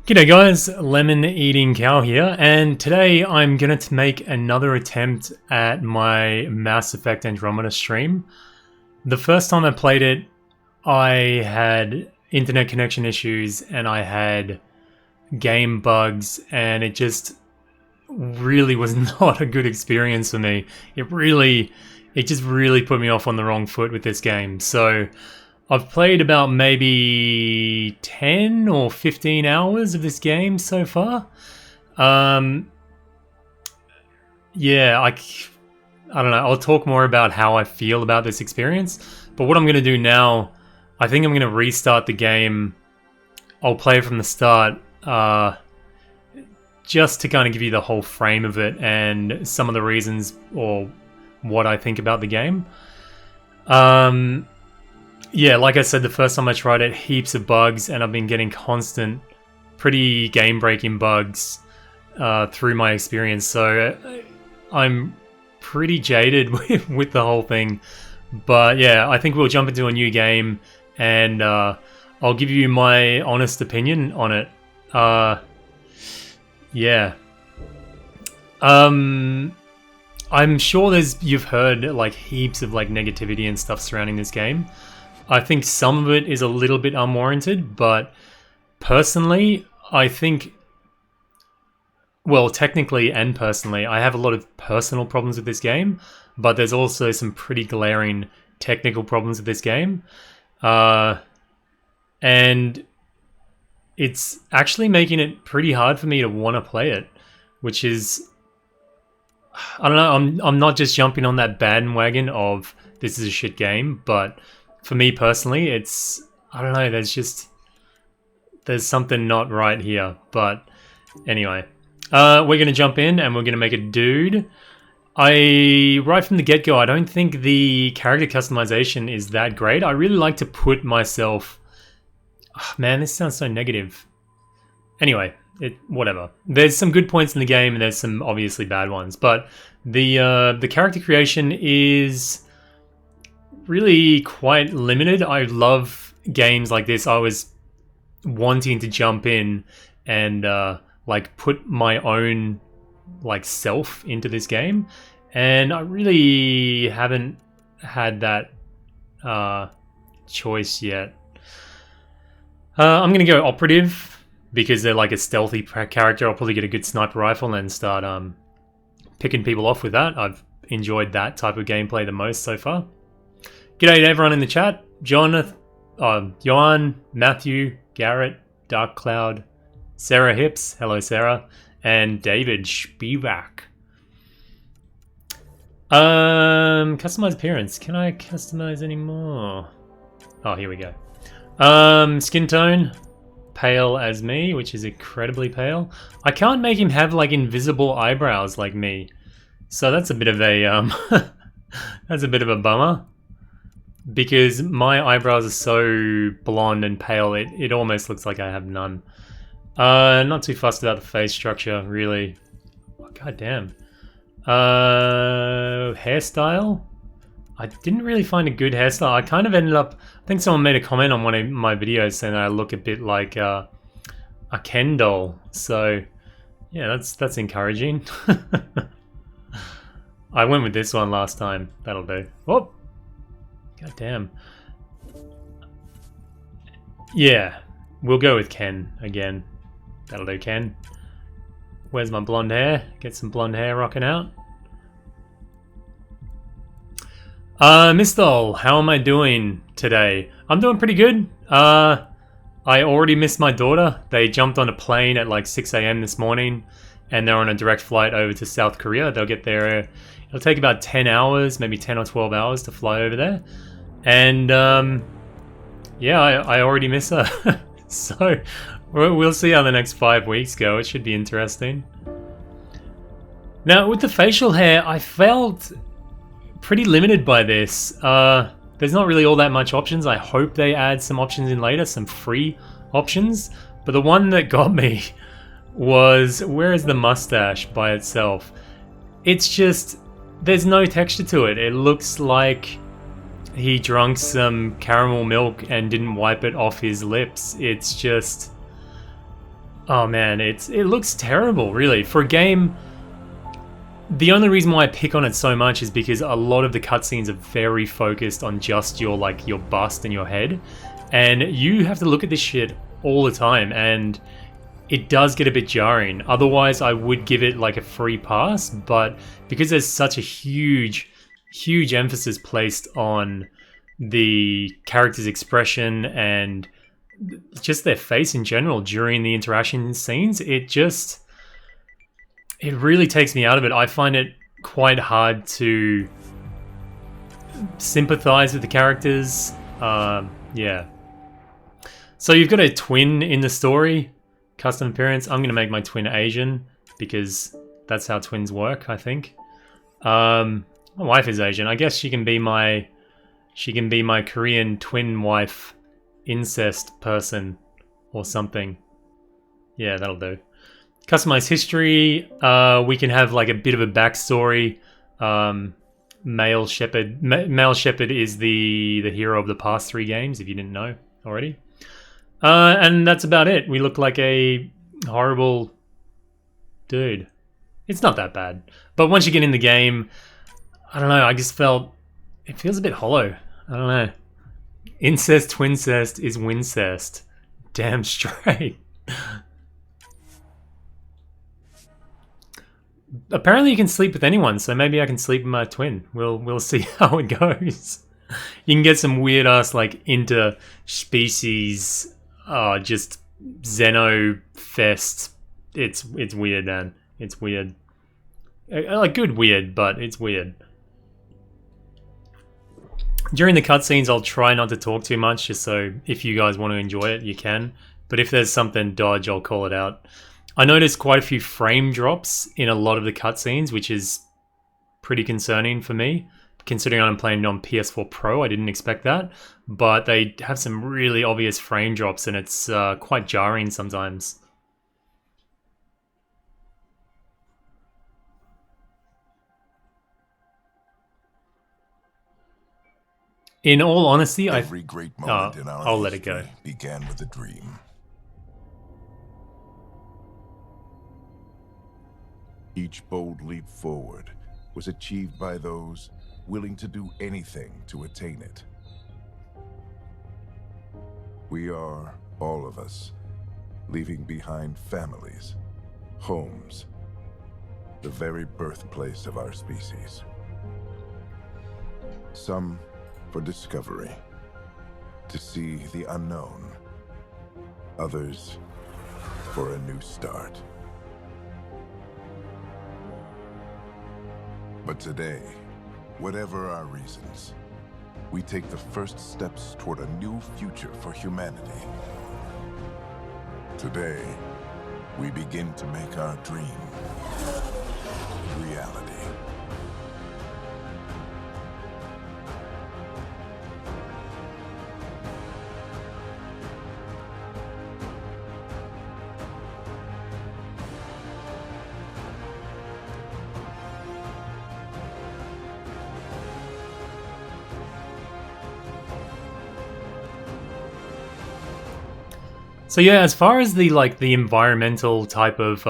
G'day guys, Lemon Eating Cow here, and today I'm going to make another attempt at my Mass Effect Andromeda stream. The first time I played it, I had internet connection issues and I had game bugs, and it just really was not a good experience for me. It just really put me off on the wrong foot with this game. So I've played about maybe 10 or 15 hours of this game so far. Yeah, I don't know. I'll talk more about how I feel about this experience. But what I'm going to do now, I think I'm going to restart the game. I'll play it from the start, just to kind of give you the whole frame of it and some of the reasons or what I think about the game. Yeah, like I said, the first time I tried it, heaps of bugs, and I've been getting constant, pretty game-breaking bugs through my experience. So I'm pretty jaded with the whole thing. But yeah, I think we'll jump into a new game, and I'll give you my honest opinion on it. Yeah. I'm sure you've heard like heaps of like negativity and stuff surrounding this game. I think some of it is a little bit unwarranted, but personally, I think, well, technically and personally, I have a lot of personal problems with this game, but there's also some pretty glaring technical problems with this game. And it's actually making it pretty hard for me to want to play it, which is, I don't know, I'm not just jumping on that bandwagon of this is a shit game, but for me personally, it's, I don't know, there's something not right here. But anyway, we're going to jump in and we're going to make a dude. Right from the get-go, I don't think the character customization is that great. I really like to put myself, oh, man, this sounds so negative. Anyway, whatever. There's some good points in the game and there's some obviously bad ones, but the character creation is really quite limited. I love games like this. I was wanting to jump in and like put my own like self into this game, and I really haven't had that choice yet. I'm gonna go operative because they're like a stealthy character. I'll probably get a good sniper rifle and start picking people off with that. I've enjoyed that type of gameplay the most so far. G'day to everyone in the chat. Johan, Matthew, Garrett, Dark Cloud, Sarah Hips, hello Sarah, and David Spivak. Customize appearance. Can I customize any more? Oh, here we go. Skin tone, pale as me, which is incredibly pale. I can't make him have like invisible eyebrows like me, so that's a bit of a that's a bit of a bummer. Because my eyebrows are so blonde and pale, it almost looks like I have none. Not too fussed about the face structure, really. Oh, God damn. Hairstyle? I didn't really find a good hairstyle. I kind of ended up, I think someone made a comment on one of my videos saying that I look a bit like a Ken doll. So, yeah, that's encouraging. I went with this one last time. That'll do. Oh! God damn. Yeah, we'll go with Ken again. That'll do, Ken. Where's my blonde hair? Get some blonde hair rocking out. Mistol, how am I doing today? I'm doing pretty good. I already missed my daughter. They jumped on a plane at like 6 AM this morning, and they're on a direct flight over to South Korea. They'll get there. It'll take about 10 hours, maybe 10 or 12 hours to fly over there. And yeah, I already miss her. So we'll see how the next 5 weeks go. It should be interesting. Now, with the facial hair, I felt pretty limited by this. There's not really all that much options. I hope they add some options in later, some free options. But the one that got me was, where is the mustache by itself? It's just, there's no texture to it. It looks like he drank some caramel milk and didn't wipe it off his lips. It's just, Oh man, it looks terrible, really. For a game, the only reason why I pick on it so much is because a lot of the cutscenes are very focused on just your your bust and your head, and you have to look at this shit all the time, and it does get a bit jarring. Otherwise, I would give it like a free pass, but because there's such a huge emphasis placed on the character's expression and just their face in general during the interaction scenes, it really takes me out of it. I find it quite hard to sympathize with the characters. Yeah. So you've got a twin in the story. Custom appearance. I'm going to make my twin Asian because that's how twins work, I think. My wife is Asian. I guess she can be my Korean twin wife incest person or something. Yeah, that'll do. Customize history. We can have like a bit of a backstory. Male Shepherd. Male Shepherd is the hero of the past 3 games, if you didn't know already. And that's about it. We look like a horrible dude. It's not that bad. But once you get in the game, I don't know, I just felt... It feels a bit hollow. I don't know. Incest, twincest is wincest. Damn straight. Apparently you can sleep with anyone, so maybe I can sleep with my twin. We'll see how it goes. You can get some weird ass like interspecies just Xenofest. It's weird, man. It's weird. Like good weird, but it's weird. During the cutscenes, I'll try not to talk too much, just so if you guys want to enjoy it, you can. But if there's something dodge, I'll call it out. I noticed quite a few frame drops in a lot of the cutscenes, which is pretty concerning for me. Considering I'm playing on PS4 Pro, I didn't expect that. But they have some really obvious frame drops, and it's quite jarring sometimes. In all honesty, every great moment in our I'll let it go. Began with a dream. Each bold leap forward was achieved by those willing to do anything to attain it. We are, all of us, leaving behind families, homes, the very birthplace of our species. Some for discovery, to see the unknown. Others for a new start. But today, whatever our reasons, we take the first steps toward a new future for humanity. Today, we begin to make our dream reality. So yeah, as far as the environmental type of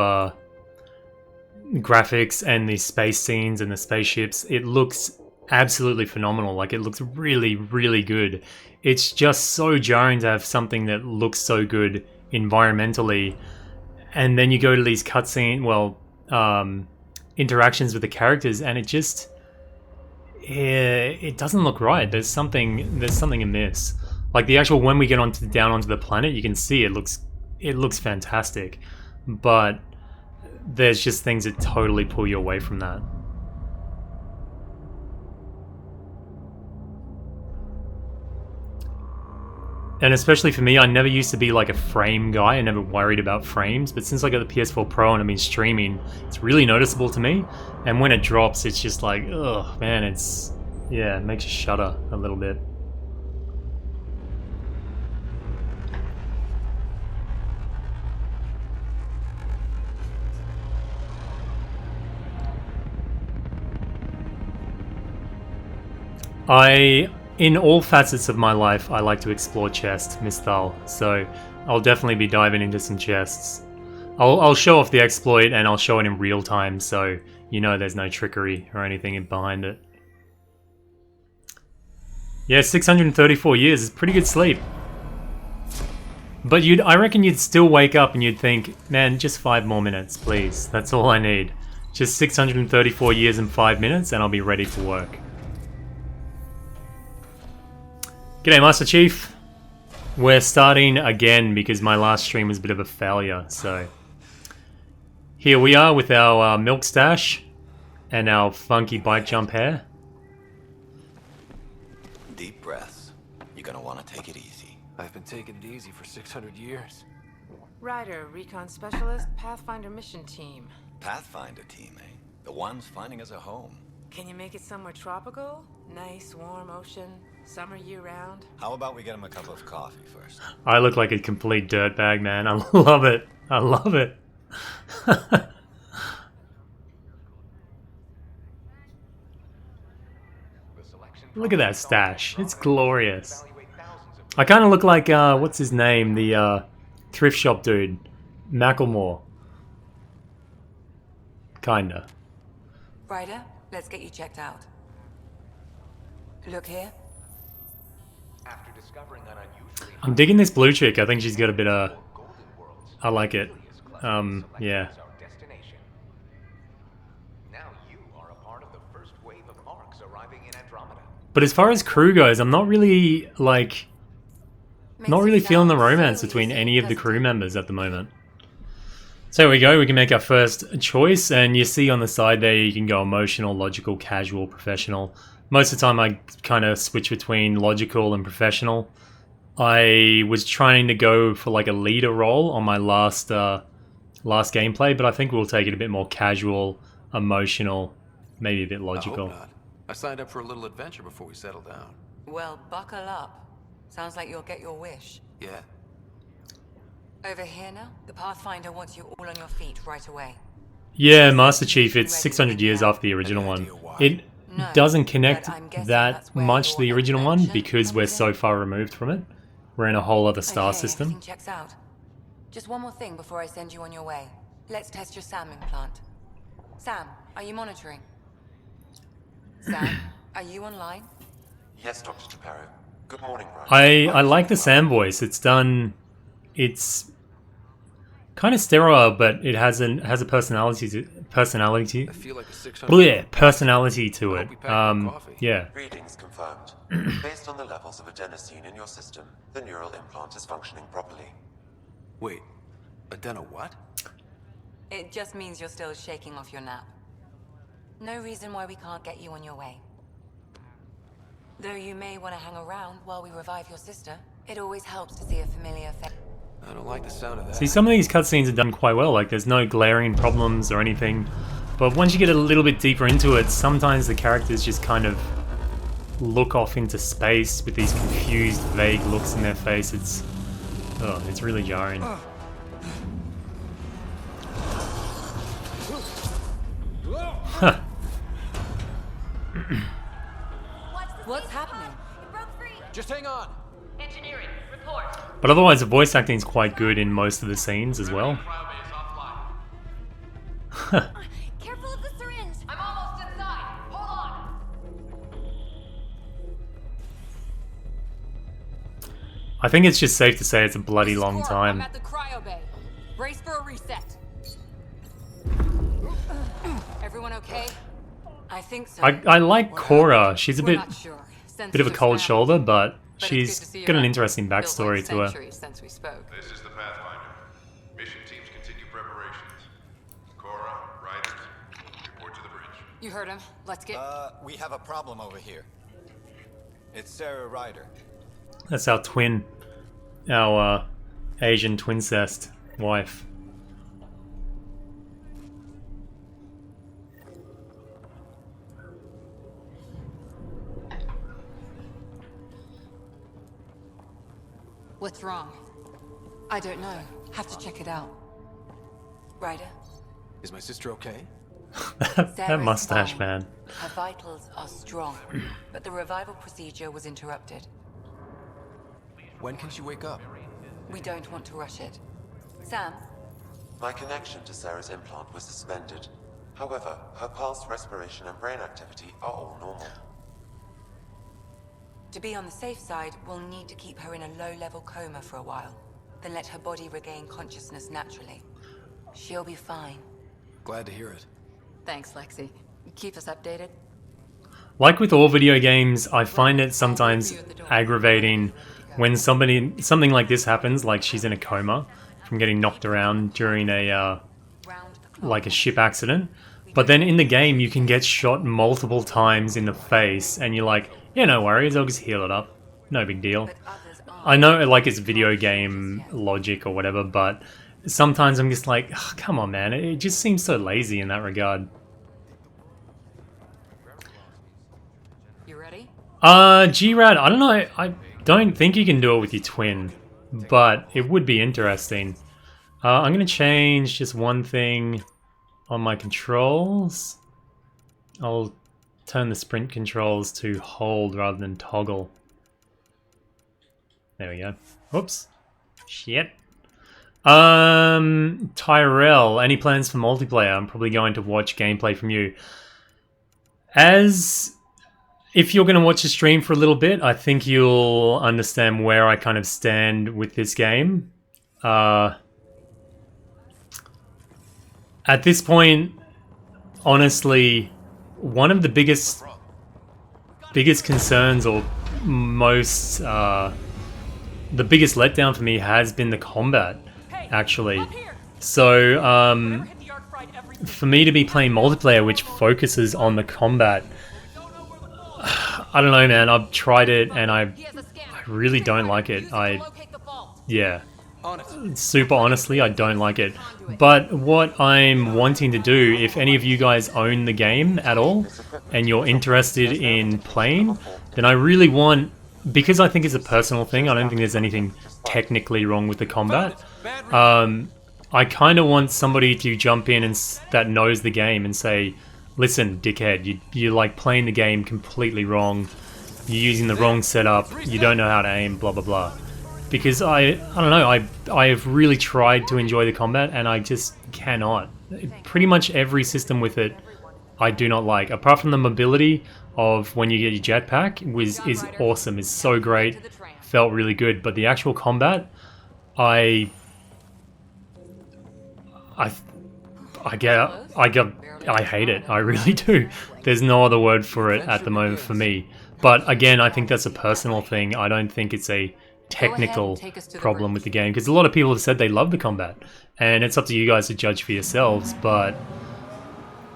graphics and the space scenes and the spaceships, it looks absolutely phenomenal. Like, it looks really, really good. It's just so jarring to have something that looks so good environmentally, and then you go to these cutscene, interactions with the characters, and it doesn't look right. There's something amiss. Like, the actual, when we get down onto the planet, you can see it looks fantastic, but there's just things that totally pull you away from that. And especially for me, I never used to be like a frame guy. I never worried about frames, but since I got the PS4 Pro and I've been streaming, it's really noticeable to me. And when it drops, it's just like, ugh, man, it makes you shudder a little bit. In all facets of my life, I like to explore chests, Miss Thal, so I'll definitely be diving into some chests. I'll show off the exploit and I'll show it in real time, so you know there's no trickery or anything behind it. Yeah, 634 years is pretty good sleep. But I reckon you'd still wake up and you'd think, man, just 5 more minutes, please. That's all I need. Just 634 years and 5 minutes and I'll be ready for work. G'day, Master Chief. We're starting again because my last stream was a bit of a failure, so... Here we are with our milk stash and our funky bike jump hair. Deep breaths. You're gonna want to take it easy. I've been taking it easy for 600 years. Ryder, recon specialist, Pathfinder mission team. Pathfinder team, eh? The ones finding us a home. Can you make it somewhere tropical? Nice, warm ocean, summer year-round? How about we get him a cup of coffee first? I look like a complete dirtbag, man. I love it. I love it. Look at that stash. It's glorious. I kind of look like, what's his name? The thrift shop dude. Macklemore. Kinda. Ryder, let's get you checked out. Look here. I'm digging this blue chick. I think she's got a bit of... I like it. Yeah. But as far as crew goes, I'm not really, like... Not really feeling the romance between any of the crew members at the moment. So here we go, we can make our first choice, and you see on the side there you can go emotional, logical, casual, professional. Most of the time I kind of switch between logical and professional. I was trying to go for like a leader role on my last gameplay, but I think we'll take it a bit more casual, emotional, maybe a bit logical. I hope not. I signed up for a little adventure before we settle down. Well, buckle up. Sounds like you'll get your wish. Yeah. Over here now, the Pathfinder wants you all on your feet right away. Yeah, Master Chief, it's 600 years after the original one. It doesn't connect that much to the original one because we're so far removed from it. We're in a whole other star system. Everything checks out. Just one more thing before I send you on your way. Let's test your SAM implant. Sam, are you monitoring? Sam, are you online? Yes, Dr. Trapero. Good morning, Ryder. I like the Sam voice. It's done... It's kind of sterile, but it has a personality to I feel like a 600. personality to I it. hope we packed more coffee. Yeah. Readings confirmed. Based on the levels of adenosine in your system, the neural implant is functioning properly. Wait, adeno what? It just means you're still shaking off your nap. No reason why we can't get you on your way. Though you may want to hang around while we revive your sister, it always helps to see a familiar face. I don't like the sound of that. See, some of these cutscenes are done quite well. Like, there's no glaring problems or anything. But once you get a little bit deeper into it, sometimes the characters just kind of look off into space with these confused, vague looks in their face. It's really jarring. Huh. What's happening? It broke free. Just hang on. Engineering, report. But otherwise, the voice acting is quite good in most of the scenes as well. Careful of the syringe. I'm almost inside. Hold on. I think it's just safe to say it's a bloody This is long Cora. time. I'm at the cryo bay. Brace for a reset. Everyone okay? I think so. I like Cora. She's a We're bit not sure. bit of a cold shoulder, but it's good she's to see you got an back. interesting Feels backstory like to her. centuries since we spoke. This is the Pathfinder. Mission teams continue preparations. Cora, Ryder, report to the bridge. You heard him. Let's get... We have a problem over here. It's Sarah Ryder. That's our twin, our Asian twincest wife. What's wrong? I don't know. Have to check it out. Ryder, Is my sister okay? that Sarah's mustache, fine. man. Her vitals are strong, but the revival procedure was interrupted. When can she wake up? We don't want to rush it. Sam, My connection to Sarah's implant was suspended. However, her pulse, respiration, and brain activity are all normal. To be on the safe side, we'll need to keep her in a low-level coma for a while, then let her body regain consciousness naturally. She'll be fine. Glad to hear it. Thanks, Lexi. Keep us updated. Like with all video games, I find it sometimes aggravating when something like this happens, like she's in a coma from getting knocked around during a like a ship accident. But then in the game, you can get shot multiple times in the face, and you're like, yeah, no worries, I'll just heal it up. No big deal. I know, like, it's video game logic or whatever, but sometimes I'm just like, oh, come on, man. It just seems so lazy in that regard. You ready? G-Rad, I don't know. I don't think you can do it with your twin, but it would be interesting. I'm going to change just one thing on my controls. I'll turn the sprint controls to hold rather than toggle. There we go. Oops. Shit. Tyrell, any plans for multiplayer? I'm probably going to watch gameplay from you. If you're going to watch a stream for a little bit, I think you'll understand where I kind of stand with this game. At this point, honestly, one of the biggest concerns, or most, the biggest letdown for me has been the combat, actually. So, for me to be playing multiplayer, which focuses on the combat, I don't know, man. I've tried it, and I really don't like it. Yeah. Super honestly, I don't like it. But what I'm wanting to do, if any of you guys own the game at all, and you're interested in playing, then I really want, because I think it's a personal thing, I don't think there's anything technically wrong with the combat. I kind of want somebody to jump in and that knows the game and say, listen, dickhead, you're like playing the game completely wrong. You're using the wrong setup. You don't know how to aim, blah, blah, blah. Because I don't know, I have really tried to enjoy the combat, and I just cannot. Pretty much every system with it, I do not like. Apart from the mobility of when you get your jetpack, is awesome. It's so great. Felt really good. But the actual combat, I hate it. I really do. There's no other word for it at the moment for me. But again, I think that's a personal thing. I don't think it's a technical problem with the game, because a lot of people have said they love the combat, and it's up to you guys to judge for yourselves. But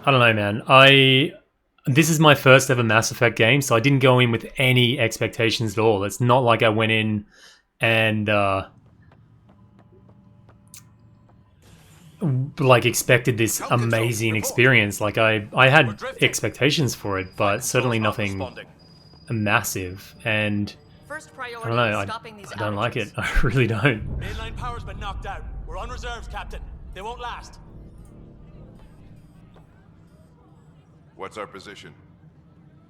I don't know, man. This is my first ever Mass Effect game, so I didn't go in with any expectations at all. It's not like I went in and like expected this amazing experience. Like I had expectations for it, but certainly nothing massive. And I don't know, I don't like it. I really don't. Mainline power's been knocked out. We're on reserves, Captain. They won't last. What's our position?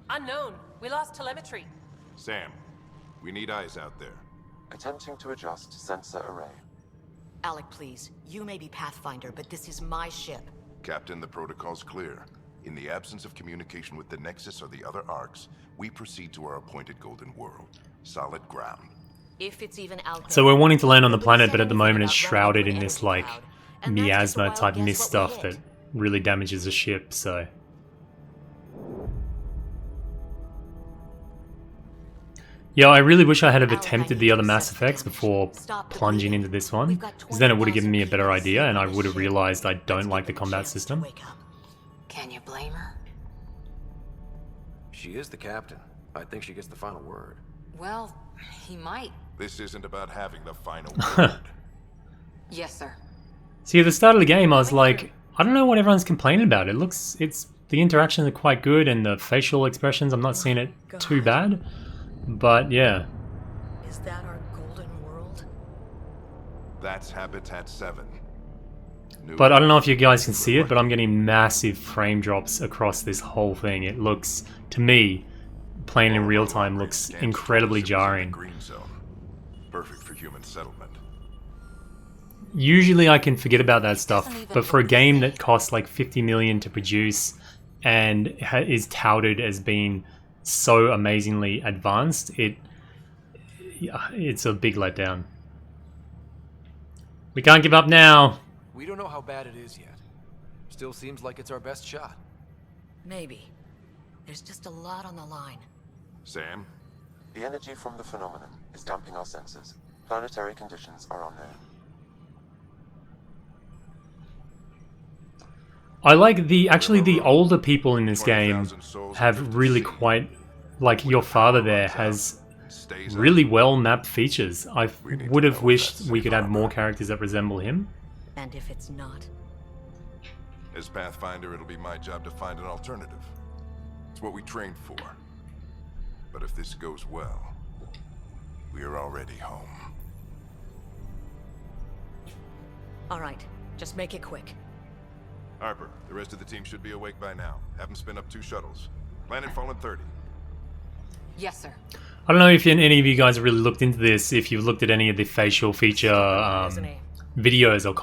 Unknown. We lost telemetry. Sam, we need eyes out there. Attempting to adjust sensor array. Alec, please. You may be Pathfinder, but this is my ship. Captain, the protocol's clear. In the absence of communication with the Nexus or the other arcs, we proceed to our appointed Golden World. Solid ground. If it's even out there. So we're wanting to land on the planet, but at the moment it's shrouded in this, like, miasma type mist stuff that really damages the ship, so... Yeah, I really wish I had have attempted the other Mass Effects before plunging into this one, because then it would have given me a better idea, and I would have realized I don't like the combat system. Can you blame her? She is the captain. I think she gets the final word. Well, he might. This isn't about having the final word. Yes, sir. See, at the start of the game, I was like, I don't know what everyone's complaining about. The interactions are quite good, and the facial expressions, I'm not seeing it too bad. But yeah. Is that our golden world? That's Habitat 7. But I don't know if you guys can see it, but I'm getting massive frame drops across this whole thing. It looks, to me, playing in real time, looks incredibly jarring. Green zone. Perfect for human settlement. usually I can forget about that stuff, but for a game that costs like 50 million to produce and is touted as being so amazingly advanced, it's a big letdown. We can't give up now. We don't know how bad it is yet. Still seems like it's our best shot. Maybe. There's just a lot on the line. Sam? The energy from the phenomenon is damping our senses. Planetary conditions are unknown. I like the older people in this game have really quite, like your father there has really well mapped features. I would have wished we could have more characters that resemble him. And if it's not? As Pathfinder, it'll be my job to find an alternative. It's what we trained for. But if this goes well, we are already home. All right, just make it quick. Harper, the rest of the team should be awake by now. Have them spin up 2 shuttles. Planet fallen 30. Yes, sir. I don't know if any of you guys really looked into this, if you've looked at any of the facial feature videos or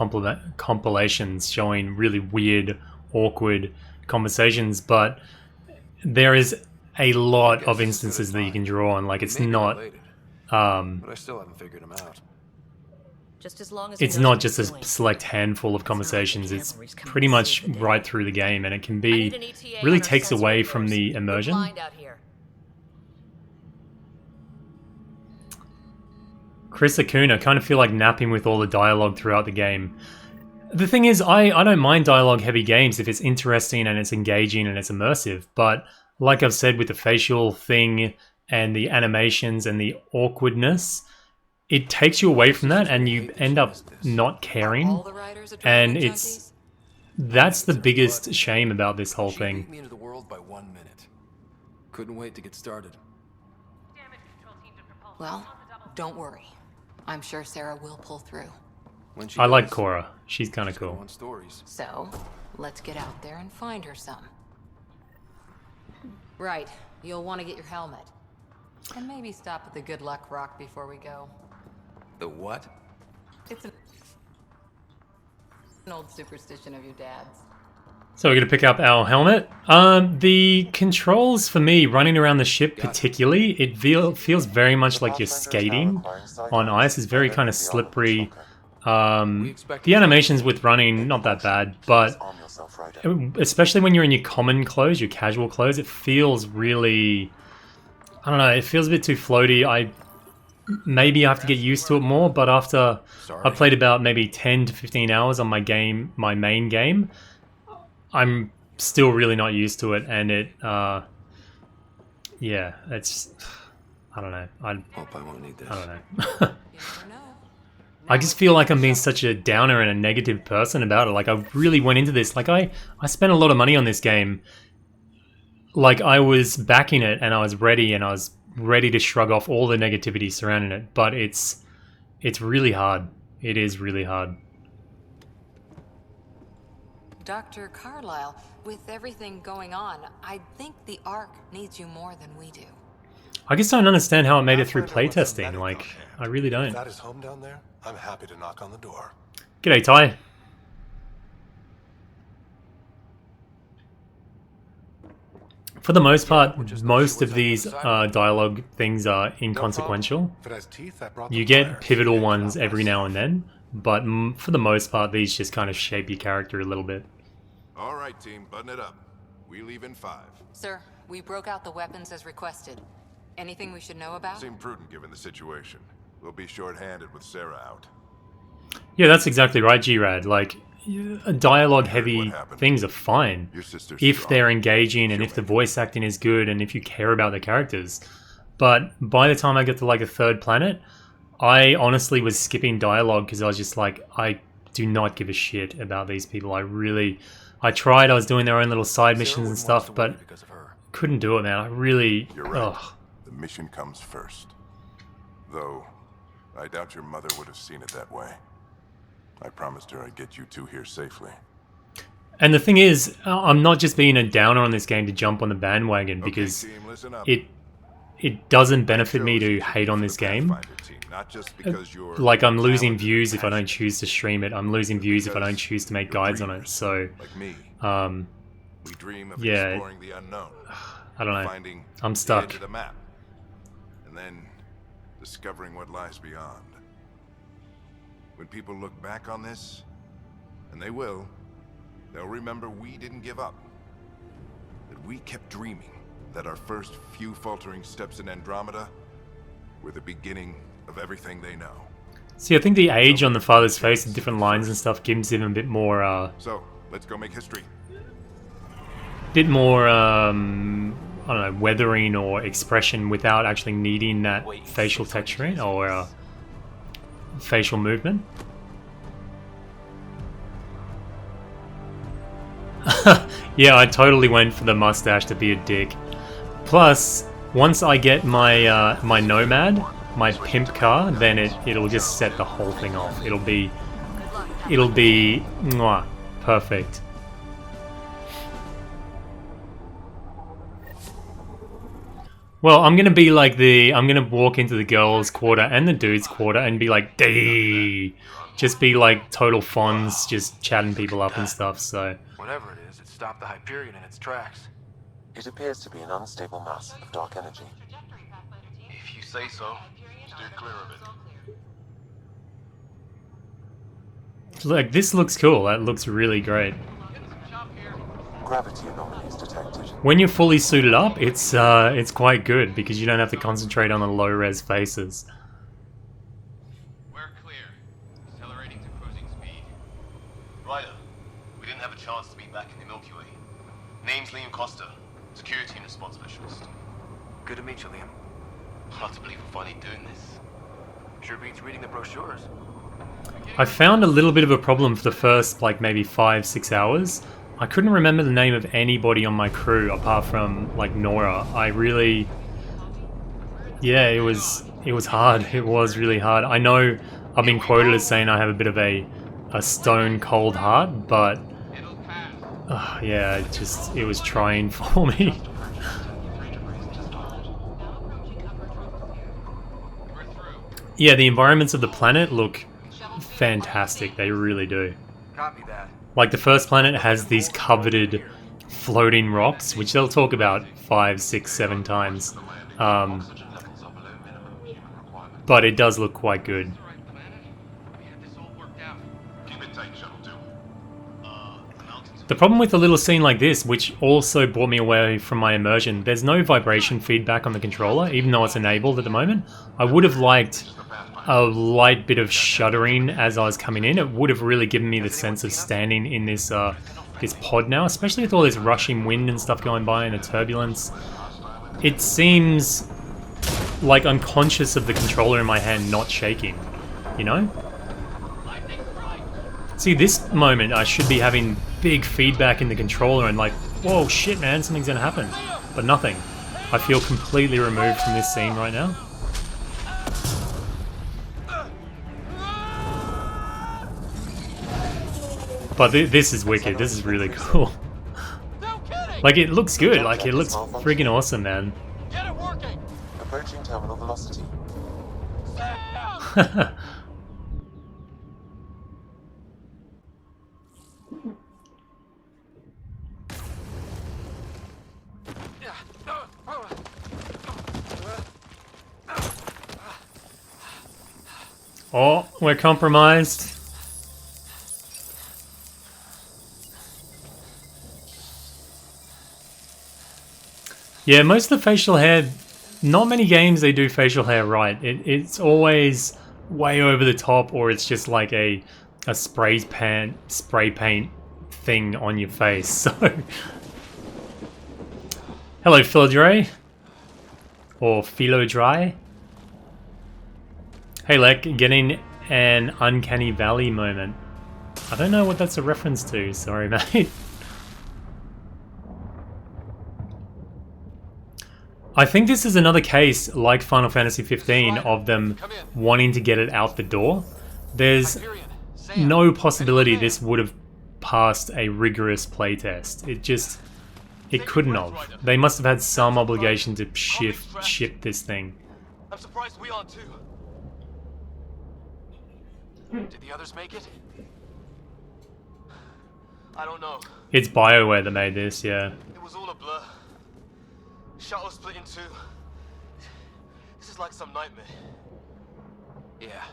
compilations showing really weird, awkward conversations, but there is a lot of instances that you can draw on. Like, it's not... but I still haven't figured them out. Just as long as it's not just a select handful of conversations, it's pretty much right through the game, and it can be... really takes away from the immersion. Chris Acuna, kind of feel like napping with all the dialogue throughout the game. The thing is, I don't mind dialogue-heavy games if it's interesting and it's engaging and it's immersive, but like I've said with the facial thing and the animations and the awkwardness, it takes you away from that and you end up not caring, and that's the biggest shame about this whole thing. She beat me into the world by 1 minute. Couldn't wait to get started. Well, don't worry. I'm sure Sarah will pull through. I like Cora. She's kind of cool. So, let's get out there and find her some. Right. You'll want to get your helmet. And maybe stop at the Good Luck Rock before we go. The what? It's an old superstition of your dad's. So we're going to pick up our helmet. The controls for me, running around the ship particularly, it feels very much like you're skating on ice. It's very kind of slippery. The animations with running, not that bad, but especially when you're in your common clothes, your casual clothes, it feels really... I don't know, it feels a bit too floaty. Maybe I have to get used to it more, but after I've played about maybe 10 to 15 hours on my main game, I'm still really not used to it, and yeah, it's, I don't know. Hope I won't need this. I don't know. I just feel like I'm being such a downer and a negative person about it. Like, I really went into this, like, I spent a lot of money on this game. Like, I was backing it, and I was ready to shrug off all the negativity surrounding it, but it's really hard. It is really hard. Dr. Carlyle, with everything going on, I think the Ark needs you more than we do. I just don't understand how it made it through playtesting. Like, I really don't. If that is home down there, I'm happy to knock on the door. G'day, Ty. For the most part, most of these dialogue things are inconsequential. You get pivotal ones every now and then, but for the most part, these just kind of shape your character a little bit. All right, team, button it up. We leave in 5. Sir, we broke out the weapons as requested. Anything we should know about? Seemed prudent given the situation. We'll be short-handed with Sarah out. Yeah, that's exactly right, G-Rad. Like, dialogue-heavy things are fine if they're engaging and if the voice acting is good and if you care about the characters. But by the time I get to like a 3rd planet, I honestly was skipping dialogue because I was just like, I do not give a shit about these people. I tried, I was doing their own little side missions and stuff, but couldn't do it, man. I really... You're right. The mission comes first. Though, I doubt your mother would have seen it that way. I promised her I'd get you 2 here safely. And the thing is, I'm not just being a downer on this game to jump on the bandwagon, because it doesn't benefit me to hate on this game. Not just because you're Like, I'm losing views if I don't choose to stream it. I'm losing views if I don't choose to make guides on it. So, like me. We dream of yeah, exploring the unknown. I don't know. Finding I'm the stuck. edge of the map, and then discovering what lies beyond. When people look back on this, and they will, they'll remember we didn't give up. That we kept dreaming. That our first few faltering steps in Andromeda were the beginning of everything they know. See, I think the age on the father's face and different lines and stuff gives him a bit more, So, let's go make history. I don't know, weathering or expression without actually needing that facial texturing or facial movement. Yeah, I totally went for the mustache to be a dick. Plus, once I get my my Nomad, my pimp car, then it'll just set the whole thing off. It'll be mwah, perfect. Well, I'm gonna be like I'm gonna walk into the girls' quarter and the dudes' quarter and be like, "Dee," just be like total Fonz, just chatting people up and stuff. So Whatever it is, it stopped the Hyperion in its tracks. It appears to be an unstable mass of dark energy. If you say so. Steer clear of it. like, this looks cool. That looks really great. Gravity anomalies detected. When you're fully suited up, it's quite good because you don't have to concentrate on the low res faces. We're clear. Accelerating to cruising speed. Ryder, we didn't have a chance to meet back in the Milky Way. Name's Liam Costa, security and response specialist. Good to meet you, Liam. Hard to believe we're finally doing this. Sure beats reading the brochures. I found a little bit of a problem for the first, like, maybe 5-6 hours. I couldn't remember the name of anybody on my crew apart from, like, Nora. I really... Yeah, it was hard. It was really hard. I know I've been quoted as saying I have a bit of a stone cold heart, but... yeah, it was trying for me. Yeah, the environments of the planet look fantastic. They really do. Copy that. Like, the first planet has these coveted floating rocks, which they'll talk about 5, 6, 7 times. But it does look quite good. The problem with a little scene like this, which also brought me away from my immersion, there's no vibration feedback on the controller, even though it's enabled at the moment. I would have liked a light bit of shuddering as I was coming in. It would have really given me the sense of standing in this this pod now, especially with all this rushing wind and stuff going by and the turbulence. It seems like I'm conscious of the controller in my hand not shaking, you know? See, this moment I should be having big feedback in the controller and like, whoa, shit, man, something's gonna happen. But nothing. I feel completely removed from this scene right now. But this is wicked. This is really cool. Like, it looks good. Like, it looks friggin' awesome, man. Get it working. Approaching terminal velocity. Oh, we're compromised. Yeah, most of the facial hair, not many games they do facial hair right. It's always way over the top, or it's just like a spray paint thing on your face. So, hello, Philodre, or Philodry. Hey, Lek, getting an Uncanny Valley moment. I don't know what that's a reference to. Sorry, mate. I think this is another case, like Final Fantasy 15, of them wanting to get it out the door. There's no possibility this would have passed a rigorous playtest. It just... It couldn't have. They must have had some obligation to ship this thing. I'm surprised we aren't too. Did the others make it? I don't know. It's BioWare that made this, yeah. It was all a blur. Shuttle split in two. This is like some nightmare. Yeah.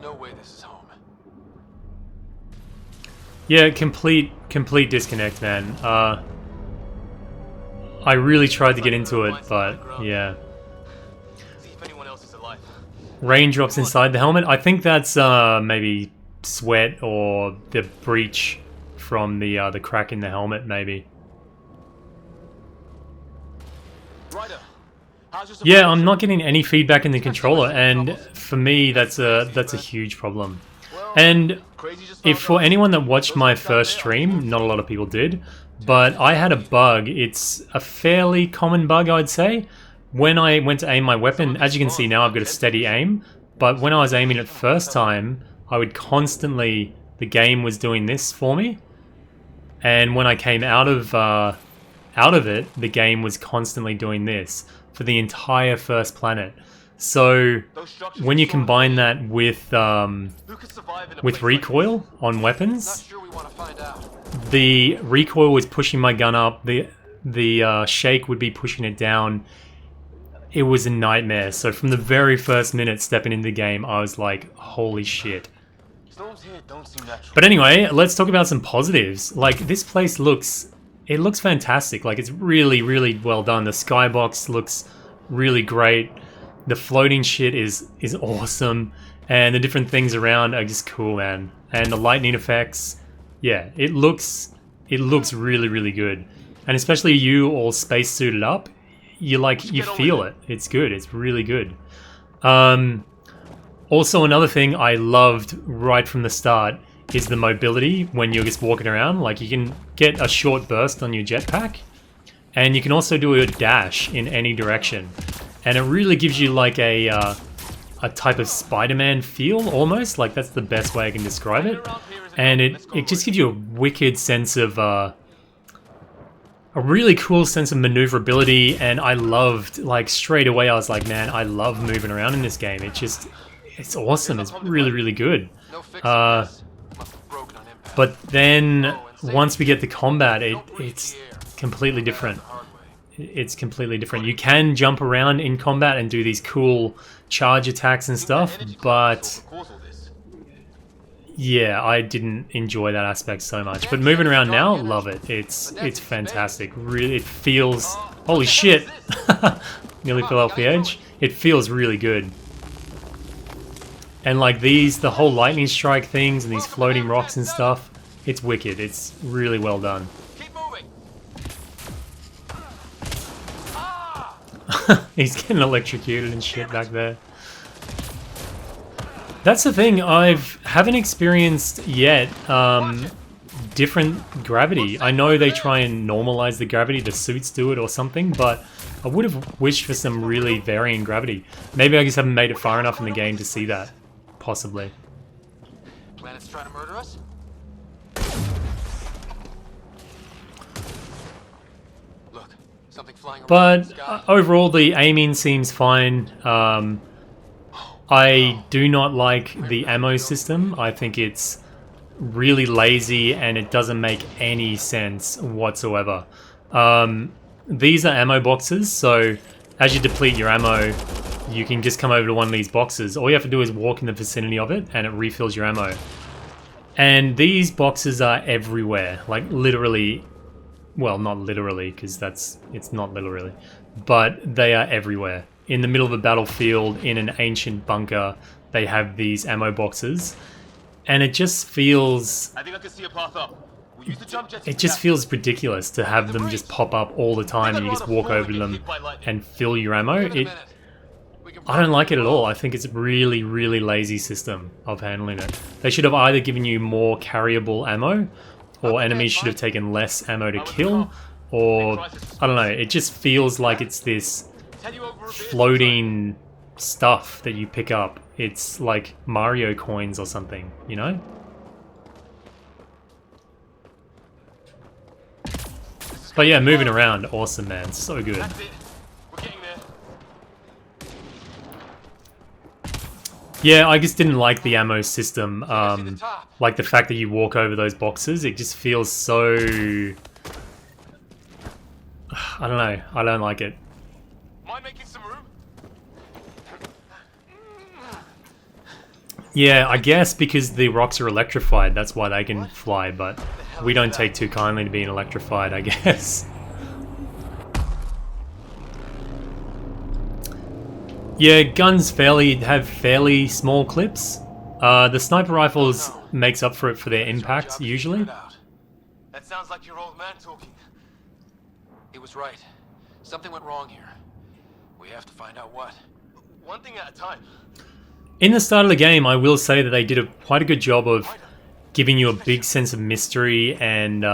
No way this is home. Yeah, complete disconnect, man. I really tried to get into it, but yeah. See if anyone else is alive. Raindrops inside the helmet. I think that's maybe sweat or the breach from the crack in the helmet, maybe. Yeah, I'm not getting any feedback in the controller, and for me, that's a huge problem. And if for anyone that watched my first stream, not a lot of people did, but I had a bug. It's a fairly common bug, I'd say. When I went to aim my weapon, as you can see now, I've got a steady aim, but when I was aiming it first time, I would constantly, the game was doing this for me, and when I came out of it, the game was constantly doing this for the entire first planet. So when you combine that with recoil on weapons, the recoil was pushing my gun up, the shake would be pushing it down. It was a nightmare. So from the very first minute stepping into the game, I was like, holy shit. But anyway, let's talk about some positives. Like, this place looks fantastic. Like, it's really, really well done. The skybox looks really great. The floating shit is awesome. And the different things around are just cool, man. And the lightning effects, yeah, it looks really, really good. And especially you all space suited up, you feel it. It's good. It's really good. Also, another thing I loved right from the start is the mobility when you're just walking around. Like, you can get a short burst on your jetpack, and you can also do a dash in any direction. And it really gives you like a type of Spider-Man feel, almost. Like, that's the best way I can describe it. And it just gives you a wicked sense of a really cool sense of maneuverability, and I loved, like, straight away I was like, man, I love moving around in this game. It's awesome. It's really, really good. But then once we get to combat, it's completely different. It's completely different. You can jump around in combat and do these cool charge attacks and stuff, but yeah, I didn't enjoy that aspect so much. But moving around now, love it. It's fantastic. Really, it feels... Holy shit! Nearly fell off the edge. It feels really good. And like the whole lightning strike things and these floating rocks and stuff, it's wicked. It's really well done. He's getting electrocuted and shit back there. That's the thing, haven't experienced yet different gravity. I know they try and normalize the gravity, the suits do it or something, but I would have wished for some really varying gravity. Maybe I just haven't made it far enough in the game to see that. Possibly. Planet's trying to murder us? Look, something flying around. But overall, the aiming seems fine. I do not like the ammo system. I think it's really lazy and it doesn't make any sense whatsoever. These are ammo boxes, so as you deplete your ammo, you can just come over to one of these boxes. All you have to do is walk in the vicinity of it and it refills your ammo. And these boxes are everywhere, like literally, well, not literally, because it's not literally, but they are everywhere. In the middle of a battlefield, in an ancient bunker, they have these ammo boxes, and it just feels... I think I can see a path up. We'll use the jump jet. It just feels ridiculous to have them just pop up all the time and you just walk over to them and fill your ammo. I don't like it at all. I think it's a really, really lazy system of handling it. They should have either given you more carryable ammo, or enemies should have taken less ammo to kill, or... I don't know, it just feels like it's this floating stuff that you pick up. It's like Mario coins or something, you know? But yeah, moving around, awesome, man. So good. That's it. We're getting there. Yeah, I just didn't like the ammo system. Like the fact that you walk over those boxes, it just feels so... I don't know. I don't like it. Mind making some room? Yeah, I guess because the rocks are electrified, that's why they can fly, but we don't take too kindly to being electrified, I guess. Yeah, guns have fairly small clips. The sniper rifles makes up for it for their impact, usually. That sounds like your old man talking. He was right. Something went wrong here. We have to find out what. One thing at a time. In the start of the game, I will say that they did quite a good job of giving you a big sense of mystery and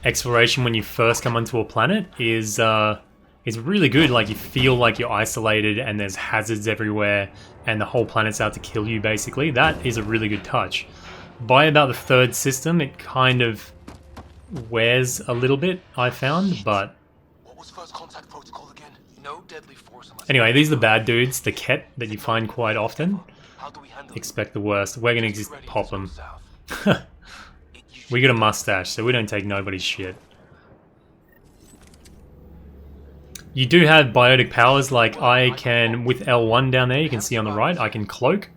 exploration when you first come onto a planet is really good. Like, you feel like you're isolated and there's hazards everywhere and the whole planet's out to kill you, basically. That is a really good touch. By about the third system, it kind of wears a little bit, I found, but... What was first contact protocol again? No deadly force unless... Anyway, these are the bad dudes, the Ket, that you find quite often. Expect the worst. We're gonna just pop them. We got a mustache, so we don't take nobody's shit. You do have biotic powers, like I can, with L1 down there, you can see on the right, I can cloak.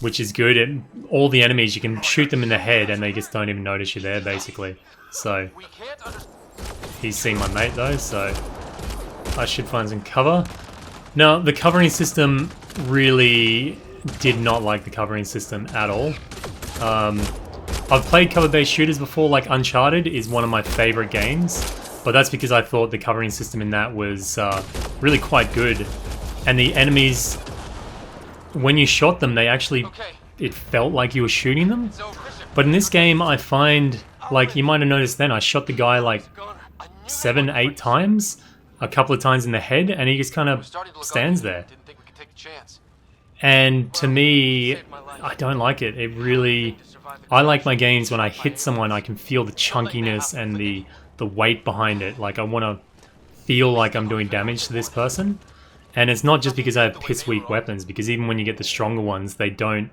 Which is good. All the enemies, you can shoot them in the head and they just don't even notice you're there, basically. So, he's seen my mate though, so I should find some cover. Now, the covering system really did not like the covering system at all. I've played cover-based shooters before, like Uncharted is one of my favorite games, but that's because I thought the covering system in that was really quite good. And the enemies, when you shot them, they actually, it felt like you were shooting them. But in this game, I find, like, you might have noticed then, I shot the guy like 7, 8 times, a couple of times in the head, and he just kind of stands there. And to me, I don't like it. It really, I like my games when I hit someone, I can feel the chunkiness and the weight behind it. Like, I want to feel like I'm doing damage to this person. And it's not just because I have piss-weak weapons, because even when you get the stronger ones, they don't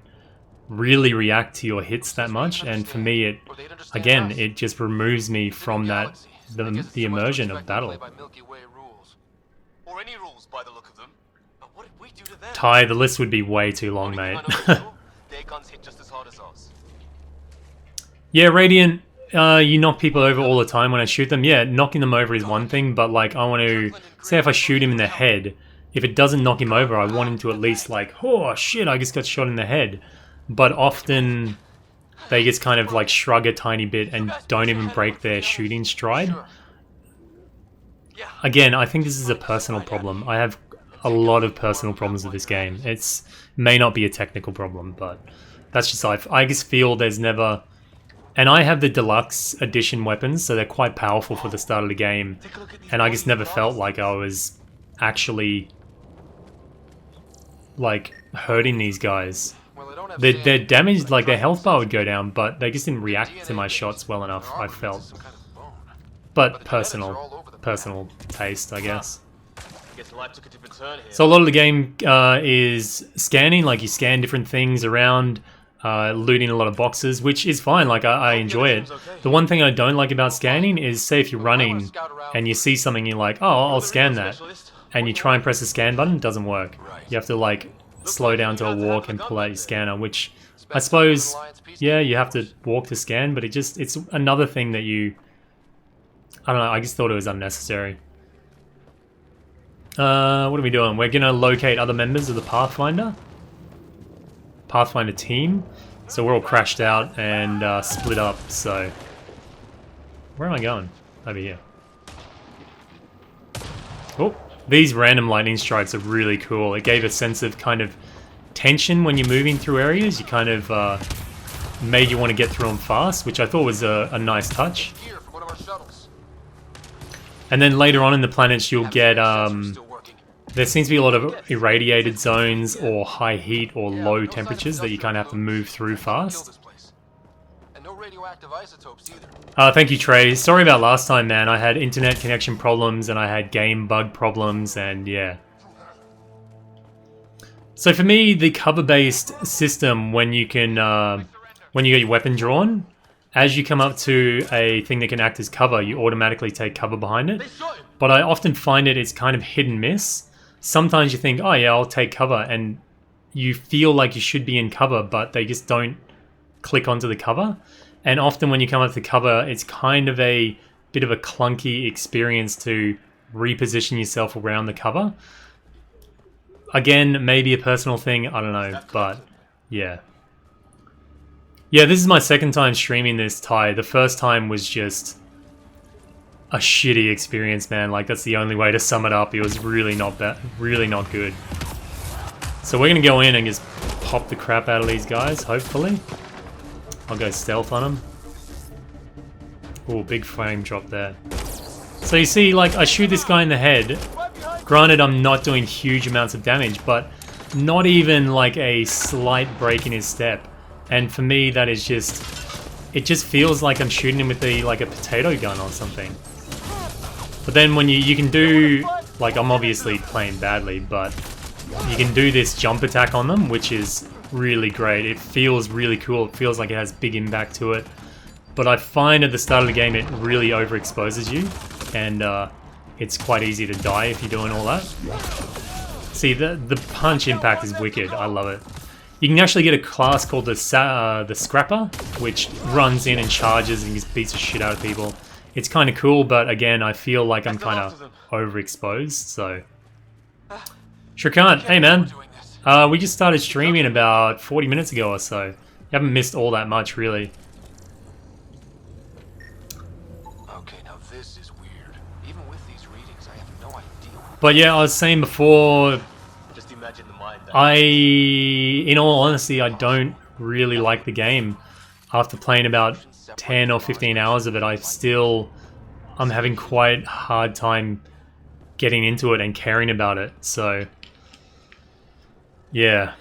really react to your hits that much. And for me, it, again, it just removes me from that, the immersion of battle. Ty, the list would be way too long, mate. Yeah, Radiant, you knock people over all the time when I shoot them. Yeah, knocking them over is one thing, but like, I want to, say if I shoot him in the head, if it doesn't knock him over, I want him to at least like, oh shit, I just got shot in the head. But often, they just kind of like shrug a tiny bit and don't even break their shooting stride. Again, I think this is a personal problem. I have a lot of personal problems with this game. It may not be a technical problem, but that's just, I just feel there's never... And I have the deluxe edition weapons, so they're quite powerful for the start of the game. And I just never felt like I was actually, like, hurting these guys. Their damage, like their health bar would go down, but they just didn't react to my shots well enough, I felt. But personal taste, I guess. So a lot of the game is scanning, like you scan different things around, looting a lot of boxes, which is fine, like I enjoy it. The one thing I don't like about scanning is, say if you're running and you see something, you're like, oh, I'll scan that. And you try and press the scan button, it doesn't work. You have to like slow down to a walk and pull out your scanner, which I suppose, yeah, you have to walk to scan, but it's another thing that you, I don't know, I just thought it was unnecessary. What are we doing? We're gonna locate other members of the Pathfinder team. So we're all crashed out and split up, so... Where am I going? Over here. Oh, these random lightning strikes are really cool. It gave a sense of kind of tension when you're moving through areas. You kind of made you want to get through them fast, which I thought was a nice touch. And then later on in the planets you'll get... there seems to be a lot of irradiated zones or high heat or low temperatures that you kind of have to move through fast. and no radioactive isotopes either. Thank you, Trey. Sorry about last time, man. I had internet connection problems and I had game bug problems, and yeah. So for me, the cover-based system, when you can, when you get your weapon drawn, as you come up to a thing that can act as cover, you automatically take cover behind it. But I often find it's kind of hit and miss. Sometimes you think, oh yeah, I'll take cover, and you feel like you should be in cover, but they just don't click onto the cover. And often when you come up to cover, it's kind of a bit of a clunky experience to reposition yourself around the cover. Again, maybe a personal thing, I don't know, but yeah. Yeah, this is my second time streaming this, Ty. The first time was just a shitty experience, man. Like, that's the only way to sum it up. It was really not bad, really not good. So we're gonna go in and just pop the crap out of these guys, hopefully. I'll go stealth on them. Oh, big frame drop there. So you see, like, I shoot this guy in the head. Granted, I'm not doing huge amounts of damage, but not even like a slight break in his step. And for me, that is just... it just feels like I'm shooting him with like a potato gun or something. But then when you can do... like, I'm obviously playing badly, but you can do this jump attack on them, which is really great. It feels really cool. It feels like it has big impact to it. But I find at the start of the game, it really overexposes you. And it's quite easy to die if you're doing all that. See, the punch impact is wicked. I love it. You can actually get a class called the Scrapper, which runs in and charges and just beats the shit out of people. It's kind of cool, but again, I feel like I'm kind of overexposed, so... Shrikant, hey man. We just started streaming about 40 minutes ago or so. You haven't missed all that much, really. Okay, now this is weird. Even with these readings, I have no idea. But yeah, I was saying before... Just imagine the mind that in all honesty, I don't really like the game. After playing about 10 or 15 hours of it, I'm having quite a hard time getting into it and caring about it, so... yeah.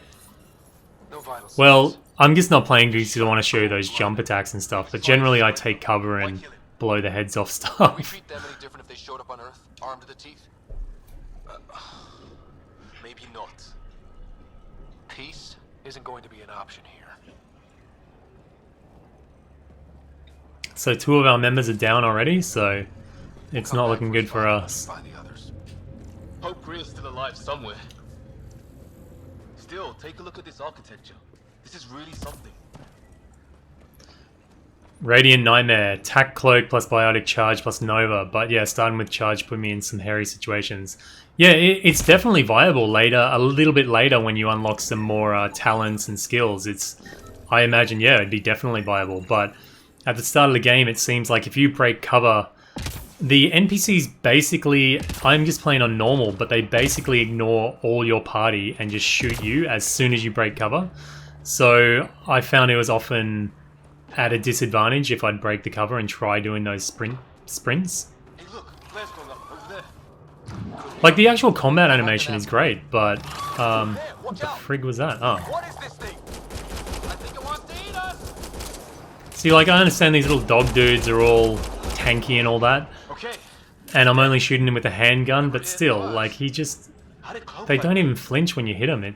Well, I'm just not playing because I want to show you those jump attacks and stuff, but generally I take cover and blow the heads off stuff. Would we treat them any different if they showed up on Earth, armed to the teeth? maybe not. Peace isn't going to be an option here. So 2 of our members are down already, so it's not looking good for us. Hope Greer's still alive somewhere. Still, take a look at this architecture. This is really something. Radiant Nightmare, Tac Cloak plus Biotic Charge plus Nova, but yeah, starting with Charge put me in some hairy situations. Yeah, it's definitely viable later, a little bit later when you unlock some more talents and skills. I imagine, yeah, it'd be definitely viable, but at the start of the game, it seems like if you break cover, the NPCs basically, I'm just playing on normal, but they basically ignore all your party and just shoot you as soon as you break cover. So I found it was often at a disadvantage if I'd break the cover and try doing those sprints. Hey, look, flares going up over there. Like, the actual combat animation is great, but what the frig was that? Oh. What is this thing? I think it wants to eat us. See, like, I understand these little dog dudes are all tanky and all that. Okay. And I'm only shooting him with a handgun, but still, like, they don't even flinch when you hit them.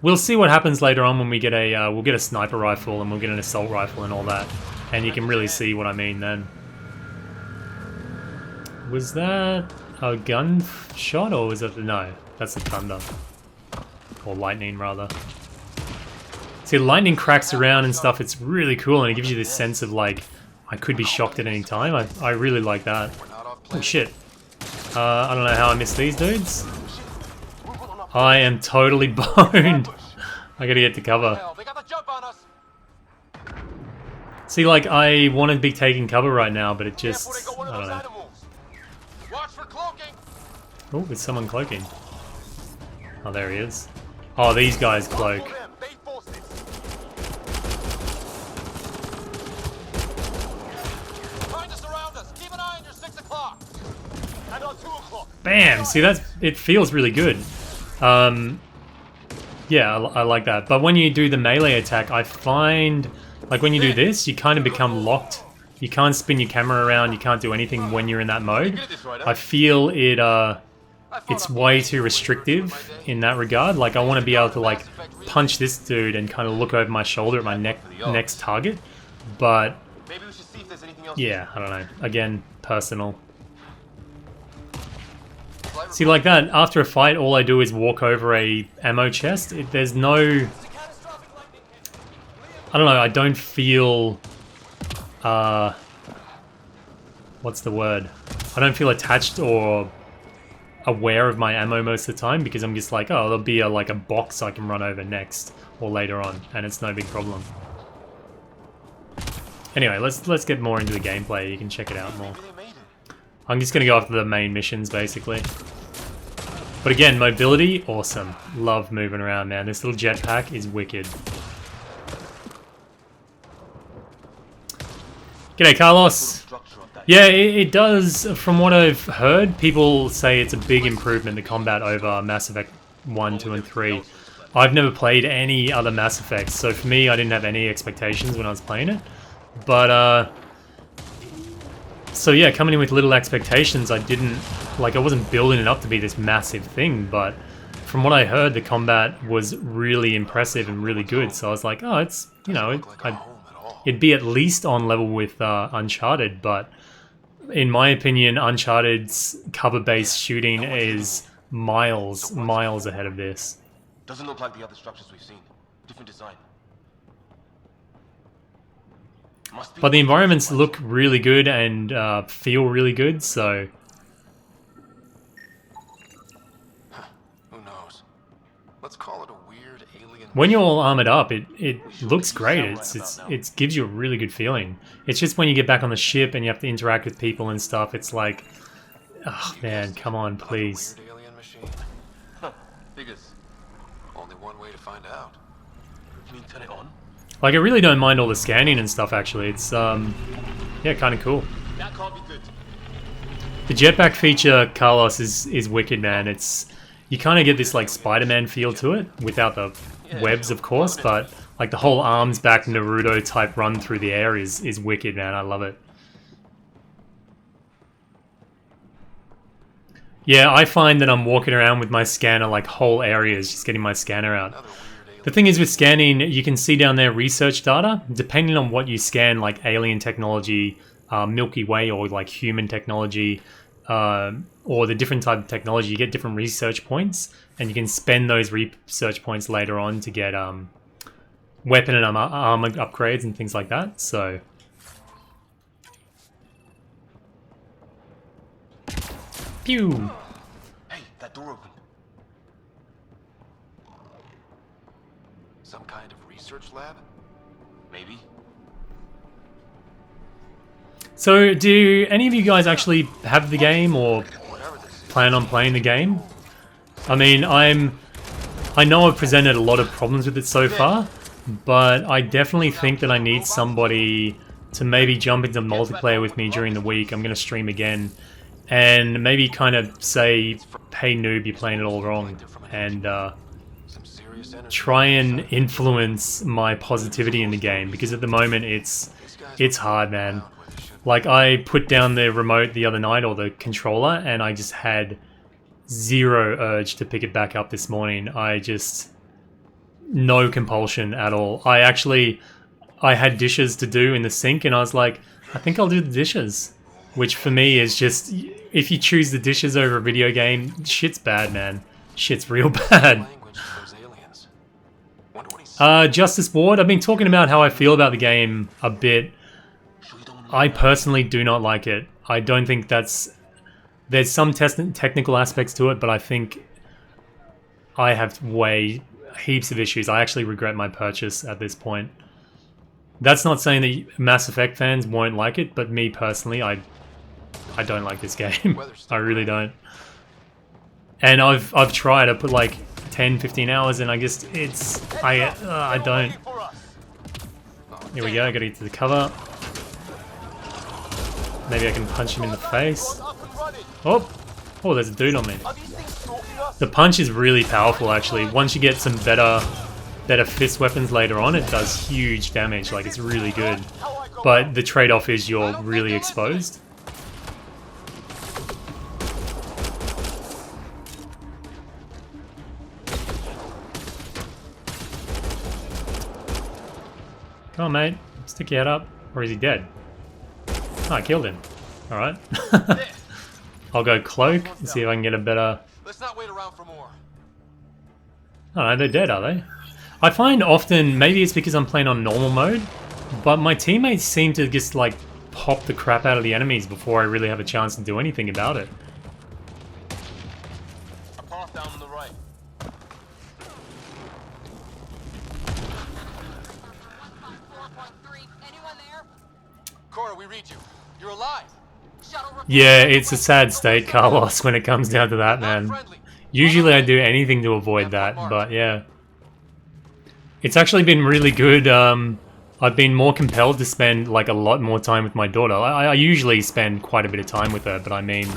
We'll see what happens later on when we get we'll get a sniper rifle and we'll get an assault rifle and all that. And you can really see what I mean then. Was that a gun shot or was that no? That's the thunder. Or lightning rather. See, lightning cracks around and stuff, it's really cool and it gives you this sense of like, I could be shocked at any time. I really like that. Oh shit. I don't know how I missed these dudes. I am totally boned. I gotta get to cover. See, like, I want to be taking cover right now, but it just... I don't know. Oh, is someone cloaking? Oh, there he is. Oh, these guys cloak. Bam! See, it feels really good. Yeah, I like that. But when you do the melee attack, I find Like when you do this, you kind of become locked. You can't spin your camera around, you can't do anything when you're in that mode. I feel it's way too restrictive in that regard. Like I want to be able to like punch this dude and kind of look over my shoulder at my next target. But yeah, I don't know. Again, personal. See, like that, after a fight, all I do is walk over a ammo chest. There's no... I don't know, I don't feel... what's the word? I don't feel attached or aware of my ammo most of the time because I'm just like, oh, there'll be like a box I can run over next or later on, and it's no big problem. Anyway, let's get more into the gameplay. You can check it out more. I'm just gonna go after the main missions basically. But again, mobility, awesome. Love moving around, man. This little jetpack is wicked. G'day, Carlos. Yeah, it does. From what I've heard, people say it's a big improvement, the combat over Mass Effect 1, 2, and 3. I've never played any other Mass Effects, so for me, I didn't have any expectations when I was playing it. But, so yeah, coming in with little expectations, I wasn't building it up to be this massive thing, but from what I heard, the combat was really impressive and really good, so I was like, oh, it's, you know, it'd be at least on level with Uncharted, but in my opinion, Uncharted's cover-based shooting is miles ahead of this. Doesn't look like the other structures we've seen. Different design. But the environments look really good and feel really good, so... Who knows? Let's call it a weird alien... When you're all armored up, it looks great. It gives you a really good feeling. It's just when you get back on the ship and you have to interact with people and stuff, it's like... Oh man, come on, please. Alien machine. Figures. Only one way to find out. You mean turn it on? Like, I really don't mind all the scanning and stuff, actually. It's, yeah, kind of cool. That can't be good. The jetpack feature, Carlos, is wicked, man. It's... You kind of get this, like, Spider-Man feel to it, without the webs, of course, but, like, the whole arms-back Naruto-type run through the air is wicked, man. I love it. Yeah, I find that I'm walking around with my scanner, like, whole areas, just getting my scanner out. The thing is with scanning, you can see down there research data. Depending on what you scan, like alien technology, Milky Way, or like human technology, or the different type of technology, you get different research points, and you can spend those research points later on to get weapon and armor upgrades and things like that. So, pew! Hey, that door opened. Some kind of research lab? Maybe. So, do any of you guys actually have the game or plan on playing the game? I mean, I know I've presented a lot of problems with it so far, but I definitely think that I need somebody to maybe jump into multiplayer with me during the week. I'm going to stream again, and maybe kind of say, hey noob, you're playing it all wrong, and try and influence my positivity in the game, because at the moment it's hard, man. Like, I put down the remote the other night, or the controller, and I just had zero urge to pick it back up this morning. No compulsion at all. I had dishes to do in the sink, and I was like, I think I'll do the dishes. Which for me is just, if you choose the dishes over a video game, shit's bad, man. Shit's real bad. Justice Ward, I've been talking about how I feel about the game a bit. I personally do not like it. I don't think there's some technical aspects to it, but I think I have heaps of issues. I actually regret my purchase at this point. That's not saying that Mass Effect fans won't like it, but me personally, I don't like this game. I really don't. And I've tried. I put like 10, 15 hours in. I don't. Here we go. I gotta get to the cover. Maybe I can punch him in the face. Oh, there's a dude on me. The punch is really powerful, actually. Once you get some better better fist weapons later on, it does huge damage. Like, it's really good. But the trade-off is you're really exposed. Come on, mate. Stick your head up. Or is he dead? Oh, I killed him. Alright. I'll go cloak and see if I can get a better... Let's not wait around for more. Oh no, they're dead, are they? I find often, maybe it's because I'm playing on normal mode, but my teammates seem to just like pop the crap out of the enemies before I really have a chance to do anything about it. A path down on the right. Cora, we read you. You're alive. Yeah, it's a sad state, Carlos, when it comes down to that, man. Usually I do anything to avoid that, but yeah. It's actually been really good. I've been more compelled to spend like a lot more time with my daughter. I usually spend quite a bit of time with her, but I mean,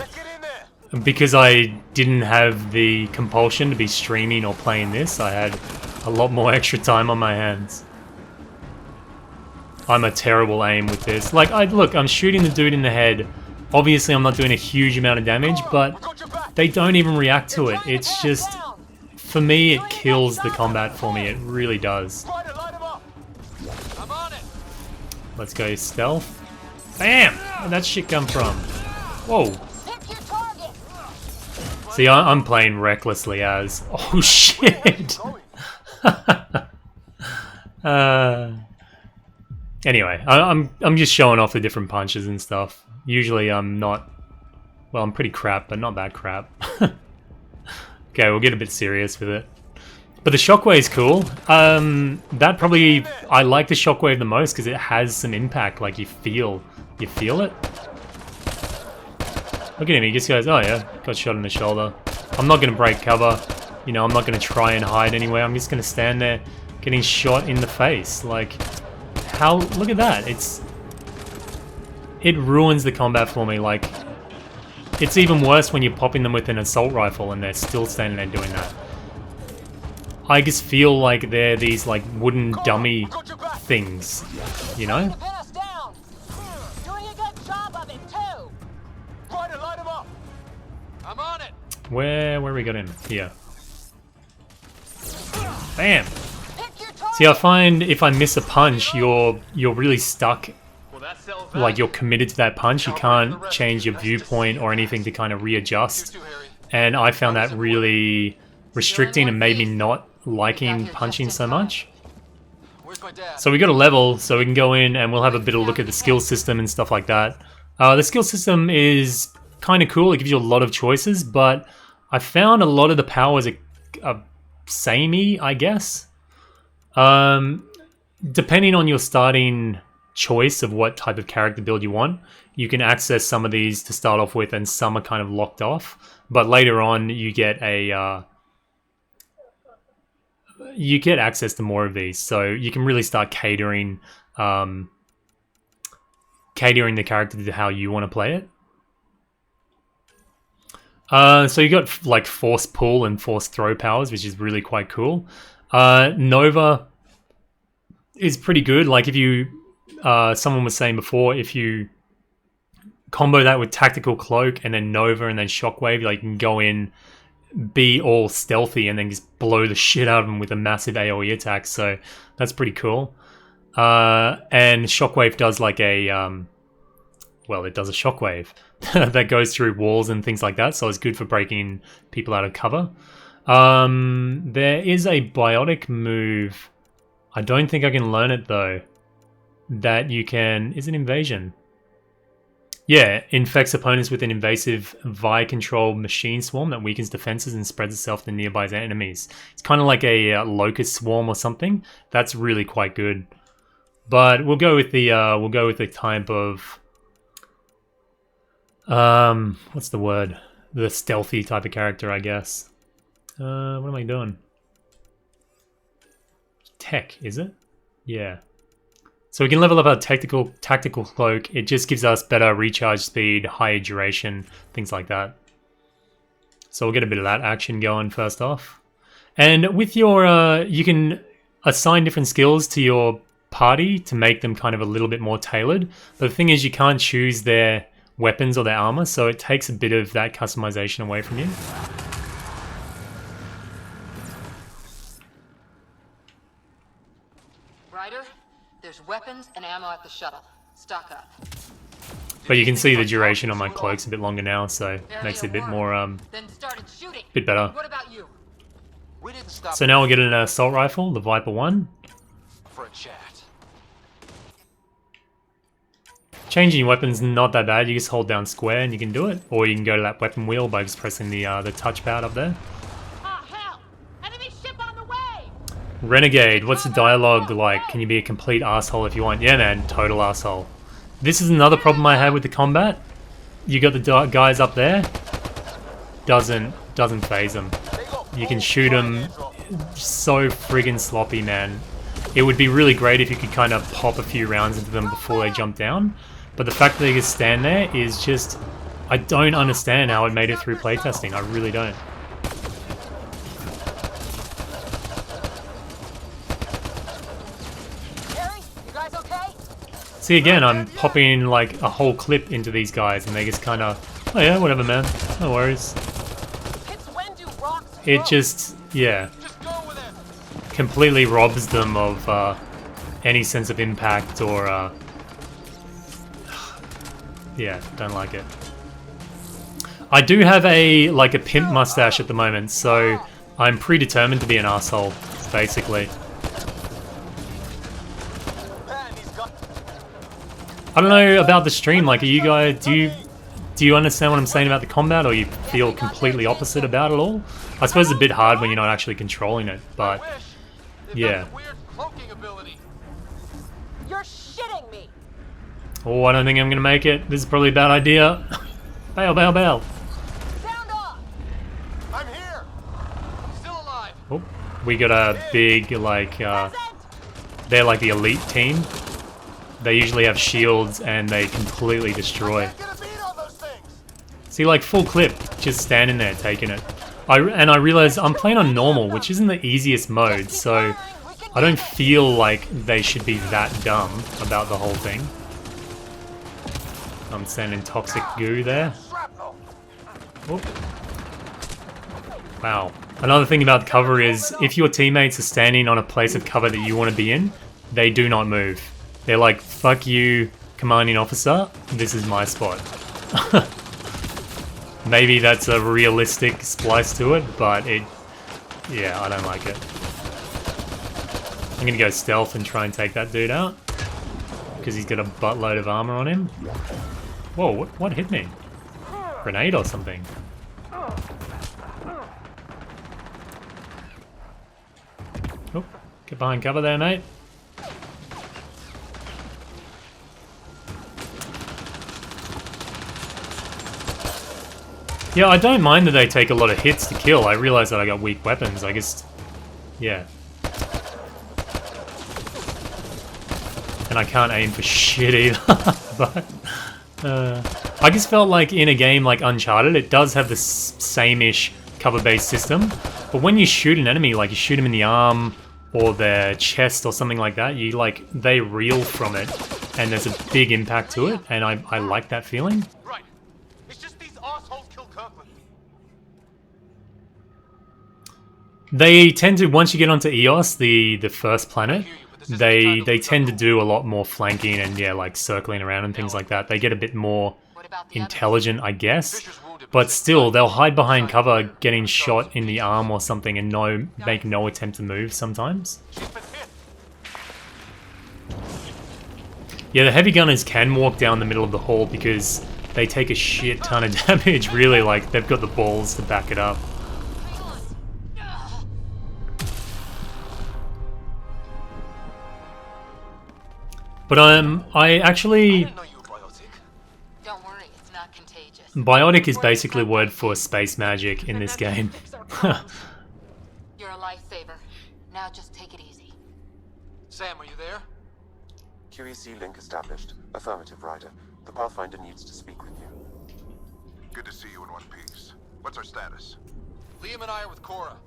because I didn't have the compulsion to be streaming or playing this, I had a lot more extra time on my hands. I'm a terrible aim with this. Like, look, I'm shooting the dude in the head. Obviously, I'm not doing a huge amount of damage, but they don't even react to it. It's just, for me, it kills the combat for me. It really does. Let's go stealth. Bam! Where'd that shit come from? Whoa. See, I'm playing recklessly as... Oh, shit! Anyway, I'm just showing off the different punches and stuff. Usually I'm not... Well, I'm pretty crap, but not that crap. Okay, we'll get a bit serious with it. But the shockwave is cool. That probably... I like the shockwave the most because it has some impact. Like, you feel it. Look at him, he just goes, oh yeah, got shot in the shoulder. I'm not going to break cover. You know, I'm not going to try and hide anywhere. I'm just going to stand there getting shot in the face. Like... How, look at that, it ruins the combat for me. Like, it's even worse when you're popping them with an assault rifle and they're still standing there doing that. I just feel like they're these like wooden dummy things, you know? Where we got him? Here. Bam! See, I find if I miss a punch, you're really stuck. Like, you're committed to that punch. You can't change your viewpoint or anything to kind of readjust. And I found that really restricting and made me not liking punching so much. So we got a level, so we can go in and we'll have a bit of a look at the skill system and stuff like that. The skill system is kind of cool. It gives you a lot of choices, but I found a lot of the powers are samey, I guess. Depending on your starting choice of what type of character build you want, you can access some of these to start off with, and some are kind of locked off. But later on, you get access to more of these, so you can really start catering the character to how you want to play it. So you got like force pull and force throw powers, which is really quite cool. Nova is pretty good. Like, if you, someone was saying before, if you combo that with Tactical Cloak and then Nova and then Shockwave, like, you can go in, be all stealthy and then just blow the shit out of them with a massive AoE attack. So that's pretty cool. And Shockwave does like a, well, it does a shockwave that goes through walls and things like that. So it's good for breaking people out of cover. There is a biotic move. I don't think I can learn it though. That you can... Is it invasion? Yeah, infects opponents with an invasive VI-controlled machine swarm that weakens defenses and spreads itself to nearby enemies. It's kind of like a locust swarm or something. That's really quite good. But we'll go with the type of what's the word? The stealthy type of character, I guess. What am I doing? Tech, is it? Yeah. So we can level up our tactical cloak. It just gives us better recharge speed, higher duration, things like that. So we'll get a bit of that action going first off. And with your, you can assign different skills to your party to make them kind of a little bit more tailored. But the thing is, you can't choose their weapons or their armor, so it takes a bit of that customization away from you. Ryder, there's weapons and ammo at the shuttle. Stock up. But you can see the duration on my cloak's a bit longer now, so it makes it a bit more, bit better. What about you? We didn't stop So now we'll get an assault rifle, the Viper 1. for a chat. Changing your weapon's not that bad, you just hold down square and you can do it. Or you can go to that weapon wheel by just pressing the touchpad up there. Ah, hell! Enemy ship on the way! Renegade, what's the dialogue like? Can you be a complete asshole if you want? Yeah man, total asshole. This is another problem I had with the combat. You got the guys up there, doesn't phase them. You can shoot them so friggin' sloppy, man. It would be really great if you could kind of pop a few rounds into them before they jump down. But the fact that they just stand there is just... I don't understand how it made it through playtesting. I really don't. See, again, I'm popping like a whole clip into these guys and they just kind of... Oh yeah, whatever man. No worries. It just... yeah. Completely robs them of any sense of impact or... yeah, don't like it. I do have a pimp mustache at the moment, so I'm predetermined to be an asshole, basically. I don't know about the stream, like, are you guys... Do you understand what I'm saying about the combat, or you feel completely opposite about it all? I suppose it's a bit hard when you're not actually controlling it, but... yeah. You're shitting me. Oh, I don't think I'm gonna make it. This is probably a bad idea. Bail, bail, bail. Sound off. I'm here. Still alive. Oh, we got a big, like, they're like the elite team. They usually have shields and they completely destroy. See, like, full clip, just standing there taking it. And I realize I'm playing on normal, which isn't the easiest mode, so I don't feel like they should be that dumb about the whole thing. I'm sending toxic goo there. Oop. Wow. Another thing about cover is, if your teammates are standing on a place of cover that you want to be in, they do not move. They're like, fuck you, commanding officer, this is my spot. Maybe that's a realistic splice to it, but yeah, I don't like it. I'm gonna go stealth and try and take that dude out, because he's got a buttload of armor on him. Whoa, what hit me? Grenade or something? Oh, get behind cover there, mate. Yeah, I don't mind that they take a lot of hits to kill. I realize that I got weak weapons. I just... yeah. And I can't aim for shit either. But... I just felt like in a game like Uncharted, it does have the same-ish cover-based system. But when you shoot an enemy, like you shoot them in the arm or their chest or something like that, you like... they reel from it. And there's a big impact to it. And I like that feeling. They tend to, once you get onto Eos, the first planet, they tend to do a lot more flanking and, yeah, like circling around and things like that. They get a bit more intelligent, I guess. But still, they'll hide behind cover getting shot in the arm or something and make no attempt to move sometimes. Yeah, the heavy gunners can walk down the middle of the hall because they take a shit ton of damage, really. Like, they've got the balls to back it up. But I actually... Don't worry, it's not contagious. Biotic is basically word for space magic in this game. You're a lifesaver. Now just take it easy. Sam, are you there? QEC link established. Affirmative, Ryder. The Pathfinder needs to speak with you. Good to see you in one piece. What's our status? Liam and I are with Cora.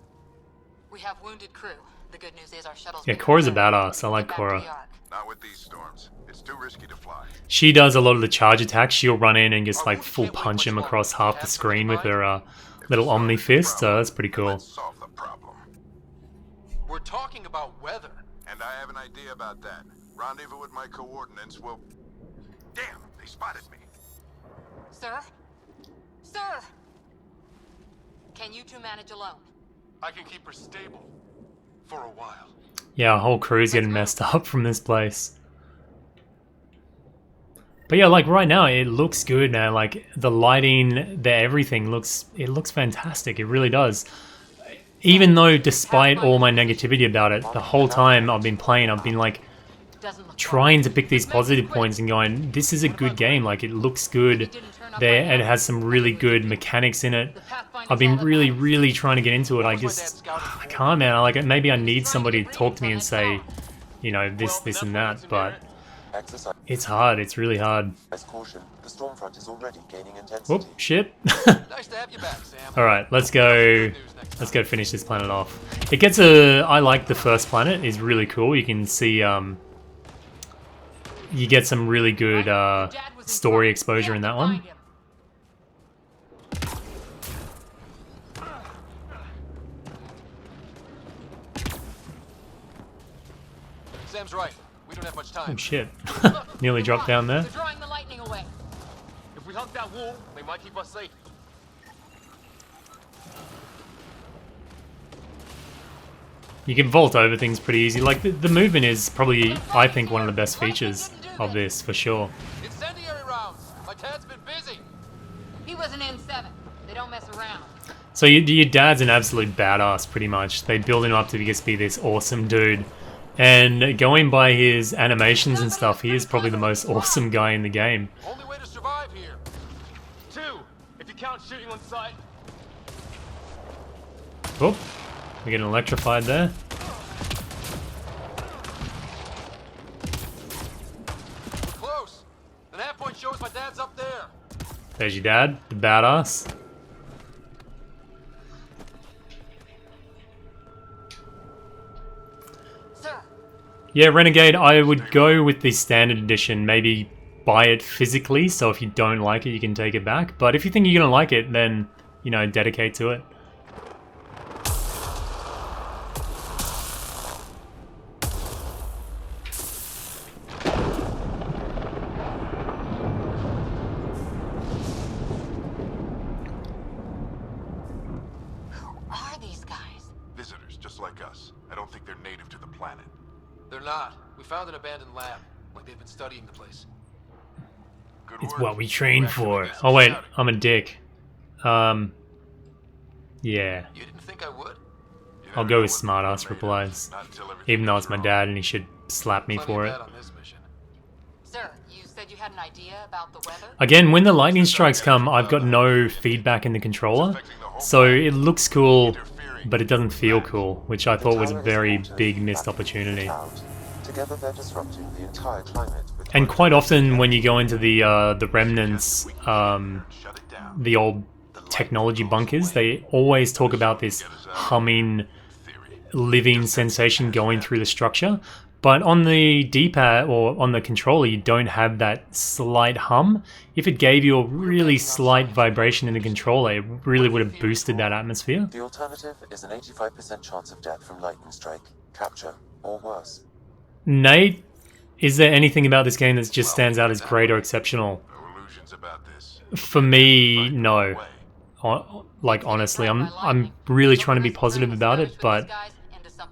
We have wounded crew. The good news is our shuttle's Yeah, been Cora's a repaired. badass. I like Get back to Cora. the Ark. Not with these storms. It's too risky to fly. She does a lot of the charge attacks. She'll run in and just like full punch him across half the screen with her little Omni fist. So that's pretty cool. Let's solve the problem. We're talking about weather. And I have an idea about that. Rendezvous with my coordinates will... Damn, they spotted me. Sir? Sir! Can you two manage alone? I can keep her stable. For a while. Yeah, our whole crew's getting messed up from this place. But yeah, like right now, it looks good, man. Like the lighting, everything looks fantastic. It really does. Even though, despite all my negativity about it, the whole time I've been playing, I've been like trying to pick these positive points and going, this is a good game. Like it looks good. It has some really good mechanics in it. I've been really trying to get into it. I can't, man. Maybe I need somebody to talk to me and say, you know, this and that, but it's hard. It's really hard. Whoop, shit. Alright, let's go finish this planet off. It gets I like the first planet, it's really cool. You can see, you get some really good story exposure in that one. Sam's right. We don't have much time. Oh shit. Nearly dropped down there. They're drawing the lightning away. If we hug that wall, they might keep us safe. You can vault over things pretty easy. Like the movement is probably, I think, one of the best features of this for sure. Incendiary rounds. My dad's been busy. He was an N7. They don't mess around. So your dad's an absolute badass, pretty much. They build him up to just be this awesome dude. And going by his animations and stuff, he is probably the most awesome guy in the game. Only way to survive here. 2, if you count shooting on sight. Oop, we're getting electrified there. We're close. The nav point shows my dad's up there. There's your dad, the badass. Yeah, Renegade, I would go with the standard edition, maybe buy it physically, so if you don't like it, you can take it back. But if you think you're gonna like it, then, you know, dedicate to it. Who are these guys? Visitors, just like us. I don't think they're native to the planet. They're not. We found an abandoned lab. Like they've been studying the place. Good It's work. what we train for. Oh wait, I'm a dick. Yeah. You didn't think I would? I'll go with smartass replies. Even though it's my dad and he should slap me for it. Sir, you said you had an idea about the weather? Again, when the lightning strikes come, I've got no feedback in the controller. So it looks cool, but it doesn't feel cool, which I thought was a very big missed opportunity. Together they're disrupting the entire climate. And quite often when you go into the remnants, the old technology bunkers, they always talk about this humming, living sensation going through the structure. But on the D-pad or on the controller, you don't have that slight hum. If it gave you a really slight vibration in the controller, it really would have boosted that atmosphere. The alternative is an 85% chance of death from lightning strike, capture, or worse. Nate, is there anything about this game that just stands out as great or exceptional? For me, no. Like honestly, I'm really trying to be positive about it, but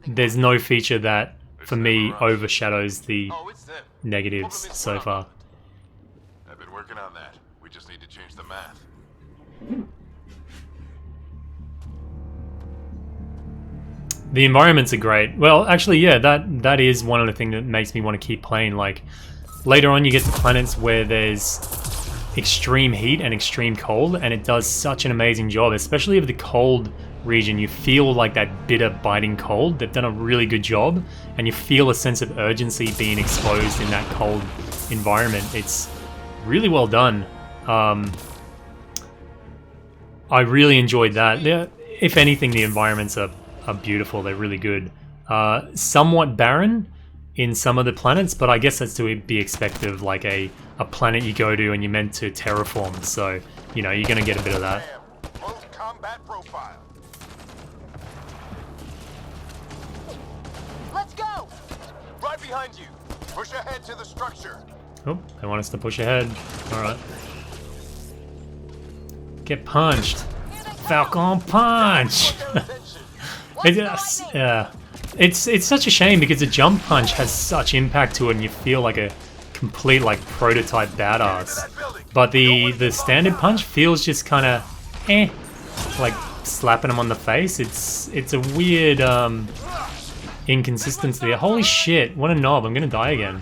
there's no feature that for me overshadows the negatives so far. I've been working on that. We just need to change the math. The environments are great. Well, actually, yeah, that is one of the things that makes me want to keep playing. Like, later on you get to planets where there's extreme heat and extreme cold, and it does such an amazing job, especially of the cold region. You feel like that bitter, biting cold. They've done a really good job, and you feel a sense of urgency being exposed in that cold environment. It's really well done. I really enjoyed that. If anything, the environments are beautiful. They're really good. somewhat barren in some of the planets, but I guess that's to be expected of like a planet you go to and you're meant to terraform, so you know, you're gonna get a bit of that. Move combat profile. Let's go! Right behind you. Push ahead to the structure. Oh, they want us to push ahead. Alright. Get punched. Falcon punch! It's such a shame because the jump punch has such impact to it and you feel like a complete like prototype badass. But the standard punch feels just kinda like slapping him on the face. It's a weird inconsistency there. Holy shit, what a knob, I'm gonna die again.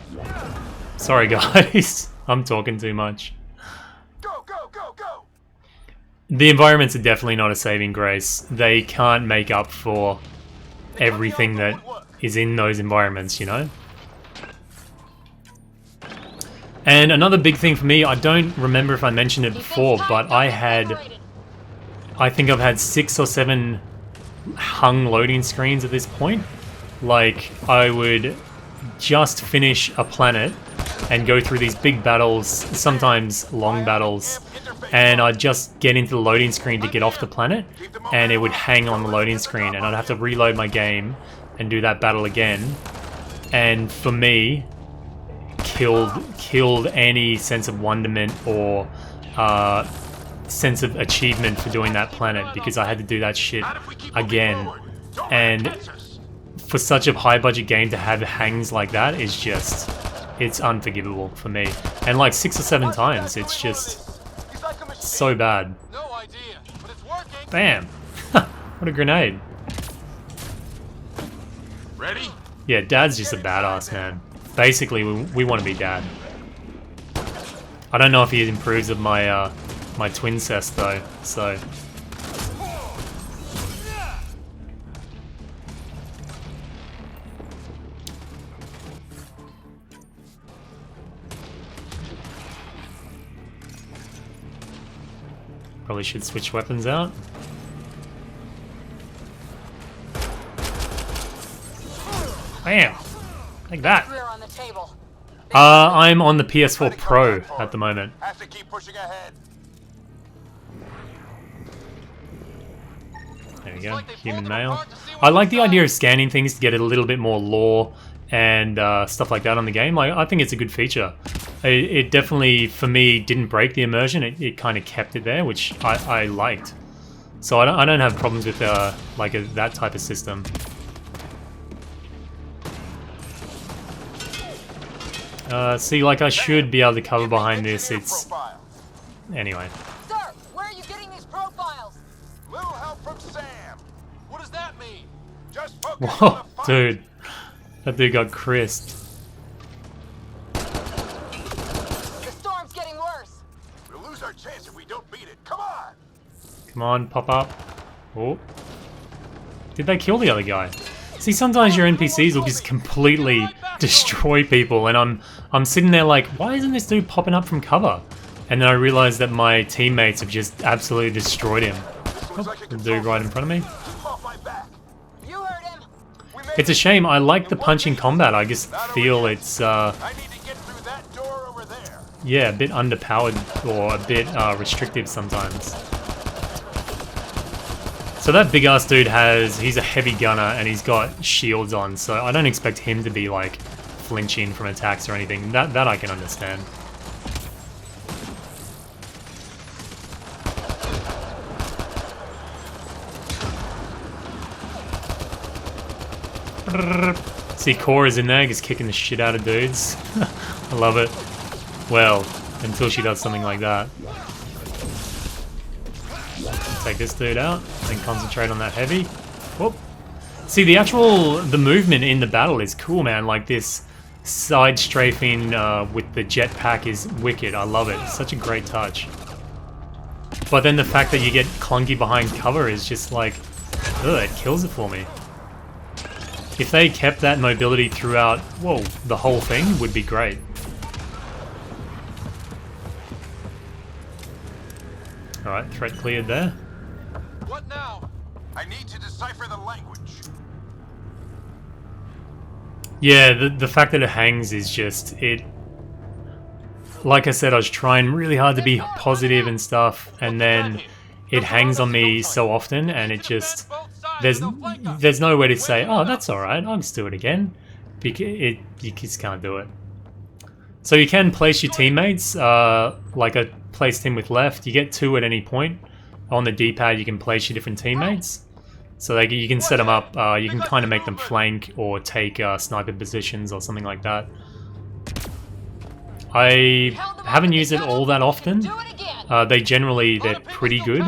Sorry guys, I'm talking too much. Go, go, go, go. The environments are definitely not a saving grace. They can't make up for everything that is in those environments, you know? And another big thing for me, I don't remember if I mentioned it before, but I think I've had 6 or 7 hung loading screens at this point. Like, I would just finish a planet and go through these big battles, sometimes long battles, and I'd just get into the loading screen to get off the planet, and it would hang on the loading screen, and I'd have to reload my game and do that battle again. And for me, killed any sense of wonderment or sense of achievement for doing that planet, because I had to do that shit again. And for such a high budget game to have hangs like that is just, it's unforgivable for me. And like 6 or 7 times, it's just so bad. Bam! What a grenade. Ready? Yeah, Dad's just a badass, man. Basically, we want to be Dad. I don't know if he improves of my my twin cest though, so. Probably should switch weapons out. Bam! Like that. I'm on the PS4 Pro at the moment. Have to keep pushing ahead. There we go, human male. I like the idea of scanning things to get a little bit more lore and stuff like that on the game. I think it's a good feature. It definitely, for me, didn't break the immersion. It kind of kept it there, which I liked. So I don't have problems with that type of system. See, like I should be able to cover behind this. It's anyway. Sir, where are you getting these profiles? Little help from Sam. What does that mean? Just focus on Whoa, the fight. dude, that dude got crisped. The storm's getting worse. We'll lose our chance if we don't beat it. Come on. Come on, pop up. Oh, did they kill the other guy? See, sometimes your NPCs will just completely destroy people, and I'm sitting there like, why isn't this dude popping up from cover? And then I realize that my teammates have just absolutely destroyed him. Oh, the dude right in front of me. You heard him. It's a shame. I like the punching combat. I just feel it's I need to get through that door over there. yeah, a bit underpowered or a bit restrictive sometimes. So that big ass dude he's a heavy gunner and he's got shields on, so I don't expect him to be like flinching from attacks or anything. That I can understand. See, Cora's in there, just kicking the shit out of dudes. I love it. Well, until she does something like that. Take this dude out, then concentrate on that heavy. Whoop. See, the movement in the battle is cool, man. Like this side strafing with the jetpack is wicked. I love it. It's such a great touch. But then the fact that you get clunky behind cover is just like, ugh, it kills it for me. If they kept that mobility throughout, whoa, the whole thing would be great. Alright, threat cleared there. What now? I need to decipher the language. Yeah, the fact that it hangs is just it. Like I said, I was trying really hard to be positive and stuff, and then it hangs on me so often, and it just there's no way to say, oh, that's all right, I'll just do it again, because you just can't do it. So you can place your teammates, like I placed him with left. You get 2 at any point on the D-pad. You can place your different teammates, so you can set them up. You can kind of make them flank or take sniper positions or something like that. I haven't used it all that often. They're pretty good.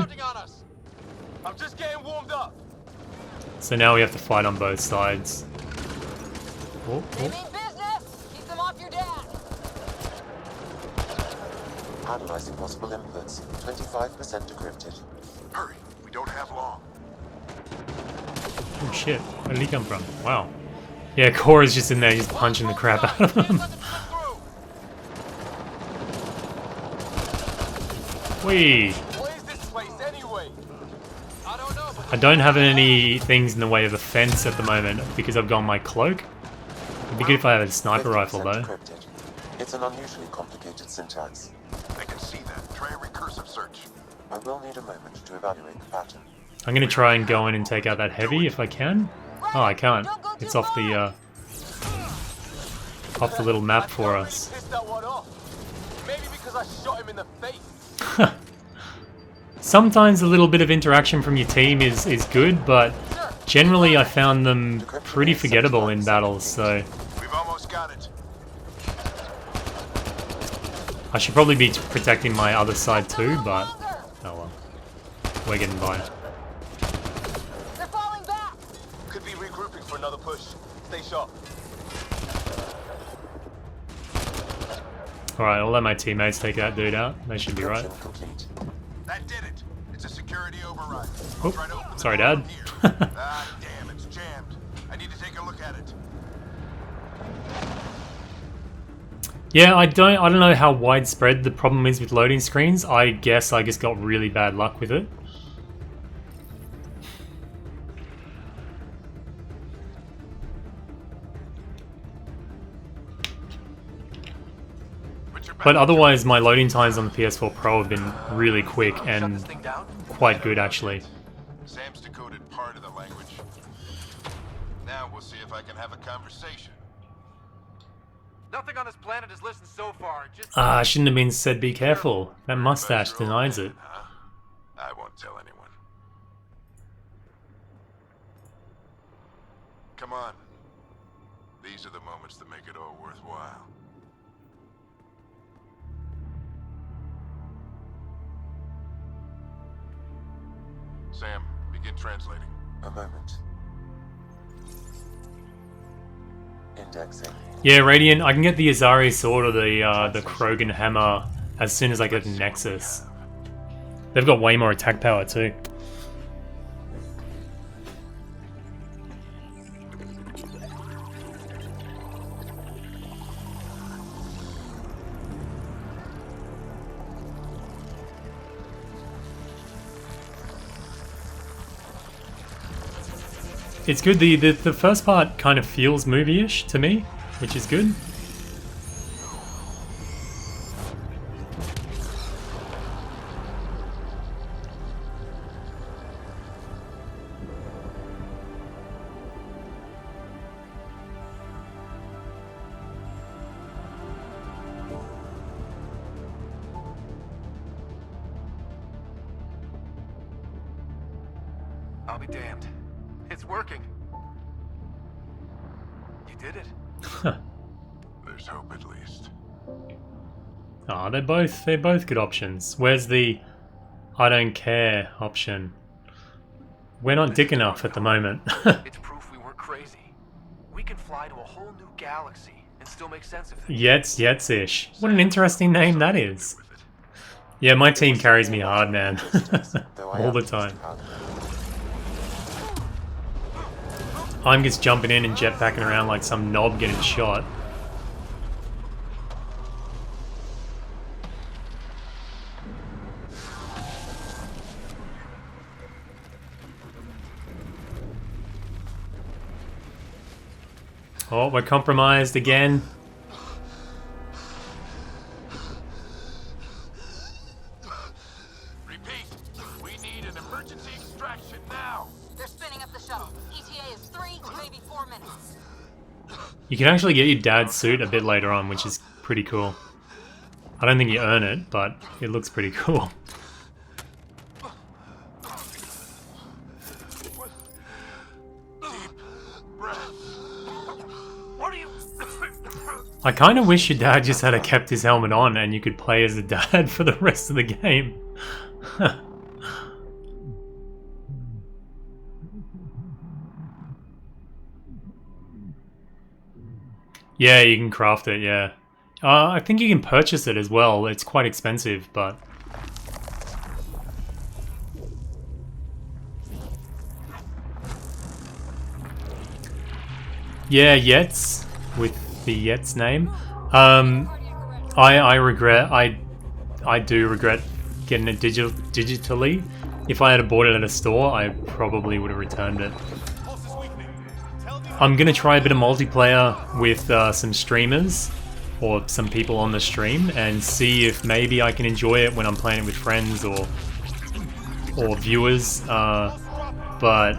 So now we have to fight on both sides. Oh, oh. Analyzing possible inputs. 25% decrypted. Hurry, we don't have long. Oh shit, where did he come from? Wow. Yeah, Cora's just in there, just punching the crap out of him. Whee! I don't have any things in the way of a fence at the moment because I've got my cloak. It'd be good if I had a sniper rifle though. Encrypted. It's an unusually complicated syntax. I can see that. Try a recursive search. I will need a moment to evaluate the pattern. I'm gonna try and go in and take out that heavy if I can. Oh, I can't. It's off the little map for us. Maybe because I shot him in the face. Sometimes a little bit of interaction from your team is good, but generally I found them pretty forgettable in battles, so... We've almost got it. I should probably be protecting my other side too, but... oh well. We're getting by. They're falling back. Could be regrouping for another push. Stay sharp. Alright, I'll let my teammates take that dude out. They should be right. That did it. It's a security override. Oh, sorry, Dad. Ah, damn, it's jammed. I need to take a look at it. Yeah, I don't know how widespread the problem is with loading screens. I guess I just got really bad luck with it. But otherwise, my loading times on the PS4 Pro have been really quick and quite good, actually. Sam's decoded part of the language. Now we'll see if I can have a conversation. Nothing on this planet is listened so far. Just I shouldn't have been said be careful. That mustache denies it. Huh? I won't tell anyone. Come on. These are the moments that make it all worthwhile. Sam, begin translating. A moment. Indexing. Yeah, Radiant, I can get the Azari sword or the Krogan hammer as soon as I get the Nexus. They've got way more attack power too. It's good. The first part kind of feels movie-ish to me, which is good. I'll be damned. It's working. You did it. There's hope at least. Ah, they're both good options. Where's the I don't care option? We're not dick enough at the moment. It's proof we weren't crazy. We can fly to a whole new galaxy and still make sense of things. Yetz-ish. What an interesting name that is. Yeah, my team carries me hard, man. All the time. I'm just jumping in and jetpacking around like some knob getting shot. Oh, we're compromised again. Repeat, we need an emergency extraction now. They're spinning up the shuttle. ETA is 3, maybe 4 minutes. You can actually get your dad's suit a bit later on, which is pretty cool. I don't think you earn it, but it looks pretty cool. I kind of wish your dad just had kept his helmet on and you could play as a dad for the rest of the game. Yeah, you can craft it, yeah. I think you can purchase it as well. It's quite expensive, but... Yeah, Yetz, with the Yetz name. I regret, I do regret getting it digitally. If I had bought it at a store, I probably would have returned it. I'm gonna try a bit of multiplayer with some streamers or some people on the stream and see if maybe I can enjoy it when I'm playing it with friends or viewers. But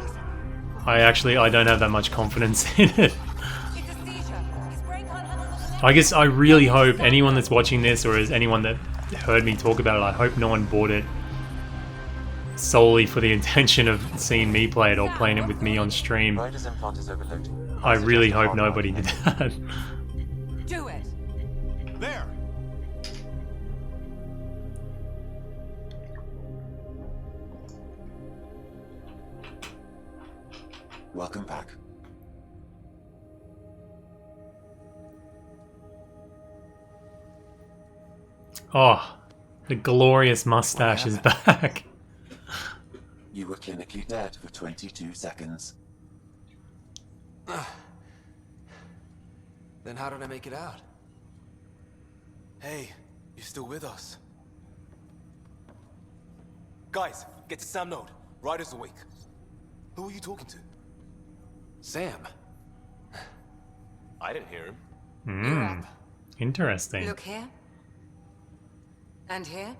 I don't have that much confidence in it. I guess I really hope anyone that's watching this or is anyone that heard me talk about it, I hope no one bought it solely for the intention of seeing me play it or playing it with me on stream. I really hope nobody did that. Do it. There. Welcome back. Oh, the glorious mustache is back. You were clinically dead for 22 seconds. Then how did I make it out? Hey, you're still with us. Guys, get to Sam Node. Ryder's awake. Who are you talking to? Sam. I didn't hear him. Hmm. Interesting. Look here. And here.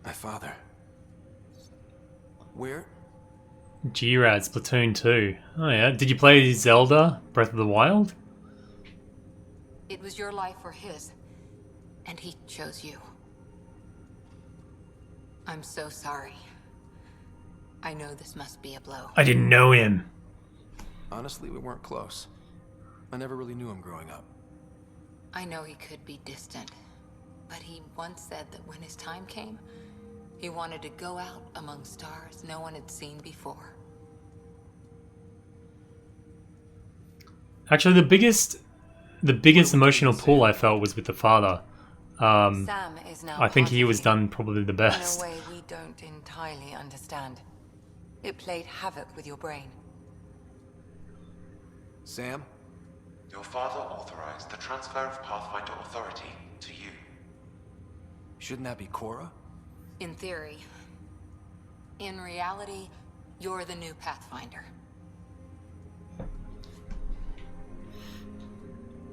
My father. Where? G-Rad, Splatoon 2. Oh yeah, did you play Zelda Breath of the Wild? It was your life or his, and he chose you. I'm so sorry. I know this must be a blow. I didn't know him. Honestly, we weren't close. I never really knew him growing up. I know he could be distant, but he once said that when his time came, he wanted to go out among stars no one had seen before. Actually, the biggest emotional pull I felt was with the father. Sam is now I think part he of was you, done probably the best. in a way we don't entirely understand. It played havoc with your brain. Sam? Your father authorized the transfer of Pathfinder authority to you. Shouldn't that be Cora? In theory. In reality, you're the new Pathfinder.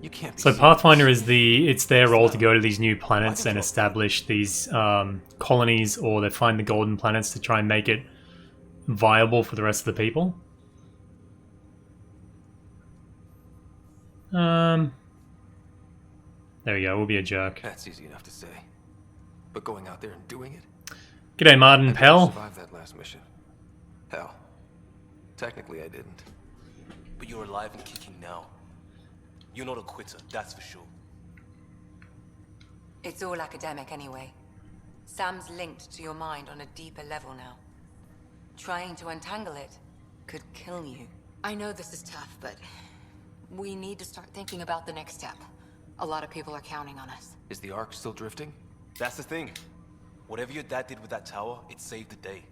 You can't be So serious. Pathfinder is it's their role to go to these new planets and establish these colonies, or they find the golden planets to try and make it viable for the rest of the people. There we go, we'll be a jerk. That's easy enough to say. But going out there and doing it? G'day Martin I Pell. survived that last mission. Hell, technically I didn't. But you're alive and kicking now. You're not a quitter, that's for sure. It's all academic anyway. Sam's linked to your mind on a deeper level now. Trying to untangle it could kill you. I know this is tough, but we need to start thinking about the next step. A lot of people are counting on us. Is the Ark still drifting? That's the thing. Whatever your dad did with that tower, it saved the day.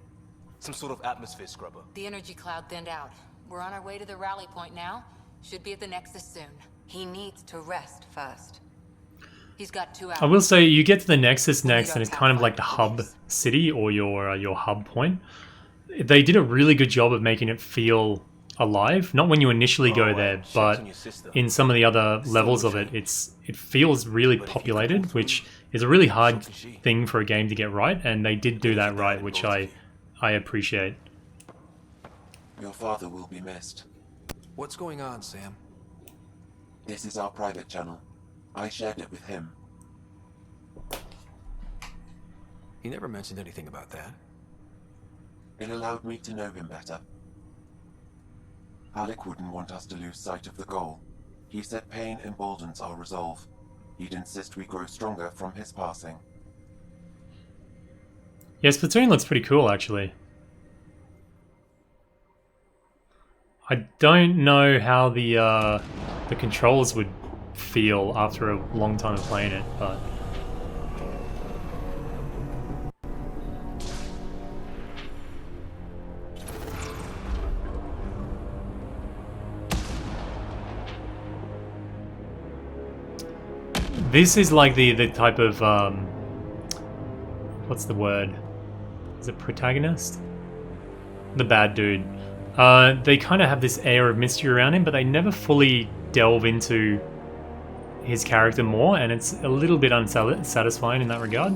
Some sort of atmosphere scrubber. The energy cloud thinned out. We're on our way to the rally point now. Should be at the Nexus soon. He needs to rest first. He's got 2 hours. I will say you get to the Nexus next, and it's kind of like the hub city or your hub point. They did a really good job of making it feel alive. Not when you initially go there, but in some of the other levels of it, it feels really populated, which is a really hard thing for a game to get right, and they did do that right, which I appreciate. Your father will be missed. What's going on, Sam? This is our private channel. I shared it with him. He never mentioned anything about that. It allowed me to know him better. Alec wouldn't want us to lose sight of the goal. He said pain emboldens our resolve. He'd insist we grow stronger from his passing. Yeah, Splatoon looks pretty cool, actually. I don't know how the controls would feel after a long time of playing it, but... This is like the type of, what's the word? Is it protagonist? The bad dude. They kind of have this air of mystery around him, but they never fully delve into his character more, and it's a little bit unsatisfying in that regard.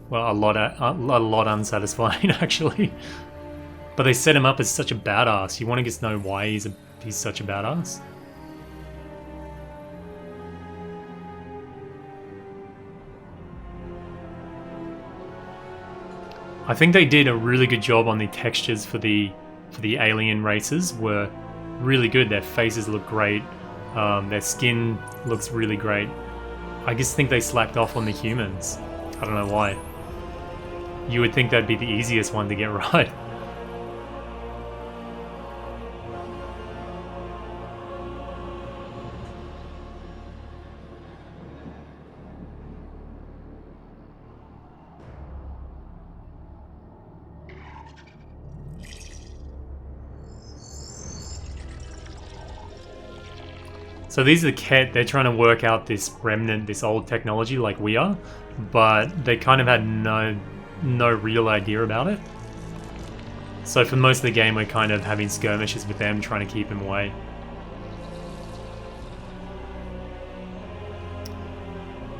Well, a lot unsatisfying, actually. But they set him up as such a badass. You want to get to know why he's such a badass. I think they did a really good job on the textures for the alien races. Were really good. Their faces look great. Their skin looks really great. I just think they slacked off on the humans. I don't know why. You would think that'd be the easiest one to get right. So these are the Ket, they're trying to work out this remnant, this old technology like we are, but they kind of had no real idea about it. So for most of the game we're kind of having skirmishes with them, trying to keep him away.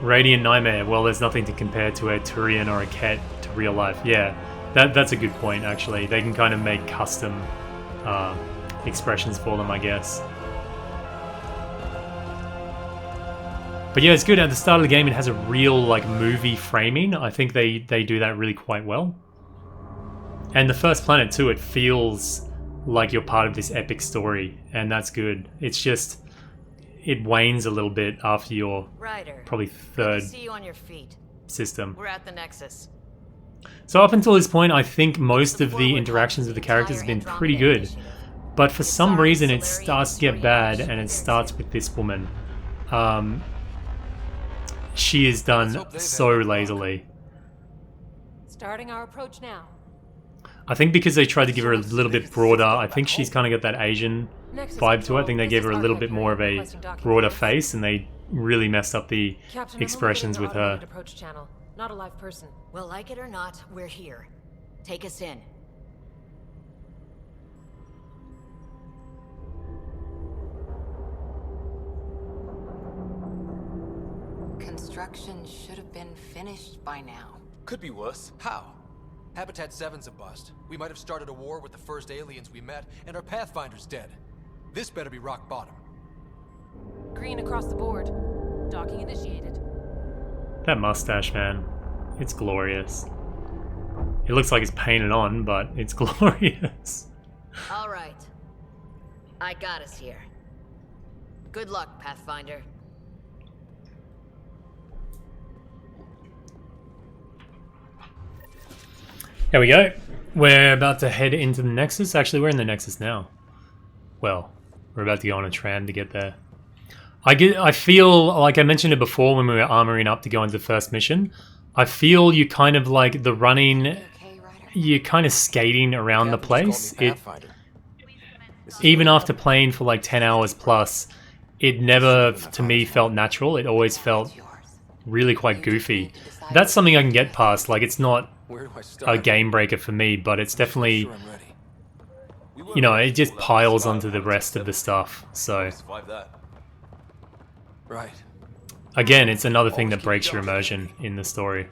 Radiant Nightmare, well there's nothing to compare to a Turian or a Ket to real life. Yeah, that's a good point actually. They can kind of make custom expressions for them, I guess. But yeah, it's good. At the start of the game, it has a real like movie framing. I think they do that really quite well. And the first planet too, it feels like you're part of this epic story, and that's good. It's just it wanes a little bit after your probably third See you on your feet. system. We're at the Nexus. So up until this point, I think most of the interactions with the characters have been pretty good. But for some reason, it starts to get bad, and it starts with this woman. She is done so lazily. Starting our approach now. I think because they tried to give her a little bit broader, I think she's kind of got that Asian vibe to her. I think they gave her a little bit more of a broader face, and they really messed up the expressions with her. Approach channel, not a live person. Well, like it or not, we're here. Take us in. Construction should have been finished by now. Could be worse. How? Habitat 7's a bust. We might have started a war with the first aliens we met, and our Pathfinder's dead. This better be rock bottom. Green across the board. Docking initiated. That mustache, man. It's glorious. It looks like it's painted on, but it's glorious. All right. I got us here. Good luck, Pathfinder. There we go. We're about to head into the Nexus. Actually, we're in the Nexus now. Well, we're about to go on a tram to get there. I feel, like I mentioned it before when we were armoring up to go into the first mission, I feel you kind of like the running, you're kind of skating around the place. Even after playing for like 10 hours plus, it never, to me, felt natural. It always felt really quite goofy. That's something I can get past. Like, it's not a game breaker for me, but it's definitely you know, it just piles onto the rest of the stuff. So Right. again, it's another thing that breaks your immersion in the story.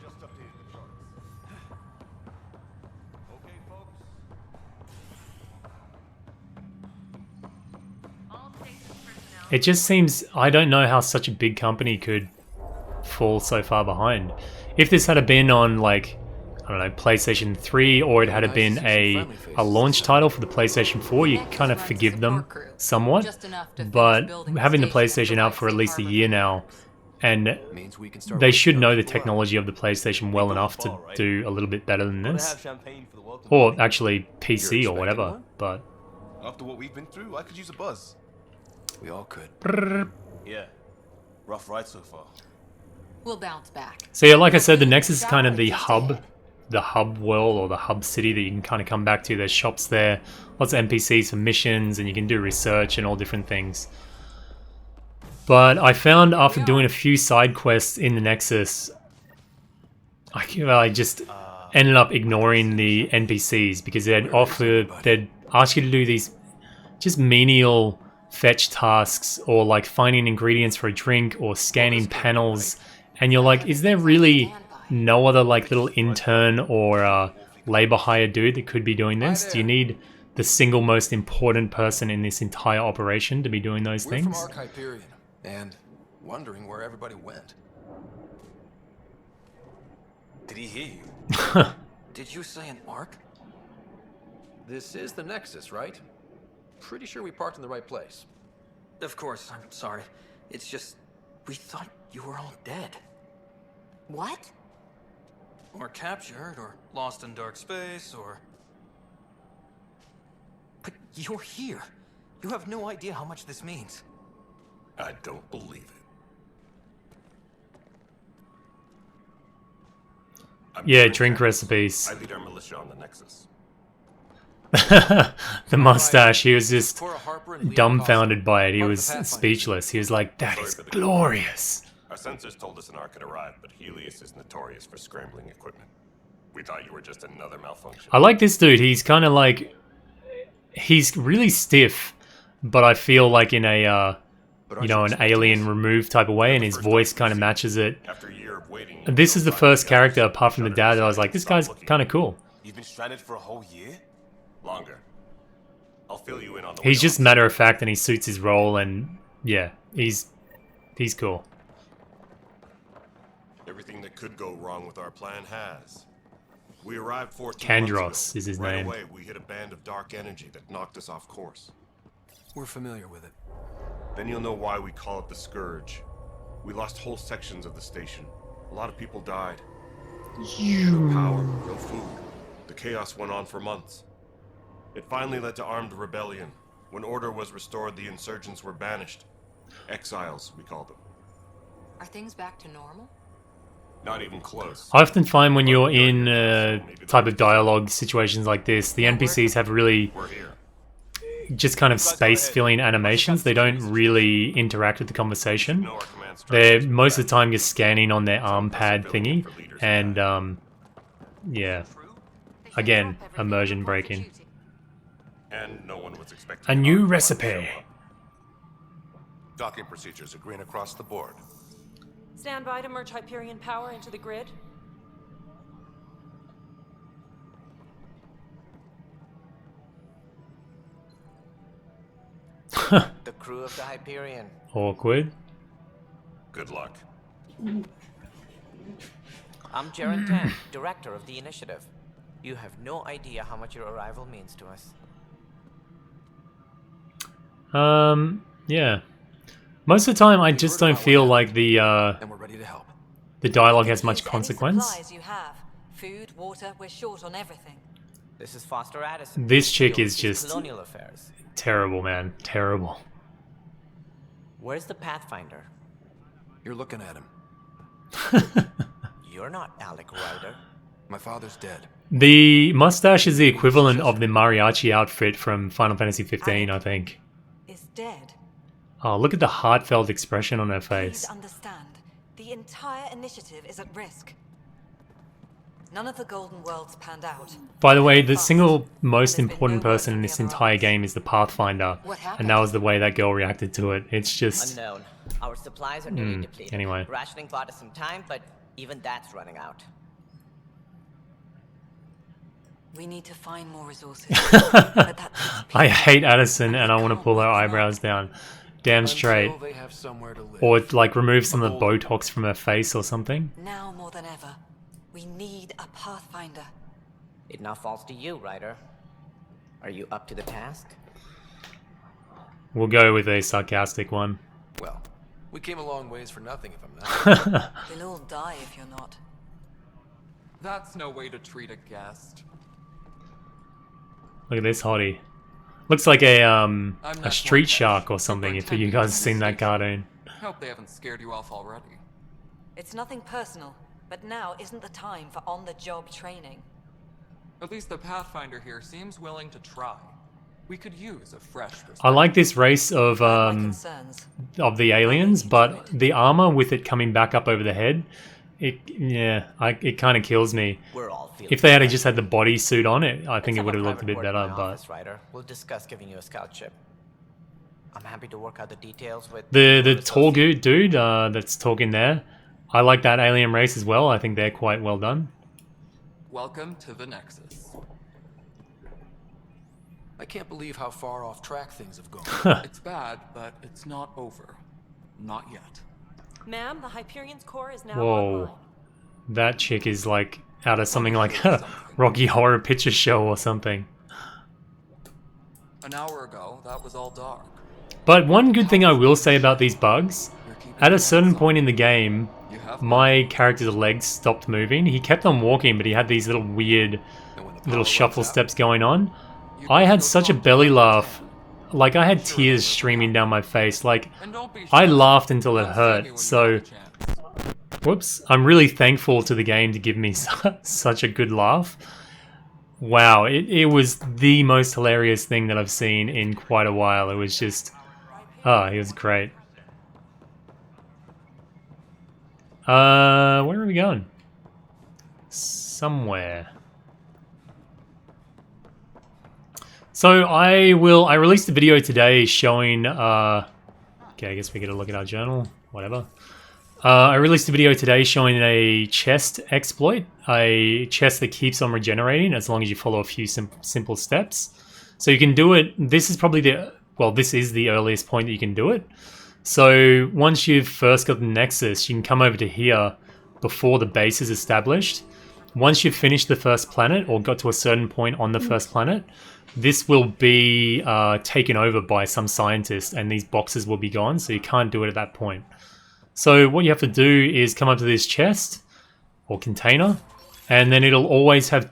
It just seems, I don't know how such a big company could fall so far behind. If this had been on, like, I don't know, PlayStation 3, or it had been a launch title for the PlayStation 4, you kind of forgive them somewhat. But having the PlayStation out for at least a year now, and they should know the technology of the PlayStation well enough to do a little bit better than this. Or actually PC or whatever, but... After what we've been through, I could use a buzz. We all could. Yeah. Rough ride so far. We'll bounce back. So yeah, like I said, the Nexus is kind of the hub world, or the hub city that you can kind of come back to. There's shops there, lots of NPCs for missions, and you can do research and all different things. But I found after doing a few side quests in the Nexus, I just ended up ignoring the NPCs because they'd ask you to do these just menial fetch tasks, or like finding ingredients for a drink, or scanning panels, and you're like, is there really no other like little intern or labor hire dude that could be doing this? Do you need the single most important person in this entire operation to be doing those things? We're from Hyperion, and wondering where everybody went. Did he hear you? Did you say an Ark? This is the Nexus, right? Pretty sure we parked in the right place. Of course, I'm sorry. It's just, we thought you were all dead. What? Or captured, or lost in dark space, or... But you're here. You have no idea how much this means. I don't believe it. Yeah, drink recipes. I lead our militia on the Nexus. The mustache, he was just dumbfounded by it. He was speechless. He was like, that is glorious. Our sensors told us an Ark had arrived, but Helios is notorious for scrambling equipment. We thought you were just another malfunction. I like this dude. He's kind of like, he's really stiff, but I feel like in a, you know, an Alien Removed type of way, and his voice kind of matches it. And this is the first character, apart from the dad, that I was like, this guy's kind of cool. You've been stranded for a whole year? Longer. I'll fill you in on the He's just matter of fact, and he suits his role, and yeah, he's cool. Everything that could go wrong with our plan has. We arrived 14 Kandros months ago. is his right name. Away, we hit a band of dark energy that knocked us off course. We're familiar with it. Then you'll know why we call it the Scourge. We lost whole sections of the station. A lot of people died. No power, no food. The chaos went on for months. It finally led to armed rebellion. When order was restored, the insurgents were banished. Exiles, we call them. Are things back to normal? Not even close. I often find when you're in type of dialogue situations like this, the NPCs have really just kind of space-filling animations. They don't really interact with the conversation. They're most of the time just scanning on their arm pad thingy, and yeah, again, immersion breaking. And no one was expecting A new recipe. Docking procedures are green across the board. Stand by to merge Hyperion power into the grid. The crew of the Hyperion. Awkward. Good luck. I'm Jaren Tan, director of the initiative. You have no idea how much your arrival means to us. Yeah. Most of the time, I just don't feel like the dialogue has much consequence. Supplies you have. Food, water, we're short on everything. This is Foster Addison. This chick is just colonial affairs. terrible, man. Terrible. Where's the Pathfinder? You're looking at him. You're not Alec Ryder. My father's dead. The mustache is the equivalent of the mariachi outfit from Final Fantasy 15, I think. Is dead. Oh, look at the heartfelt expression on her face. Please understand. The entire initiative is at risk. None of the Golden Worlds panned out. By the way, the single most important person in this entire game is the Pathfinder, and that was the way that girl reacted to it. It's just... Unknown. Our supplies are nearly depleted. Anyway. Rationing bought us some time, but even that's running out. We need to find more resources. I hate Addison and I want to pull her eyebrows down. Damn straight. They have somewhere to live. Or like remove some of the Botox from her face or something. Now more than ever, we need a Pathfinder. It now falls to you, Ryder. Are you up to the task? We'll go with a sarcastic one. Well, we came a long ways for nothing if I'm not. We'll all die if you're not. That's no way to treat a guest. Look at this hottie. Looks like a street shark or something, if you guys have seen that cartoon. Hope they haven't scared you off already. It's nothing personal, but now isn't the time for on-the-job training. At least the Pathfinder here seems willing to try. We could use a fresh perspective. I like this race of the aliens, but the armor with it coming back up over the head, it kind of kills me. If they had just had the bodysuit on it, I think it would have looked a bit better. But we'll discuss giving you a scout ship. I'm happy to work out the details with the tall dude that's talking there, I like that alien race as well. I think they're quite well done. Welcome to the Nexus. I can't believe how far off track things have gone. It's bad, but it's not over. Not yet. Ma'am, the Hyperion's core is now Whoa. online. That chick is like out of something like a Rocky Horror Picture Show or something. An hour ago, that was all dark. But one good thing I will say about these bugs, at a certain point in the game, my character's legs stopped moving. He kept on walking, but he had these little weird little shuffle steps going on. I had such a belly laugh. Like, I had tears streaming down my face. Like, I laughed until it hurt. So, whoops. I'm really thankful to the game to give me such a good laugh. Wow, it was the most hilarious thing that I've seen in quite a while. It was just... Oh, it was great. Where are we going? Somewhere. So I released a video today showing, okay, I guess we get a look at our journal, whatever. I released a video today showing a chest exploit, a chest that keeps on regenerating as long as you follow a few simple steps. So you can do it, this is probably this is the earliest point that you can do it. So once you've first got the Nexus, you can come over to here before the base is established. Once you've finished the first planet or got to a certain point on the first planet, this will be taken over by some scientist and these boxes will be gone, so you can't do it at that point. So what you have to do is come up to this chest or container, and then it'll always have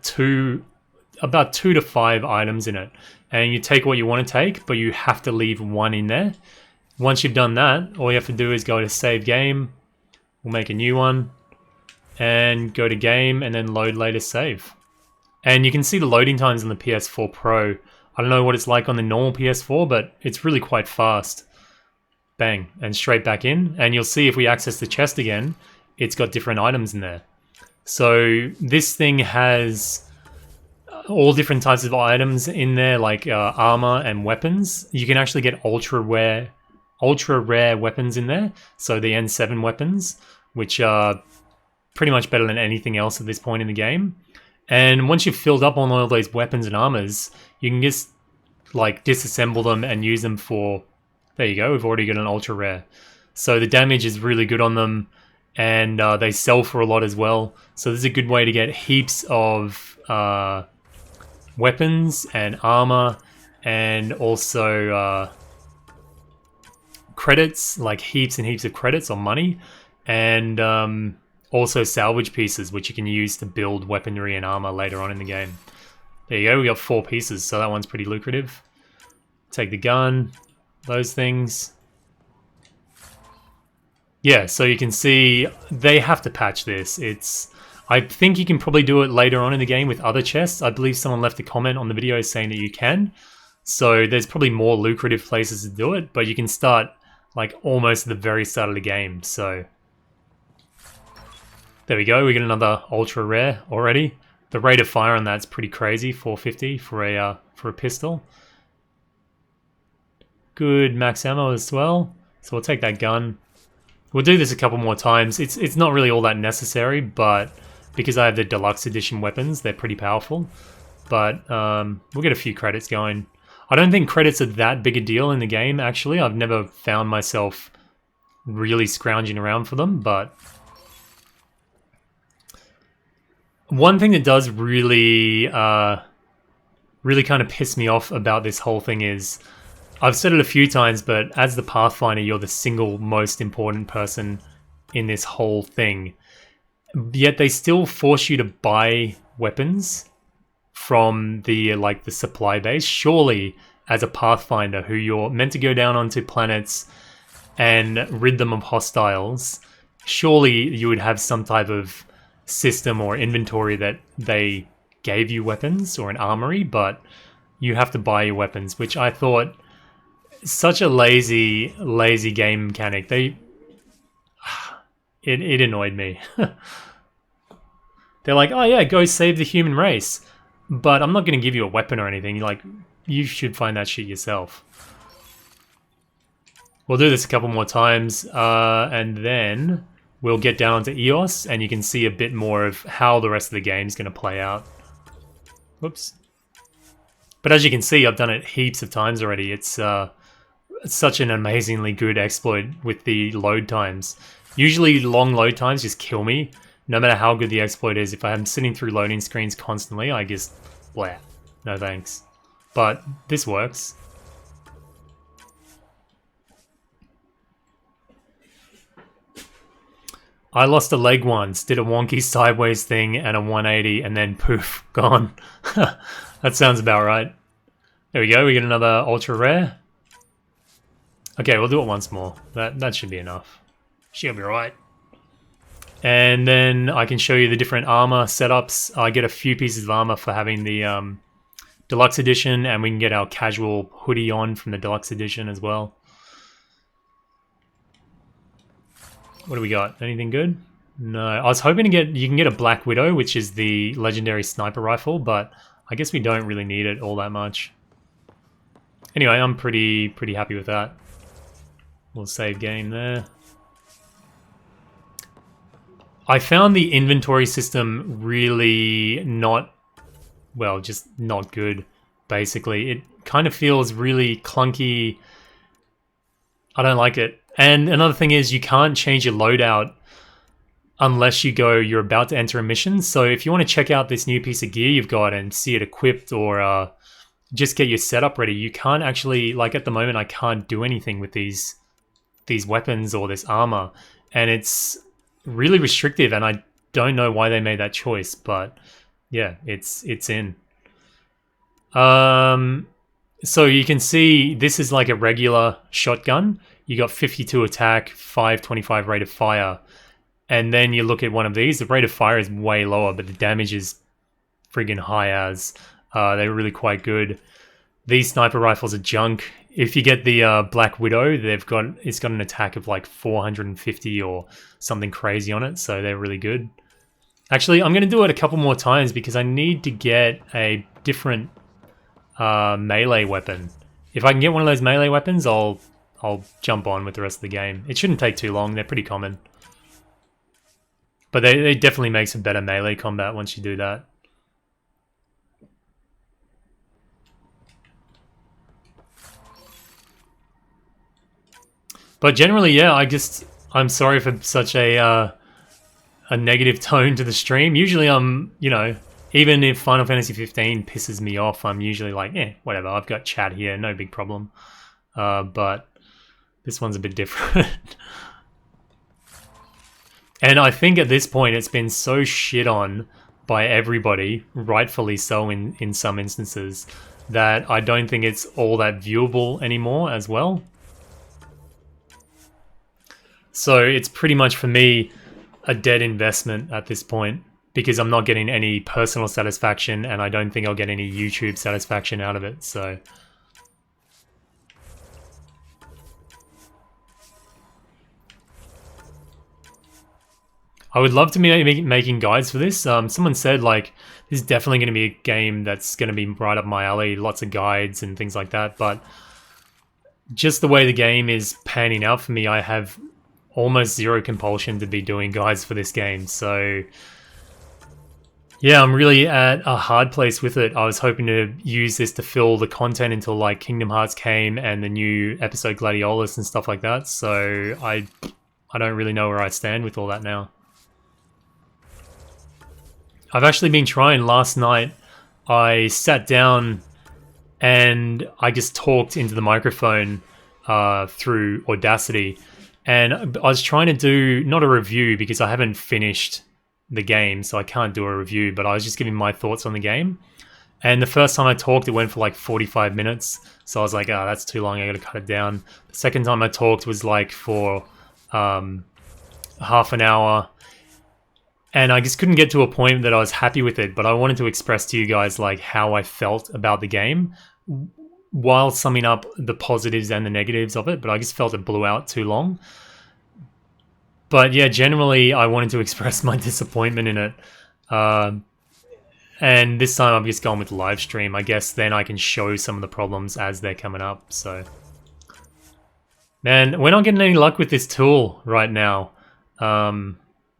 about 2 to 5 items in it. And you take what you want to take, but you have to leave one in there. Once you've done that, all you have to do is go to save game. We'll make a new one and go to game and then load latest save. And you can see the loading times on the PS4 Pro. I don't know what it's like on the normal PS4, but it's really quite fast. Bang, and straight back in. And you'll see if we access the chest again, it's got different items in there. So this thing has all different types of items in there, like armor and weapons. You can actually get ultra rare weapons in there. So the N7 weapons, which are pretty much better than anything else at this point in the game. And once you've filled up on all those weapons and armors, you can just like disassemble them and use them for... There you go, we've already got an ultra rare. So the damage is really good on them, and they sell for a lot as well. So this is a good way to get heaps of weapons and armor, and also credits, like heaps and heaps of credits or money, and also salvage pieces, which you can use to build weaponry and armor later on in the game. There you go, we got 4 pieces, so that one's pretty lucrative. Take the gun, those things. Yeah, so you can see they have to patch this. I think you can probably do it later on in the game with other chests. I believe someone left a comment on the video saying that you can. So there's probably more lucrative places to do it, but you can start like almost at the very start of the game. So There we go. We get another ultra rare already. The rate of fire on that's pretty crazy. 450 for a pistol. Good max ammo as well. So we'll take that gun. We'll do this a couple more times. It's not really all that necessary, but because I have the deluxe edition weapons, they're pretty powerful. But we'll get a few credits going. I don't think credits are that big a deal in the game, actually. I've never found myself really scrounging around for them, but one thing that does really, really kind of piss me off about this whole thing is, I've said it a few times, but as the Pathfinder, you're the single most important person in this whole thing. Yet they still force you to buy weapons from the supply base. Surely, as a Pathfinder, who you're meant to go down onto planets and rid them of hostiles, surely you would have some type of system or inventory that they gave you weapons or an armory, but you have to buy your weapons, which I thought such a lazy game mechanic. It annoyed me. They're like, oh yeah, go save the human race, but I'm not going to give you a weapon or anything. Like, you should find that shit yourself. We'll do this a couple more times, and then we'll get down to EOS, and you can see a bit more of how the rest of the game's going to play out. Whoops. But as you can see, I've done it heaps of times already. It's such an amazingly good exploit with the load times. Usually long load times just kill me, no matter how good the exploit is. If I'm sitting through loading screens constantly, I just, blah, no thanks. But this works. I lost a leg once, did a wonky sideways thing and a 180, and then poof, gone. That sounds about right. There we go, we get another ultra rare. Okay, we'll do it once more. That should be enough. She'll be right. And then I can show you the different armor setups. I get a few pieces of armor for having the deluxe edition, and we can get our casual hoodie on from the deluxe edition as well. What do we got? Anything good? No. I was hoping to get... You can get a Black Widow, which is the legendary sniper rifle, but I guess we don't really need it all that much. Anyway, I'm pretty happy with that. We'll save game there. I found the inventory system really not... Well, just not good, basically. It kind of feels really clunky. I don't like it. And another thing is you can't change your loadout unless you're about to enter a mission. So if you want to check out this new piece of gear you've got and see it equipped or just get your setup ready, you can't actually, like at the moment, I can't do anything with these weapons or this armor. And it's really restrictive, and I don't know why they made that choice, but yeah, it's in. So you can see this is like a regular shotgun. You got 52 attack, 525 rate of fire. And then you look at one of these, the rate of fire is way lower, but the damage is friggin' high as. They're really quite good. These sniper rifles are junk. If you get the Black Widow, it's got an attack of like 450 or something crazy on it, so they're really good. Actually, I'm going to do it a couple more times because I need to get a different melee weapon. If I can get one of those melee weapons, I'll jump on with the rest of the game. It shouldn't take too long, they're pretty common. But they definitely make some better melee combat once you do that. But generally, yeah, I'm sorry for such a negative tone to the stream. Usually I'm, even if Final Fantasy 15 pisses me off, I'm usually like, whatever, I've got chat here, no big problem. But this one's a bit different. And I think at this point it's been so shit on by everybody, rightfully so in some instances, that I don't think it's all that viewable anymore as well. So it's pretty much for me a dead investment at this point because I'm not getting any personal satisfaction and I don't think I'll get any YouTube satisfaction out of it, so... I would love to be making guides for this. Someone said like this is definitely going to be a game that's going to be right up my alley. Lots of guides and things like that. But just the way the game is panning out for me, I have almost zero compulsion to be doing guides for this game. So yeah, I'm really at a hard place with it. I was hoping to use this to fill the content until like Kingdom Hearts came and the new episode Gladiolus and stuff like that. So I don't really know where I stand with all that now. I've actually been trying. Last night I sat down and I just talked into the microphone through Audacity, and I was trying to do not a review because I haven't finished the game, so I can't do a review, but I was just giving my thoughts on the game. And the first time I talked, it went for like 45 minutes, so I was like, oh, that's too long, I gotta cut it down. The second time I talked was like for half an hour, and I just couldn't get to a point that I was happy with it, but I wanted to express to you guys like how I felt about the game while summing up the positives and the negatives of it, but I just felt it blew out too long. But yeah, generally I wanted to express my disappointment in it. And this time I've just gone with live stream. I guess then I can show some of the problems as they're coming up, so. Man, we're not getting any luck with this tool right now.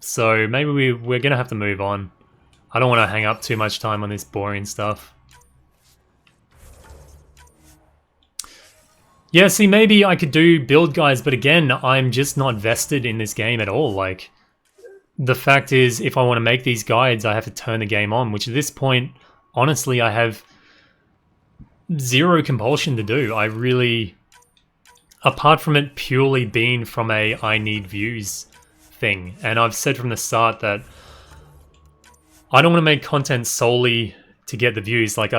So maybe we're gonna have to move on. I don't want to hang up too much time on this boring stuff. Yeah, see, maybe I could do build guides, but again, I'm just not vested in this game at all. Like, the fact is, if I want to make these guides, I have to turn the game on, which at this point, honestly, I have zero compulsion to do. I really, apart from it purely being from a I need views thing, and I've said from the start that I don't want to make content solely to get the views. Like,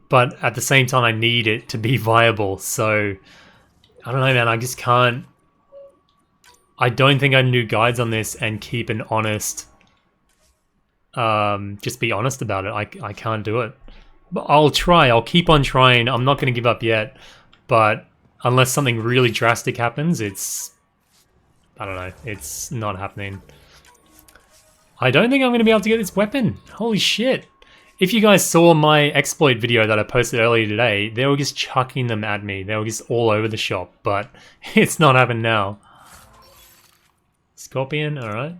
but at the same time, I need it to be viable. So, I don't know, man. I just can't. I don't think I can do guides on this and keep an honest. Just be honest about it. I can't do it. But I'll try. I'll keep on trying. I'm not going to give up yet. But unless something really drastic happens, it's. I don't know. It's not happening. I don't think I'm going to be able to get this weapon. Holy shit. If you guys saw my exploit video that I posted earlier today, they were just chucking them at me. They were just all over the shop, but it's not happening now. Scorpion, alright.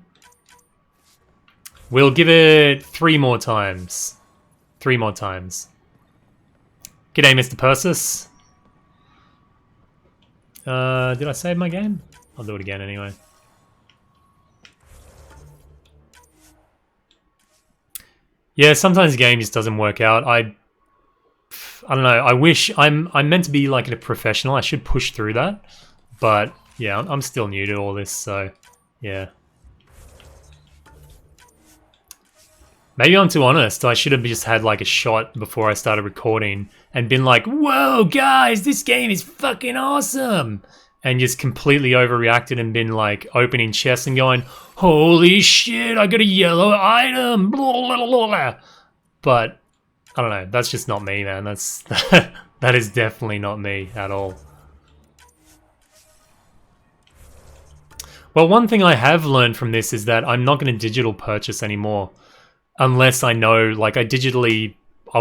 We'll give it 3 more times. 3 more times. G'day, Mr. Persis. Did I save my game? I'll do it again anyway. Yeah, sometimes the game just doesn't work out. I don't know. I wish I'm meant to be like a professional. I should push through that. But yeah, I'm still new to all this, so yeah. Maybe I'm too honest. I should have just had like a shot before I started recording and been like, "Whoa, guys, this game is fucking awesome." And just completely overreacted and been like opening chests and going, "Holy shit, I got a yellow item." Blah, blah, blah, blah. But I don't know, that's just not me, man. That is definitely not me at all. Well, one thing I have learned from this is that I'm not going to digital purchase anymore. Unless I know, like I'll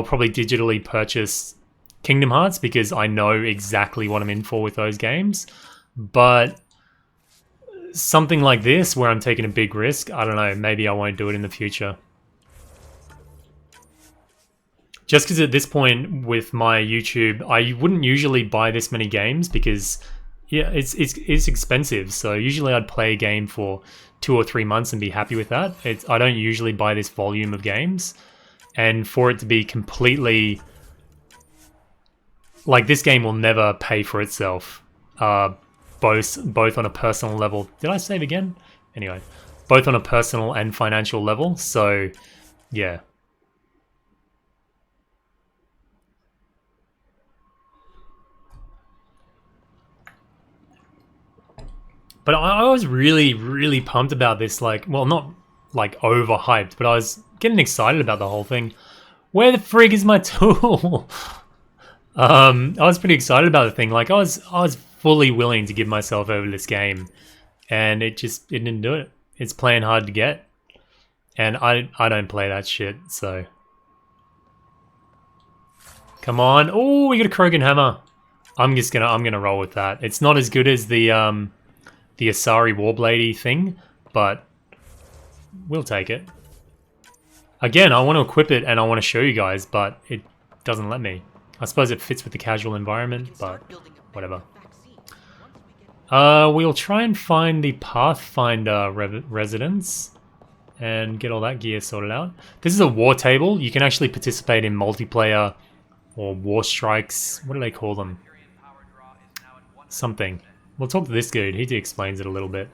probably digitally purchase Kingdom Hearts because I know exactly what I'm in for with those games. But something like this where I'm taking a big risk, I don't know, maybe I won't do it in the future. Just because at this point with my YouTube, I wouldn't usually buy this many games because yeah, it's expensive. So usually I'd play a game for 2 or 3 months and be happy with that. I don't usually buy this volume of games, and for it to be completely like this game will never pay for itself. Both on a personal level. Did I save again? Anyway, both on a personal and financial level. So yeah. But I was really, really pumped about this. Like, well, not like overhyped, but I was getting excited about the whole thing. Where the frig is my tool? I was pretty excited about the thing. Like, I was fully willing to give myself over to this game, and it didn't do it. It's playing hard to get, and I don't play that shit. So come on! Oh, we got a Krogan hammer. I'm gonna roll with that. It's not as good as the Asari Warbladey thing, but we'll take it. Again, I want to equip it and I want to show you guys, but it doesn't let me. I suppose it fits with the casual environment, but whatever. We'll try and find the Pathfinder residence and get all that gear sorted out. This is a war table. You can actually participate in multiplayer or war strikes. What do they call them? Something. We'll talk to this dude. He explains it a little bit.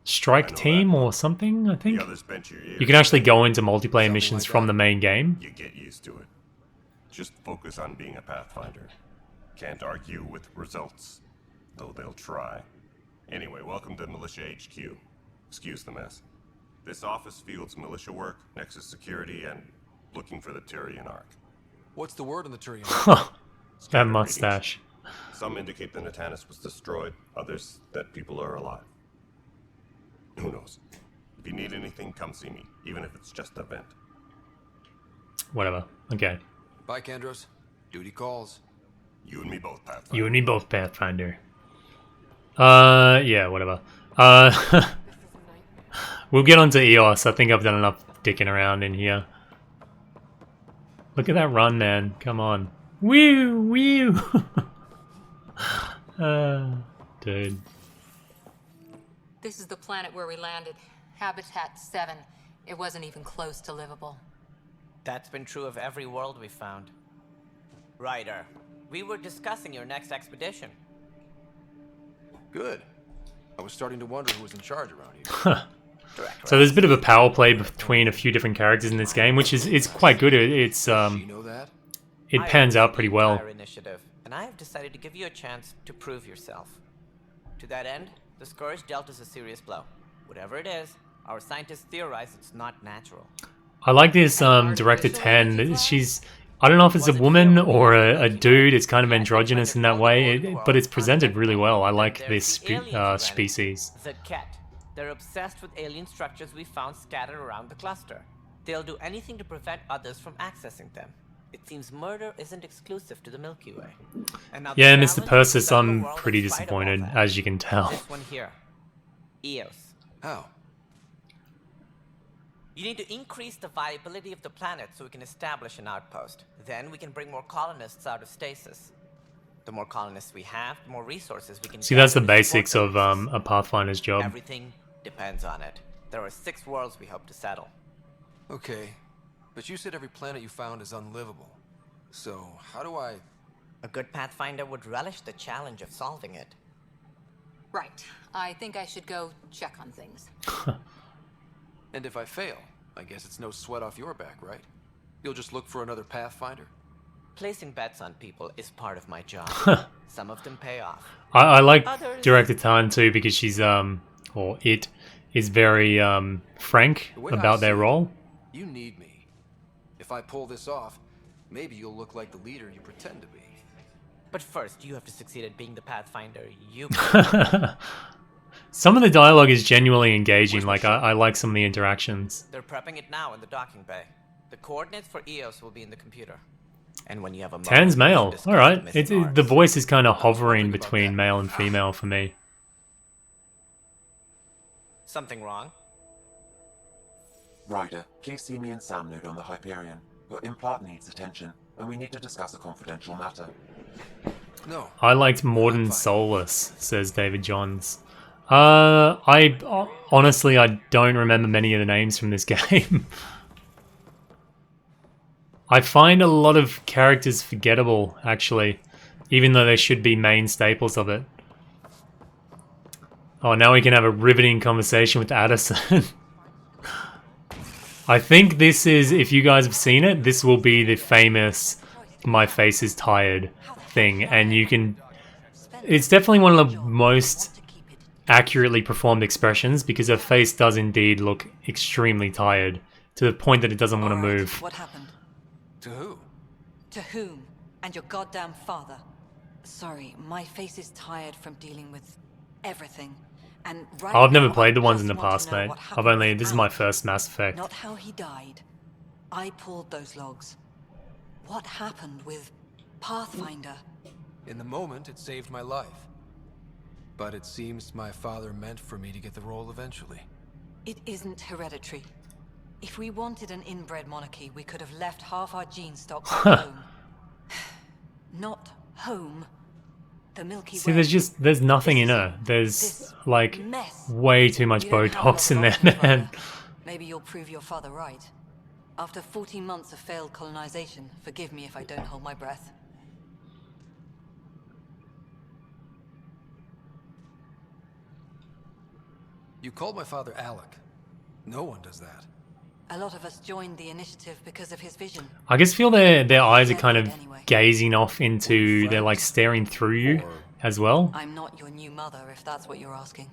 Strike team or something, I think. You can actually go into multiplayer missions from the main game. You get used to it. Just focus on being a Pathfinder. Can't argue with results, though they'll try. Anyway, welcome to Militia HQ. Excuse the mess. This office fields militia work, Nexus security, and looking for the Tyrian Ark. What's the word on the Tyrian Ark? That mustache. Some indicate the Natanus was destroyed, others that people are alive. Who knows? If you need anything, come see me, even if it's just a vent. Whatever. Okay. Bye, Kandros. Duty calls. You and me both, Pathfinder. You and me both, Pathfinder. Yeah, whatever. We'll get onto EOS. I think I've done enough dicking around in here. Look at that run, man. Come on. Woo! Woo! Dude. This is the planet where we landed. Habitat 7. It wasn't even close to livable. That's been true of every world we found. Ryder, we were discussing your next expedition. Good. I was starting to wonder who was in charge around here. So there's a bit of a power play between a few different characters in this game, which is quite good. It pans out pretty well. Initiative, and I have decided to give you a chance to prove yourself. To that end, the Scourge dealt us a serious blow. Whatever it is, our scientists theorize it's not natural. I like this Director 10. I don't know if it's a woman or a dude. It's kind of androgynous in that way, but it's presented really well. I like this species. The Ket. They're obsessed with alien structures we found scattered around the cluster. They'll do anything to prevent others from accessing them. It seems murder isn't exclusive to the Milky Way. Yeah, Mr. Persis, I'm pretty disappointed, as you can tell. This one here. EOS. How? You need to increase the viability of the planet so we can establish an outpost. Then we can bring more colonists out of stasis. The more colonists we have, the more resources we can... See, that's the basics of a Pathfinder's job. Everything depends on it. There are 6 worlds we hope to settle. Okay, but you said every planet you found is unlivable. So, how do I... A good Pathfinder would relish the challenge of solving it. Right. I think I should go check on things. And if I fail, I guess it's no sweat off your back, right? You'll just look for another Pathfinder? Placing bets on people is part of my job. Some of them pay off. I like Others... Director Tan too, because she's or it is very frank about their role. You need me. If I pull this off, maybe you'll look like the leader you pretend to be. But first, you have to succeed at being the Pathfinder you Some of the dialogue is genuinely engaging. Like I like some of the interactions. They're prepping it now in the docking bay. The coordinates for EOS will be in the computer. And when you have a Tan's male. All right. The voice is kind of hovering between male and female for me. Something wrong? Ryder, please see me and Sam Node on the Hyperion. Your implant needs attention, and we need to discuss a confidential matter. No. I liked Morden Soulless, says David Johns. I honestly, I don't remember many of the names from this game. I find a lot of characters forgettable, actually, even though they should be main staples of it. Oh, now we can have a riveting conversation with Addison. I think this is, if you guys have seen it, this will be the famous "my face is tired" thing, and you can... It's definitely one of the most accurately performed expressions, because her face does indeed look extremely tired, to the point that it doesn't want to move. What happened? To who? To whom? And your goddamn father. Sorry, my face is tired from dealing with everything. And right I've never now, played the I ones just in the want to past, know mate. what I've happened only, with this is my Alec. first Mass Effect. Not how he died. I pulled those logs. What happened with Pathfinder? In the moment, it saved my life. But it seems my father meant for me to get the role eventually. It isn't hereditary. If we wanted an inbred monarchy, we could have left half our gene stock at home. Not home. The Milky See, Way. there's nothing in her. There's like mess. way too much You don't have a lot Botox of in there, options, man. Ryder. Maybe you'll prove your father right. After 14 months of failed colonization, forgive me if I don't hold my breath. You called my father Alec. No one does that. A lot of us joined the initiative because of his vision. I just feel their eyes are kind of gazing off into, they're like staring through you as well. I'm not your new mother, if that's what you're asking.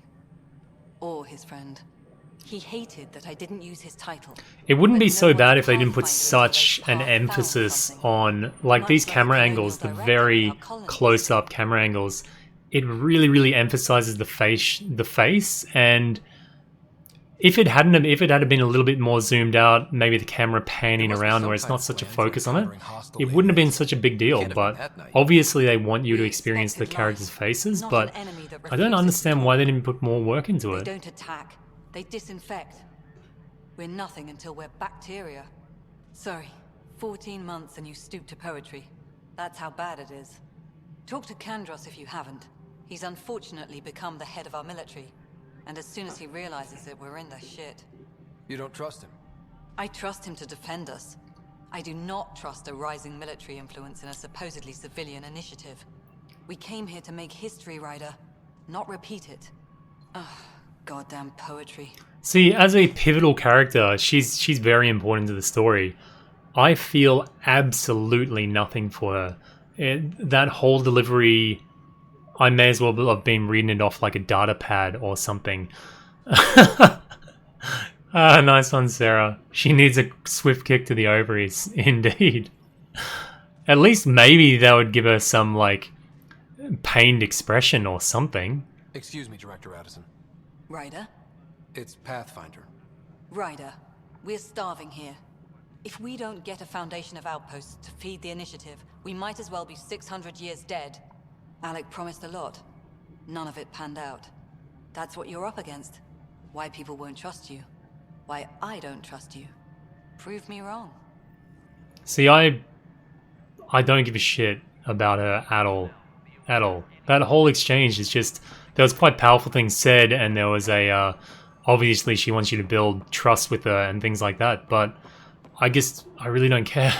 Or his friend. He hated that I didn't use his title. It wouldn't be so bad if they didn't put such an emphasis on, like, these camera angles, the very close-up camera angles. It really, really emphasizes the face, and if it had been a little bit more zoomed out, maybe the camera panning around where it's not such a focus on it, it wouldn't have been such a big deal. But obviously they want you to experience the characters' faces, but I don't understand why they didn't put more work into it. They don't attack. They disinfect. We're nothing until we're bacteria. Sorry, 14 months and you stoop to poetry. That's how bad it is. Talk to Kandros if you haven't. He's unfortunately become the head of our military. And as soon as he realizes it, we're in the shit. You don't trust him? I trust him to defend us. I do not trust a rising military influence in a supposedly civilian initiative. We came here to make history, Ryder, not repeat it. Ugh, goddamn poetry. See, as a pivotal character, she's very important to the story. I feel absolutely nothing for her. That whole delivery, I may as well have been reading it off like a data pad or something. Nice one, Sarah. She needs a swift kick to the ovaries, indeed. At least maybe that would give her some, like, pained expression or something. Excuse me, Director Addison. Ryder? It's Pathfinder. Ryder, we're starving here. If we don't get a foundation of outposts to feed the initiative, we might as well be 600 years dead. Alec promised a lot. None of it panned out. That's what you're up against. Why people won't trust you. Why I don't trust you. Prove me wrong. See, I don't give a shit about her at all. At all. That whole exchange is just... There was quite powerful things said, and there was a... obviously, she wants you to build trust with her and things like that, but I guess I really don't care.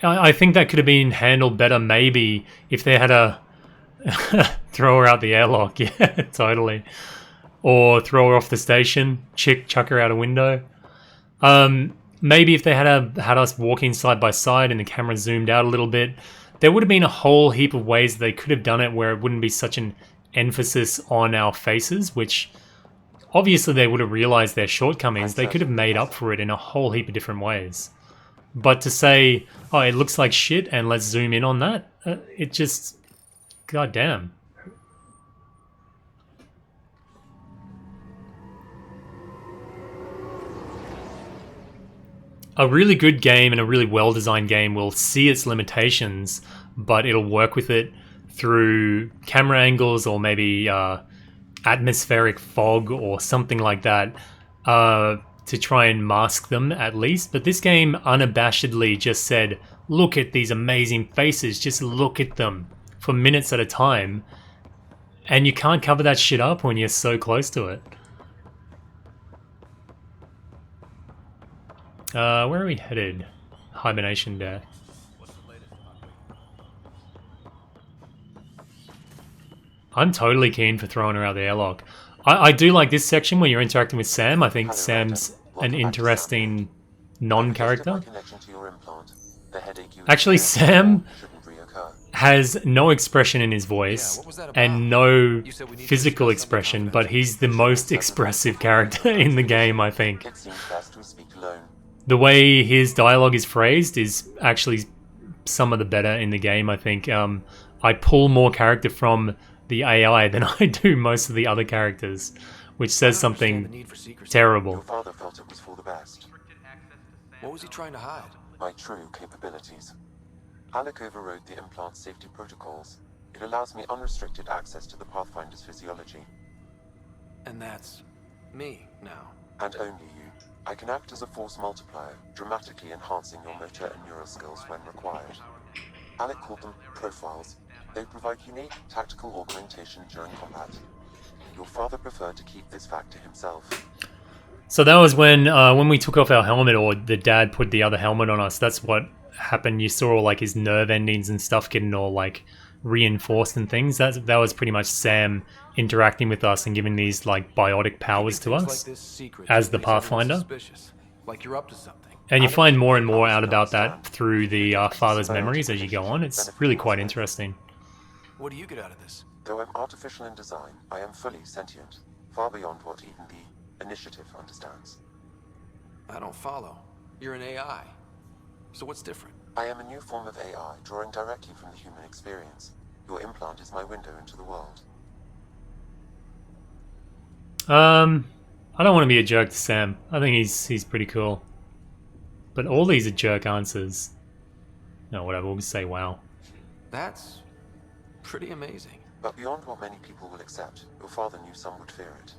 I think that could have been handled better, maybe, if they had a... throw her out the airlock, yeah, totally. Or throw her off the station, chuck her out a window. Maybe if they had us walking side by side and the camera zoomed out a little bit, there would have been a whole heap of ways they could have done it where it wouldn't be such an emphasis on our faces, which obviously they would have realized their shortcomings. They could have made up for it in a whole heap of different ways. But to say, oh, it looks like shit and let's zoom in on that, it just... God damn. A really good game and a really well-designed game will see its limitations, but it'll work with it through camera angles or maybe atmospheric fog or something like that to try and mask them at least. But this game unabashedly just said, look at these amazing faces, just look at them for minutes at a time, and you can't cover that shit up when you're so close to it. Where are we headed? Hibernation death. I'm totally keen for throwing her out the airlock. I do like this section where you're interacting with Sam. I think Sam's an interesting non-character. Actually, Sam has no expression in his voice and no physical expression, but he's the most expressive character in the game, I think. The way his dialogue is phrased is actually some of the better in the game. I think I pull more character from the AI than I do most of the other characters, which says something terrible. Your father felt it was for the best. What was he trying to hide? My true capabilities. Alec overrode the implant safety protocols. It allows me unrestricted access to the Pathfinder's physiology. And that's me now. And only you. I can act as a force multiplier, dramatically enhancing your motor and neural skills when required. Alec called them profiles. They provide unique tactical augmentation during combat. Your father preferred to keep this fact to himself. So that was when we took off our helmet, or the dad put the other helmet on us. That's what happened. You saw all like his nerve endings and stuff getting all like reinforced and things. That was pretty much Sam interacting with us and giving these like biotic powers to us as the Pathfinder. Like you're up to something. And you find more and more out about that through the father's memories as you go on. It's really quite interesting. What do you get out of this? Though I'm artificial in design, I am fully sentient, far beyond what even the Initiative understands. I don't follow. You're an AI. So what's different? I am a new form of AI, drawing directly from the human experience. Your implant is my window into the world. I don't want to be a jerk to Sam. I think he's pretty cool. But all these are jerk answers. No, whatever, we'll just say wow. That's pretty amazing. But beyond what many people will accept, your father knew some would fear it.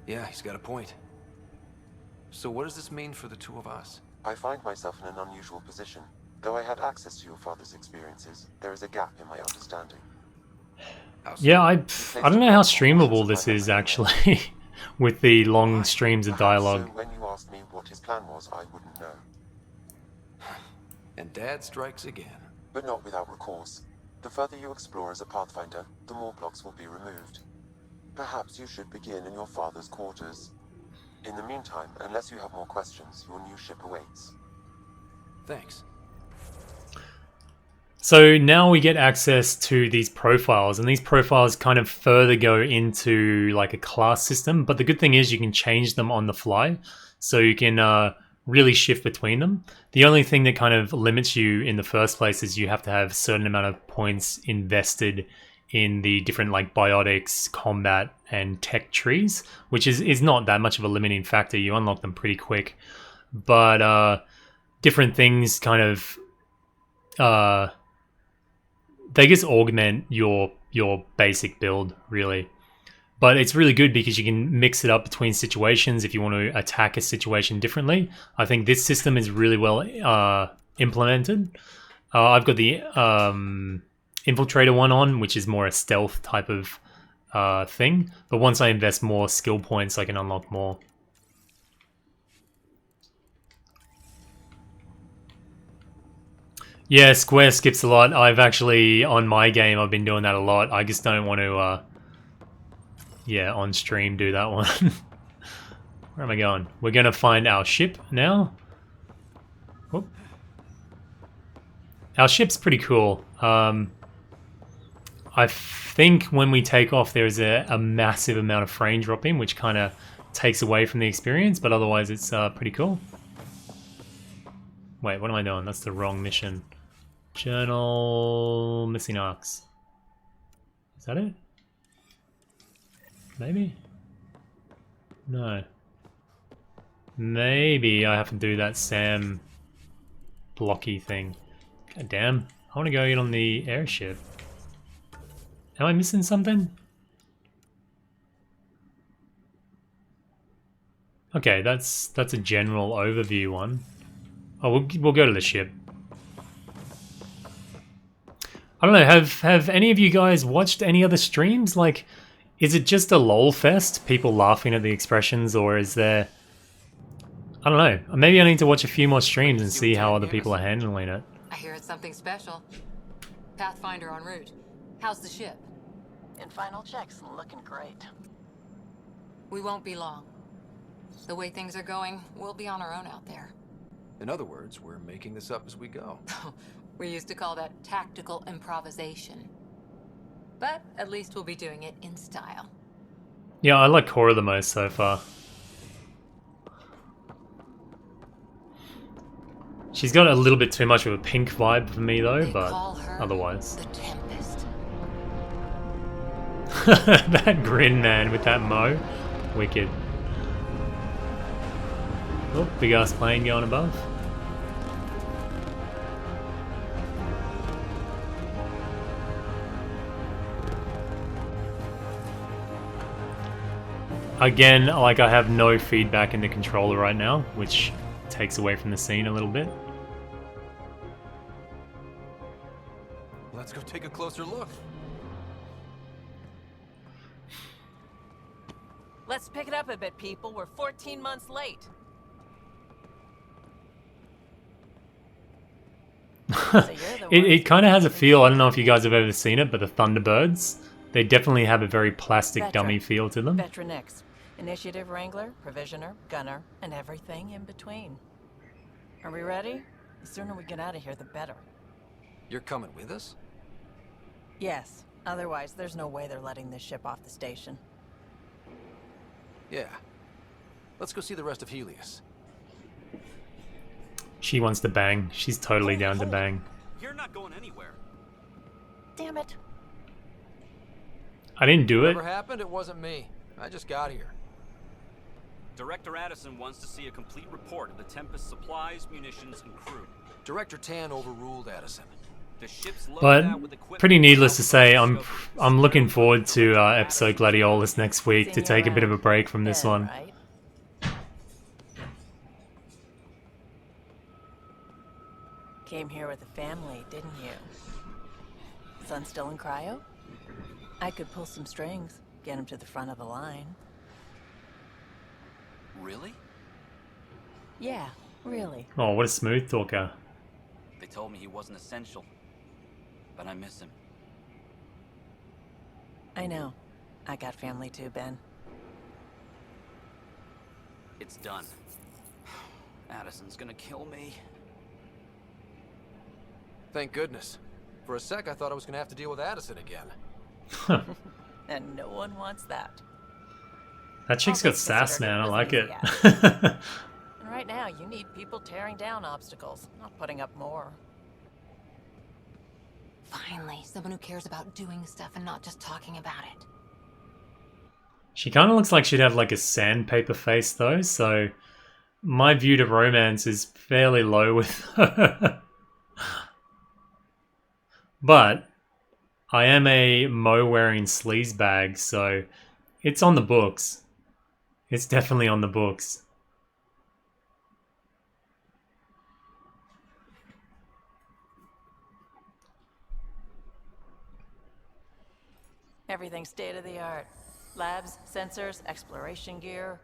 Yeah, he's got a point. So what does this mean for the two of us? I find myself in an unusual position. Though I had access to your father's experiences, there is a gap in my understanding. Yeah, I don't know how streamable this is actually, with the long streams of dialogue. So when you asked me what his plan was, I wouldn't know. And Dad strikes again. But not without recourse. The further you explore as a Pathfinder, the more blocks will be removed. Perhaps you should begin in your father's quarters. In the meantime, unless you have more questions, your new ship awaits. Thanks. So now we get access to these profiles, and these profiles kind of further go into like a class system. But the good thing is you can change them on the fly, so you can really shift between them. The only thing that kind of limits you in the first place is you have to have a certain amount of points invested in the different like biotics, combat, and tech trees, which is not that much of a limiting factor. You unlock them pretty quick, but different things kind of they just augment your basic build really. But it's really good because you can mix it up between situations if you want to attack a situation differently. I think this system is really well implemented. I've got the Infiltrator one on, which is more a stealth type of thing. But once I invest more skill points, I can unlock more. Yeah, square skips a lot. I've actually, on my game, I've been doing that a lot. I just don't want to, yeah, on stream do that one. Where am I going? We're going to find our ship now. Whoop. Our ship's pretty cool. I think when we take off, there's a massive amount of frame dropping, which kind of takes away from the experience, but otherwise it's pretty cool. Wait, what am I doing? That's the wrong mission. Journal, missing arcs. Is that it? Maybe? No. Maybe I have to do that Sam blocky thing. God damn. I want to go get on the airship. Am I missing something? Okay, that's a general overview one. Oh, we'll go to the ship. I don't know, have any of you guys watched any other streams? Like, is it just a lol fest, people laughing at the expressions, or is there... I don't know, maybe I need to watch a few more streams and see how other people are handling it. I hear it's something special. Pathfinder en route. How's the ship? In final checks, looking great. We won't be long. The way things are going, we'll be on our own out there. In other words, we're making this up as we go. We used to call that tactical improvisation. But at least we'll be doing it in style. Yeah, I like Cora the most so far. She's got a little bit too much of a pink vibe for me though, but Call her otherwise. the Tempest. That grin, man, with that mo. Wicked. Oh, big ass plane going above. Again, like I have no feedback in the controller right now, which takes away from the scene a little bit. Let's go take a closer look. Let's pick it up a bit, people. We're 14 months late. It kind of has a feel, I don't know if you guys have ever seen it, but the Thunderbirds, they definitely have a very plastic dummy feel to them. Veteran X. Initiative Wrangler, Provisioner, Gunner, and everything in between. Are we ready? The sooner we get out of here, the better. You're coming with us? Yes. Otherwise, there's no way they're letting this ship off the station. Yeah. Let's go see the rest of Helios. She wants to bang. She's totally down to bang. You're not going anywhere. Damn it. I didn't do it. Whatever happened, it wasn't me. I just got here. Director Addison wants to see a complete report of the Tempest supplies, munitions, and crew. Director Tan overruled Addison. The ship's loaded But out with equipment. pretty needless to say, I'm looking forward to episode Gladiolus next week to take a bit of a break from this one. Came here with a family, didn't you? Son still in cryo? I could pull some strings, get him to the front of the line. Really? Yeah, really. Oh, what a smooth talker. They told me he wasn't essential, but I miss him. I know. I got family too, Ben. It's done. Addison's gonna kill me. Thank goodness. For a sec, I thought I was gonna have to deal with Addison again. And no one wants that. That chick's got sass, man. I like it. And right now, you need people tearing down obstacles, not putting up more. Finally, someone who cares about doing stuff and not just talking about it. She kind of looks like she'd have like a sandpaper face though, so my view to romance is fairly low with her. But I am a Mo-wearing sleazebag, so it's on the books. It's definitely on the books. Everything's state-of-the-art. Labs, sensors, exploration gear.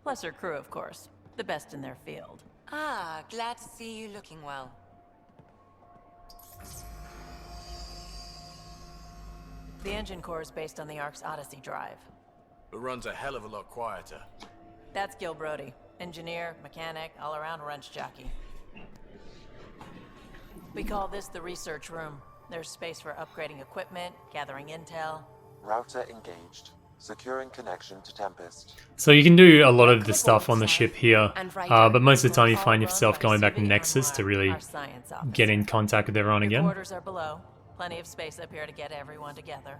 Plus her crew, of course. The best in their field. Ah, glad to see you looking well. The engine core is based on the Ark's Odyssey drive. It runs a hell of a lot quieter. That's Gil Brody. Engineer, mechanic, all-around wrench jockey. We call this the research room. There's space for upgrading equipment, gathering intel. Router engaged. Securing connection to Tempest. So you can do a lot of the stuff on the ship here, but most of the time you find yourself going back to Nexus to really get in contact with everyone again. Quarters are below. Plenty of space up here to get everyone together.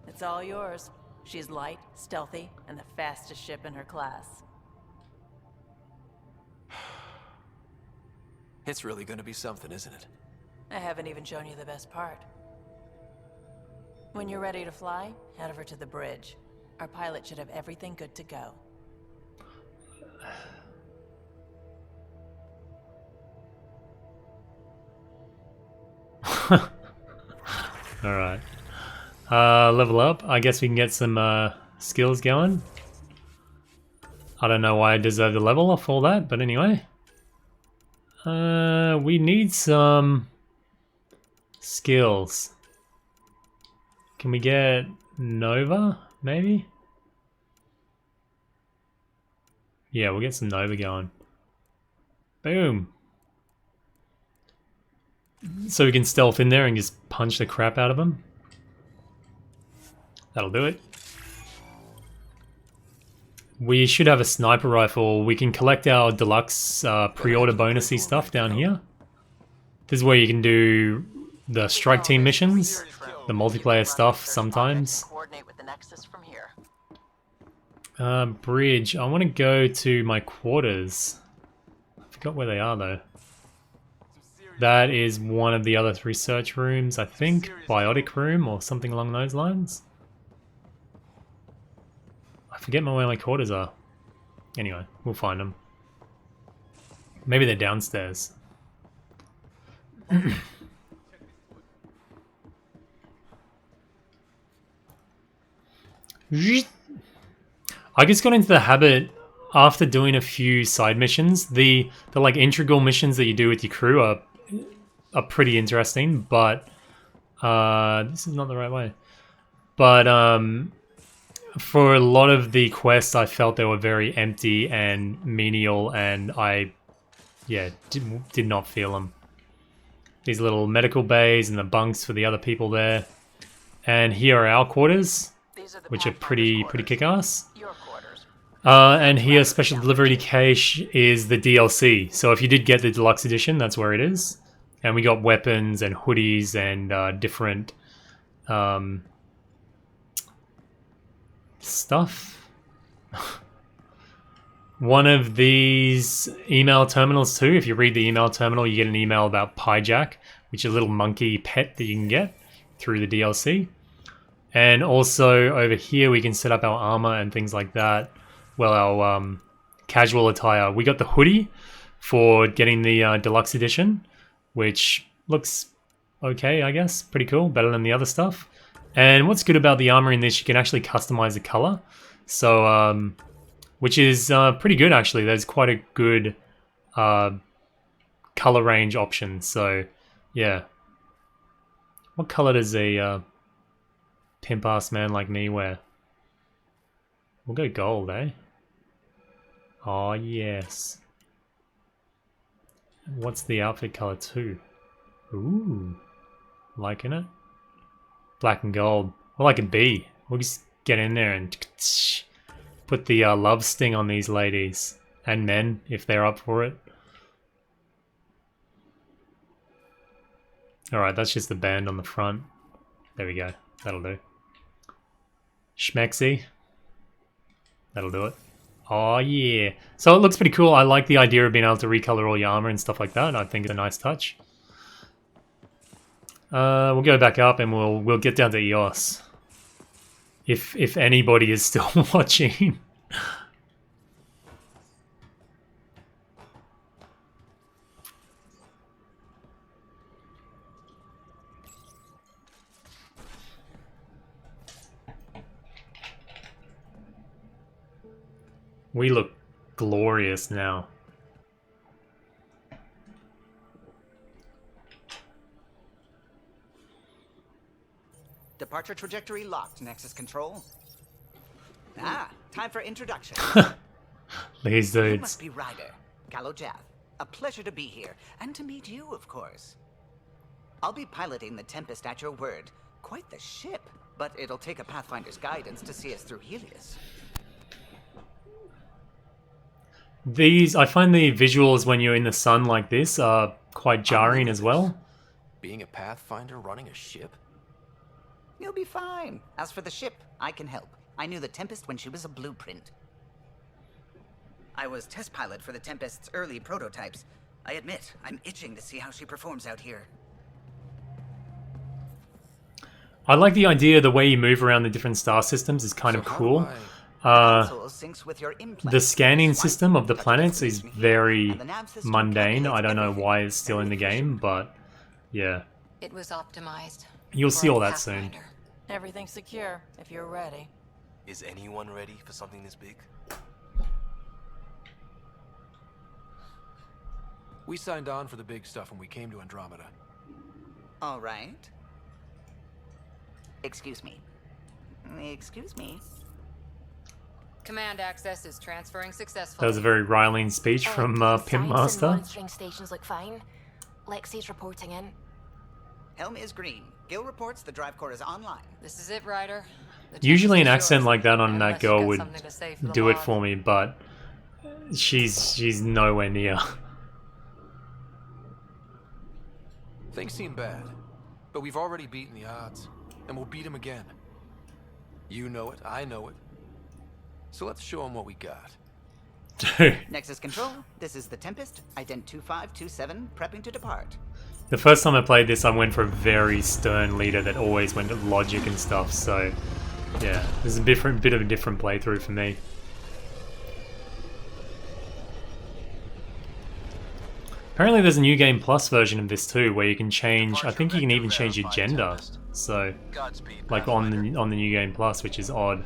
It's all yours. She's light, stealthy, and the fastest ship in her class. It's really gonna be something, isn't it? I haven't even shown you the best part. When you're ready to fly, head over to the bridge. Our pilot should have everything good to go. Alright. Level up. I guess we can get some skills going. I don't know why I deserve the level off all that, but anyway. We need some skills. Can we get Nova, maybe? Yeah, we'll get some Nova going. Boom. So we can stealth in there and just punch the crap out of them. That'll do it. we should have a sniper rifle. We can collect our deluxe pre-order bonusy stuff down here. This is where you can do the strike team missions, the multiplayer stuff sometimes. Bridge. I want to go to my quarters. I forgot where they are though. That is one of the other research rooms, I think. Biotic room or something along those lines. I forget where my quarters are. Anyway, we'll find them. Maybe they're downstairs. I just got into the habit after doing a few side missions. The like integral missions that you do with your crew are pretty interesting, but this is not the right way. But for a lot of the quests, I felt they were very empty and menial, and I did not feel them. These little medical bays and the bunks for the other people there, and here are our quarters, which are pretty kick-ass. And here, Special Delivery Cache is the DLC. So if you did get the deluxe edition, that's where it is. And we got weapons and hoodies and different stuff. One of these email terminals too. If you read the email terminal, you get an email about Pyjack, which is a little monkey pet that you can get through the DLC. And also over here, we can set up our armor and things like that. Well, our casual attire. We got the hoodie for getting the deluxe edition, which looks okay, I guess. Pretty cool. Better than the other stuff. And what's good about the armor in this, you can actually customize the color. So, which is pretty good, actually. There's quite a good color range option. So, yeah. What color does a pimp-ass man like me wear? We'll go gold, eh? Oh, yes. What's the outfit color too? Ooh. Liking it. Black and gold. Well, I can be. We'll just get in there and put the love sting on these ladies. And men, if they're up for it. Alright, that's just the band on the front. There we go. That'll do. Schmexy. That'll do it. Oh yeah. So it looks pretty cool. I like the idea of being able to recolor all your armor and stuff like that. I think it's a nice touch. We'll go back up and we'll get down to EOS. If anybody is still watching. We look glorious now. Departure trajectory locked, Nexus Control. Ah, time for introduction. These dudes. You must be Ryder, Kalojath. A pleasure to be here, and to meet you, of course. I'll be piloting the Tempest at your word. Quite the ship, but it'll take a Pathfinder's guidance to see us through Helios. I find the visuals when you're in the sun like this are quite jarring as well. Being a Pathfinder running a ship? You'll be fine. As for the ship, I can help. I knew the Tempest when she was a blueprint. I was test pilot for the Tempest's early prototypes. I admit, I'm itching to see how she performs out here. I like the idea the way you move around the different star systems is kind of cool. The scanning system of the planets is very mundane. I don't know why it's still in the game, but yeah. It was optimized. You'll see all that soon. Everything's secure, if you're ready. Is anyone ready for something this big? We signed on for the big stuff when we came to Andromeda. All right. Excuse me. Excuse me. Command access is transferring successfully. That was a very riling speech from Pimp Master. Monitoring stations look fine. Lexi's reporting in. Helm is green. Gil reports the drive core is online. This is it, Ryder. Usually an accent like that on that girl would do it for me, but she's nowhere near. Things seem bad, but we've already beaten the odds, and we'll beat them again. You know it, I know it. So let's show them what we got. Nexus Control, this is the Tempest, ident 2527, prepping to depart. The first time I played this, I went for a very stern leader that always went to logic and stuff, so yeah, this is a bit of a different playthrough for me. Apparently there's a New Game Plus version of this too, where you can change, I think you can even change your gender, so, like on the New Game Plus, which is odd.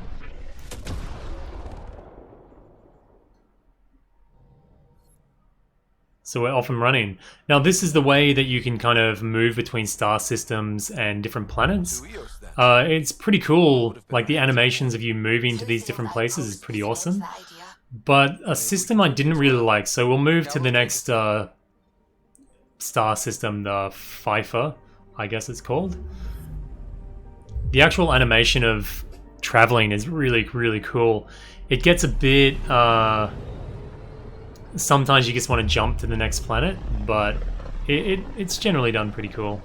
So we're off and running. Now this is the way that you can kind of move between star systems and different planets. It's pretty cool, like the animations of you moving to these different places is pretty awesome. But a system I didn't really like, so we'll move to the next star system, the Pfeiffer, I guess it's called. The actual animation of traveling is really, really cool. It gets a bit... sometimes you just want to jump to the next planet, but it's generally done pretty cool.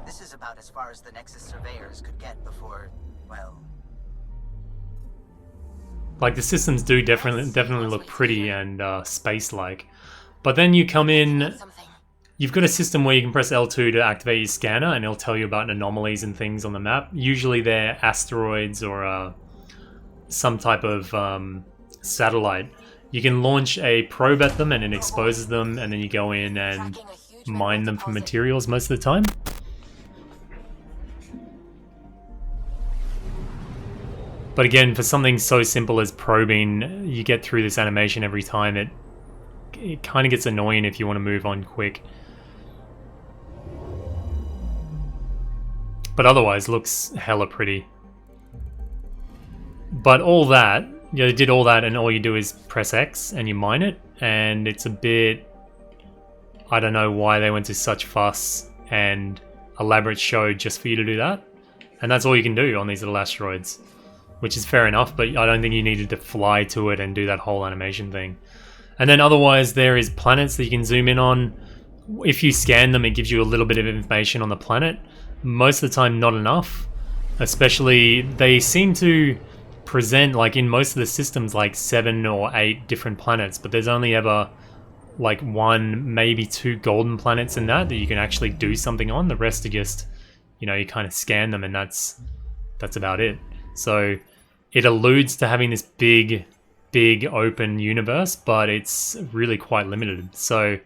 This is about as far as the Nexus surveyors could get before, well... Like, the systems do definitely look pretty and space-like. But then you come in... You've got a system where you can press L2 to activate your scanner, and it'll tell you about anomalies and things on the map. Usually they're asteroids or some type of satellite. You can launch a probe at them and it exposes them, and then you go in and mine them for materials most of the time. But again, for something so simple as probing, you get through this animation every time. It kind of gets annoying if you want to move on quick. But otherwise, looks hella pretty. But all that... You did all that and all you do is press X and you mine it, and it's a bit... I don't know why they went to such fuss and elaborate show just for you to do that. And that's all you can do on these little asteroids. Which is fair enough, but I don't think you needed to fly to it and do that whole animation thing. And then otherwise there is planets that you can zoom in on. If you scan them, it gives you a little bit of information on the planet. Most of the time not enough. Especially, they seem to... present, like in most of the systems, like 7 or 8 different planets, but there's only ever like 1, maybe 2 golden planets in that you can actually do something on. The rest are just, you know, you kind of scan them and that's about it. So it alludes to having this big open universe, but it's really quite limited. So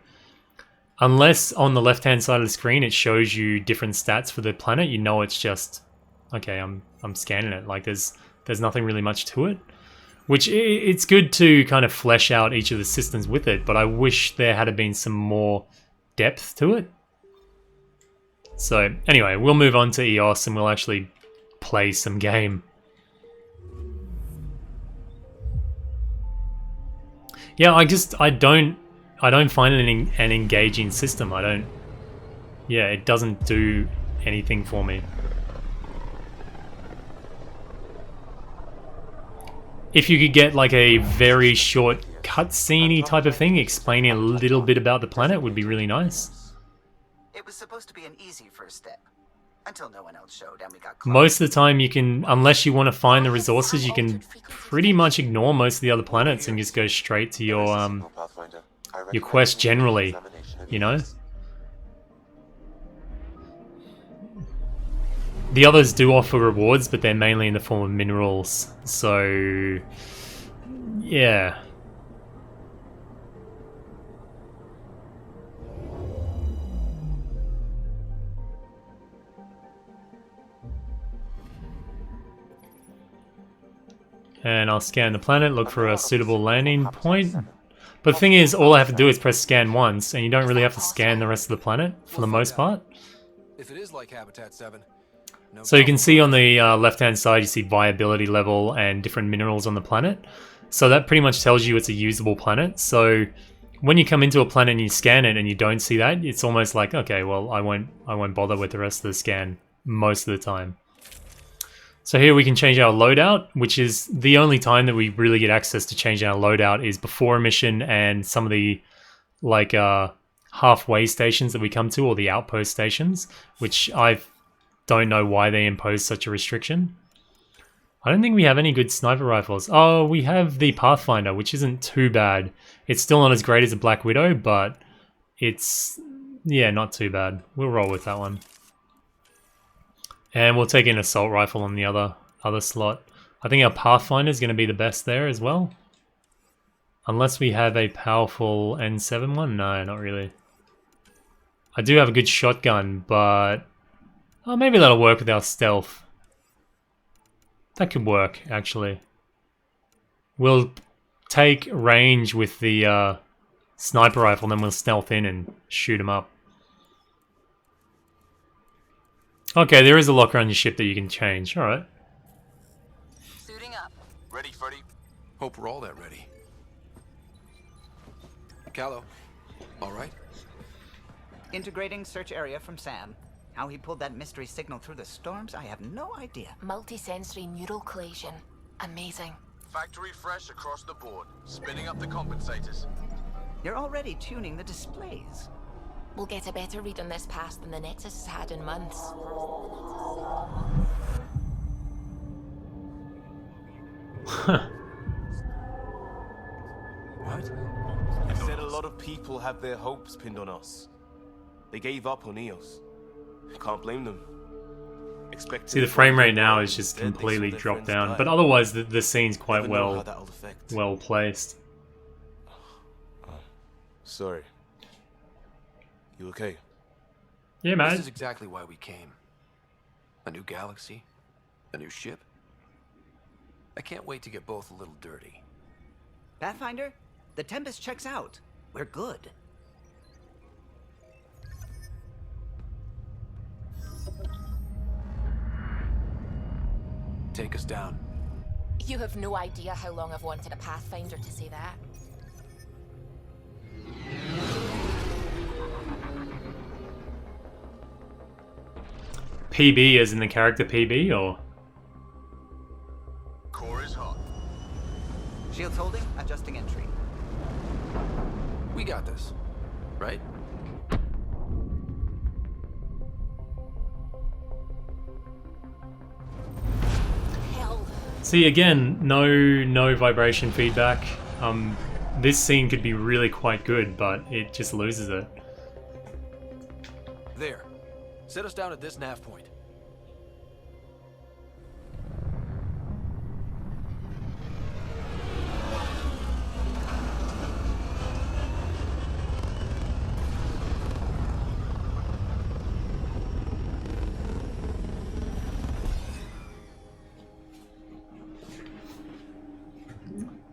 unless on the left hand side of the screen it shows you different stats for the planet, you know it's just, okay, I'm scanning it. Like there's nothing really much to it, which it's good to kind of flesh out each of the systems with it, but I wish there had been some more depth to it. So anyway, we'll move on to EOS and we'll actually play some game. Yeah, I don't find it an engaging system. Yeah, it doesn't do anything for me. If you could get like a very short cutscene-y type of thing explaining a little bit about the planet would be really nice. It was supposed to be an easy first step, until no one else showed and we got close. Most of the time you can, unless you want to find the resources, you can pretty much ignore most of the other planets and just go straight to your quest generally, you know? The others do offer rewards, but they're mainly in the form of minerals, so yeah. And I'll scan the planet, look for a suitable landing point. But the thing is, all I have to do is press scan once, and you don't really have to scan the rest of the planet, for the most part. If it is like Habitat 7... So you can see on the left-hand side, you see viability level and different minerals on the planet. So that pretty much tells you it's a usable planet. So when you come into a planet and you scan it and you don't see that, it's almost like, okay, well, I won't bother with the rest of the scan most of the time. So here we can change our loadout, which is the only time that we really get access to changing our loadout is before a mission and some of the like halfway stations that we come to, or the outpost stations, which I don't know why they impose such a restriction. I don't think we have any good sniper rifles. Oh, we have the Pathfinder, which isn't too bad. It's still not as great as a Black Widow, but it's, yeah, not too bad. We'll roll with that one. And we'll take an assault rifle on the other slot. I think our Pathfinder is going to be the best there as well. Unless we have a powerful N7 one? No, not really. I do have a good shotgun, but oh, maybe that'll work with our stealth. That could work, actually. We'll take range with the sniper rifle, and then we'll stealth in and shoot him up. Okay, there is a locker on your ship that you can change. Alright. Suiting up. Ready, Freddy? Hope we're all that ready. Callow, all right? Integrating search area from Sam. How he pulled that mystery signal through the storms, I have no idea. Multisensory neural collation. Amazing. Factory fresh across the board. Spinning up the compensators. You're already tuning the displays. We'll get a better read on this pass than the Nexus has had in months. What? I said a lot of people have their hopes pinned on us. They gave up on EOS. I can't blame them. See, the frame rate now is just completely dropped down, but otherwise the scene's quite well placed. Sorry. You okay? Yeah, man. This is exactly why we came. A new galaxy, a new ship. I can't wait to get both a little dirty. Pathfinder, the Tempest checks out. We're good. Take us down. You have no idea how long I've wanted a Pathfinder to say that. PB as in the character PB, or? Core is hot. Shields holding, adjusting entry. We got this, right? Hell. See, again, no vibration feedback. This scene could be really quite good, but it just loses it. There. Set us down at this nav point.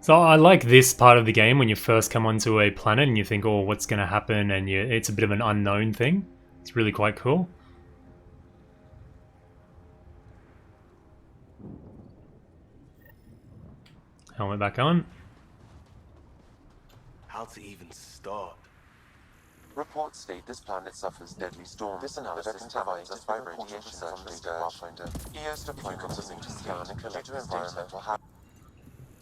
So I like this part of the game when you first come onto a planet and you think, oh, what's going to happen? And it's a bit of an unknown thing. It's really quite cool. Helmet back on. How to even start? Reports state this planet suffers deadly storms. This analysis provides us by radiation from the Pathfinder. EOS deployment is to scan and collect environmental hazards.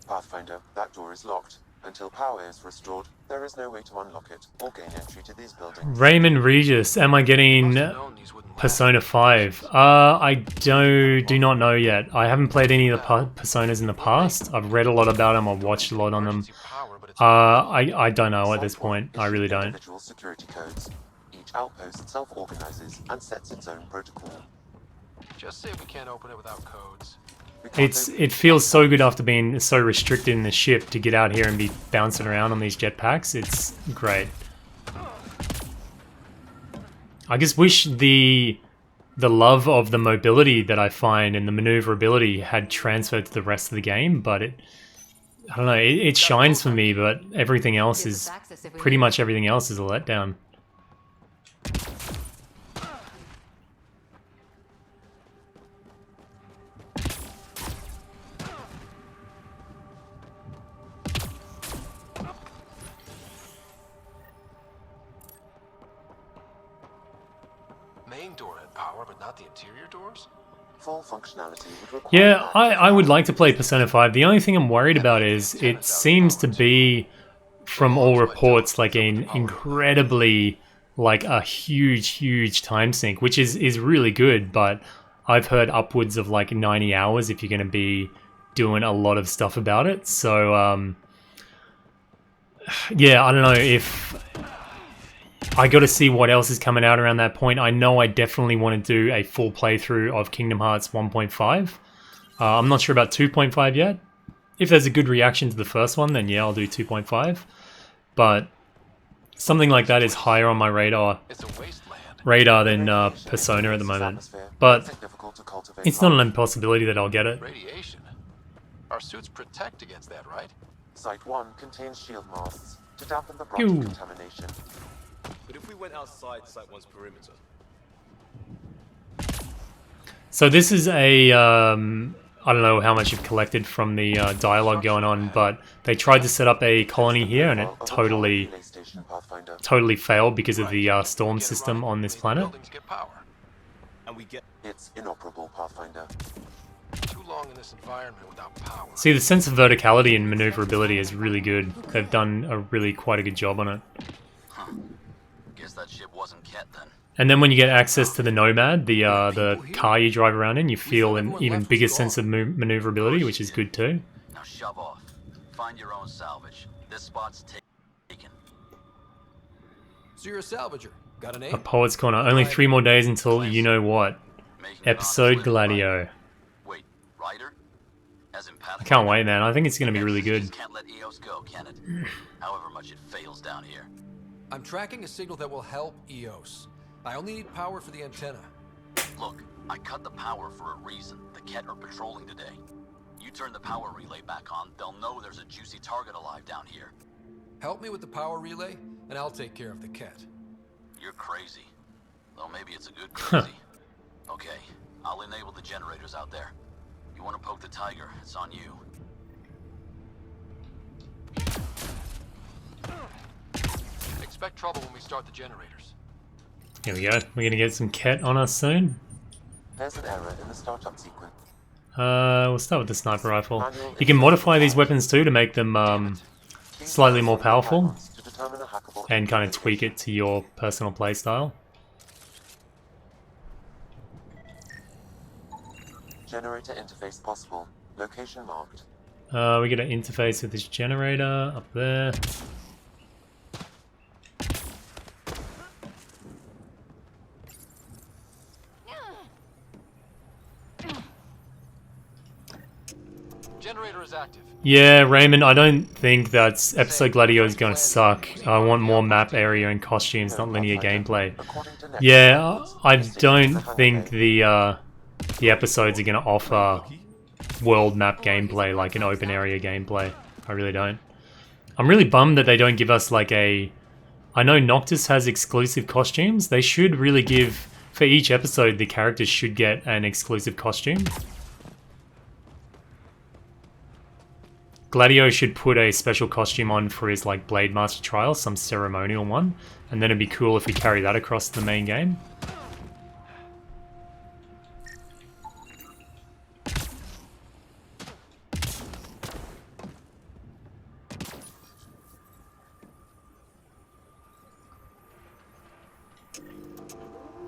Pathfinder, that door is locked. Until power is restored, there is no way to unlock it or gain entry to these buildings. Raymond Regis, am I getting Persona 5? I do not know yet. I haven't played any of the Personas in the past. I've read a lot about them, I've watched a lot on them. I don't know at this point. I really don't. Individual security codes. Each outpost self-organizes and sets its own protocol. Just say we can't open it without codes. It feels so good after being so restricted in the ship to get out here and be bouncing around on these jetpacks. It's great. I just wish the love of the mobility that I find and the maneuverability had transferred to the rest of the game, but I don't know, it shines for me, but everything else is, pretty much everything else is a letdown. Main door had power, but not the interior doors? Full functionality would require Yeah, I would like to play Persona 5. The only thing I'm worried about is it seems to be, from all reports, like an incredibly, like a huge time sink, which is really good, but I've heard upwards of like 90 hours if you're going to be doing a lot of stuff about it. So, yeah, I don't know if... I got to see what else is coming out around that point. I know I definitely want to do a full playthrough of Kingdom Hearts 1.5. I'm not sure about 2.5 yet. If there's a good reaction to the first one, then yeah, I'll do 2.5. But something like that is higher on my radar than Persona at the moment. But it's not an impossibility that I'll get it. Radiation. Our suits protect against that, right? Site 1 contains shield masts to dampen the Pew. brunt of contamination. But if we went outside Site 1's perimeter... So this is a... I don't know how much you've collected from the dialogue going on, but they tried to set up a colony here and it totally failed because of the storm system on this planet. And we get... It's inoperable, Pathfinder. Too long in this environment without power. See, the sense of verticality and maneuverability is really good. They've done a really quite a good job on it. Guess that ship wasn't Ket then. And then when you get access to the Nomad, the car you drive around in, you feel an even bigger sense of maneuverability, which is good too. Now shove off. Find your own salvage. This spot's taken. So you're a salvager. Got a name? A Poet's Corner. Only 3 more days until you know what. Episode Gladio. Wait, Ryder? As in I can't wait, man. I think it's going to be really good. Can't let EOS go, can it? However much it fails down here. I'm tracking a signal that will help EOS. I only need power for the antenna. Look, I cut the power for a reason. The Ket are patrolling today. You turn the power relay back on, they'll know there's a juicy target alive down here. Help me with the power relay, and I'll take care of the Ket. You're crazy. Though maybe it's a good crazy. Okay, I'll enable the generators out there. You want to poke the tiger, it's on you. Expect trouble when we start the generators. Here we go. We're going to get some Ket on us soon. There's an error in the startup sequence. We'll start with the sniper rifle. You can modify these weapons too to make them slightly more powerful and kind of tweak it to your personal playstyle. Generator interface possible. Location marked. We get an interface with this generator up there. Generator is active. Yeah, Raymond, I don't think that Episode Gladio is going to suck. I want more map area and costumes, not linear gameplay. Yeah, I don't think the episodes are going to offer world map gameplay, like an open area gameplay. I really don't. I'm really bummed that they don't give us like a... I know Noctis has exclusive costumes. They should really give... For each episode, the characters should get an exclusive costume. Gladio should put a special costume on for his like Blade Master trial, some ceremonial one, and then it'd be cool if we carry that across to the main game.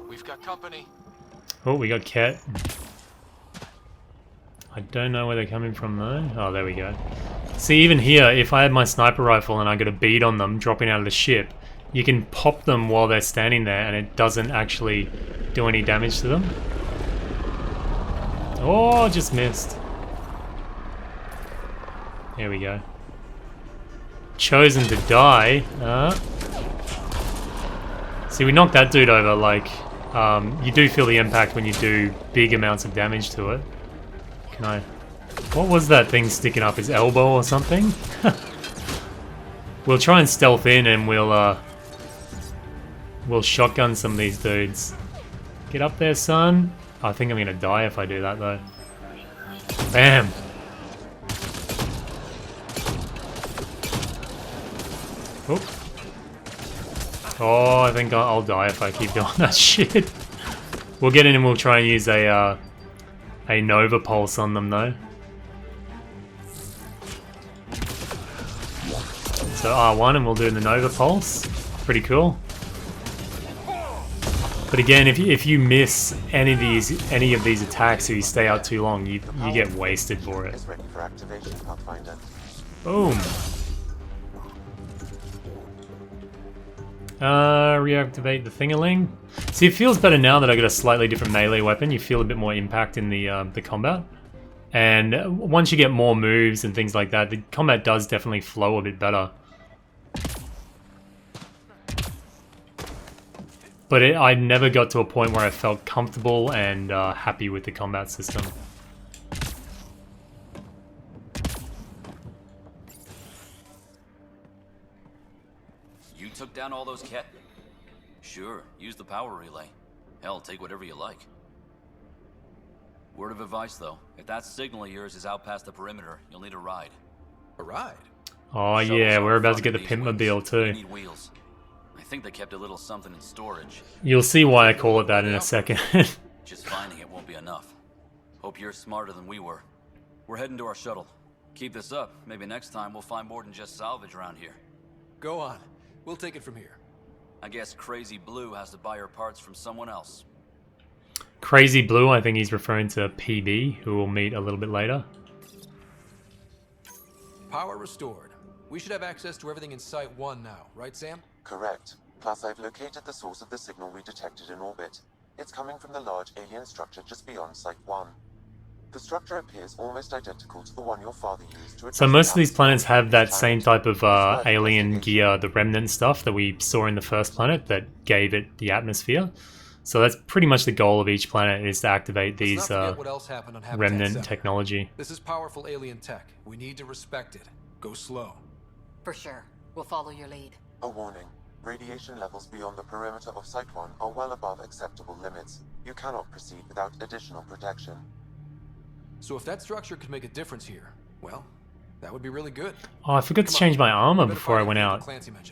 We've got company. Oh, we got Ket. I don't know where they're coming from though. Oh, there we go. See, even here, if I had my sniper rifle and I got a bead on them dropping out of the ship, you can pop them while they're standing there and it doesn't actually do any damage to them. Oh, just missed. There we go. Chosen to die. See, we knocked that dude over, like, you do feel the impact when you do big amounts of damage to it. Can I... What was that thing sticking up his elbow or something? We'll try and stealth in and we'll shotgun some of these dudes. Get up there, son. I think I'm gonna die if I do that though. Bam! Oop. Oh, I think I'll die if I keep doing that shit. We'll get in and we'll try and use a a Nova Pulse on them though. So R1 and we'll do the Nova Pulse. Pretty cool. But again, if you miss any of these attacks or you stay out too long, you get wasted for it. Boom. Reactivate the Thingaling. See, it feels better now that I got a slightly different melee weapon. You feel a bit more impact in the combat. And once you get more moves and things like that, the combat does definitely flow a bit better. But I never got to a point where I felt comfortable and happy with the combat system. You took down all those cat... Sure, use the power relay. Hell, take whatever you like. Word of advice, though. If that signal of yours is out past the perimeter, you'll need a ride. A ride? Oh yeah, we're about to get the Pimpmobile too. We need wheels. I think they kept a little something in storage. You'll see why I call it that in a second. Just finding it won't be enough. Hope you're smarter than we were. We're heading to our shuttle. Keep this up. Maybe next time we'll find more than just salvage around here. Go on. We'll take it from here. I guess Crazy Blue has to buy her parts from someone else. Crazy Blue, I think he's referring to PB, who we'll meet a little bit later. Power restored. We should have access to everything in Site 1 now, right, Sam? Correct. Plus, I've located the source of the signal we detected in orbit. It's coming from the large alien structure just beyond Site 1. The structure appears almost identical to the one your father used to... So most of these planets have that same type of alien gear, the remnant stuff that we saw in the first planet that gave it the atmosphere. So that's pretty much the goal of each planet, is to activate these remnant technology. This is powerful alien tech. We need to respect it. Go slow. For sure. We'll follow your lead. A warning. Radiation levels beyond the perimeter of Site 1 are well above acceptable limits. You cannot proceed without additional protection. So if that structure could make a difference here, well, that would be really good. Oh, I forgot to change my armor before I went out. Mentioned.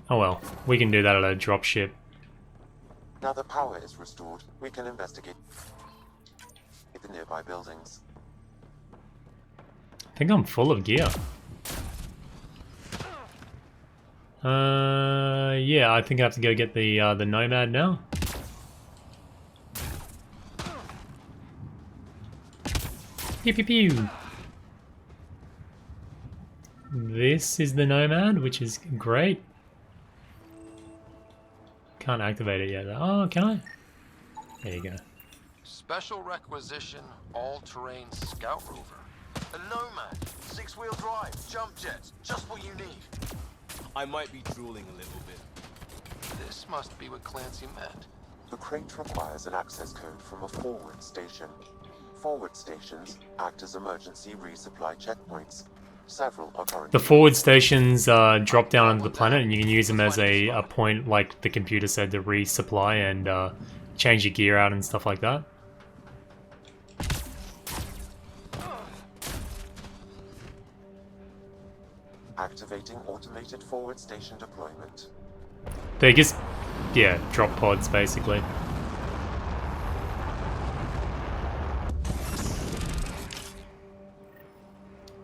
Oh well, we can do that at a dropship. Now the power is restored, we can investigate the nearby buildings. I think I'm full of gear. Yeah, I think I have to go get the Nomad now. Pew pew pew. This is the Nomad, which is great. Can't activate it yet. Oh, can I? There you go. Special requisition, all-terrain scout rover. A Nomad, 6-wheel drive, jump jets, just what you need. I might be drooling a little bit. This must be what Clancy meant. The crate requires an access code from a forward station. Forward stations act as emergency resupply checkpoints. Several are currently... The forward stations drop down onto the planet, and you can use them as a point, like the computer said, to resupply and change your gear out and stuff like that. Activating automated forward station deployment. They just, yeah, drop pods basically.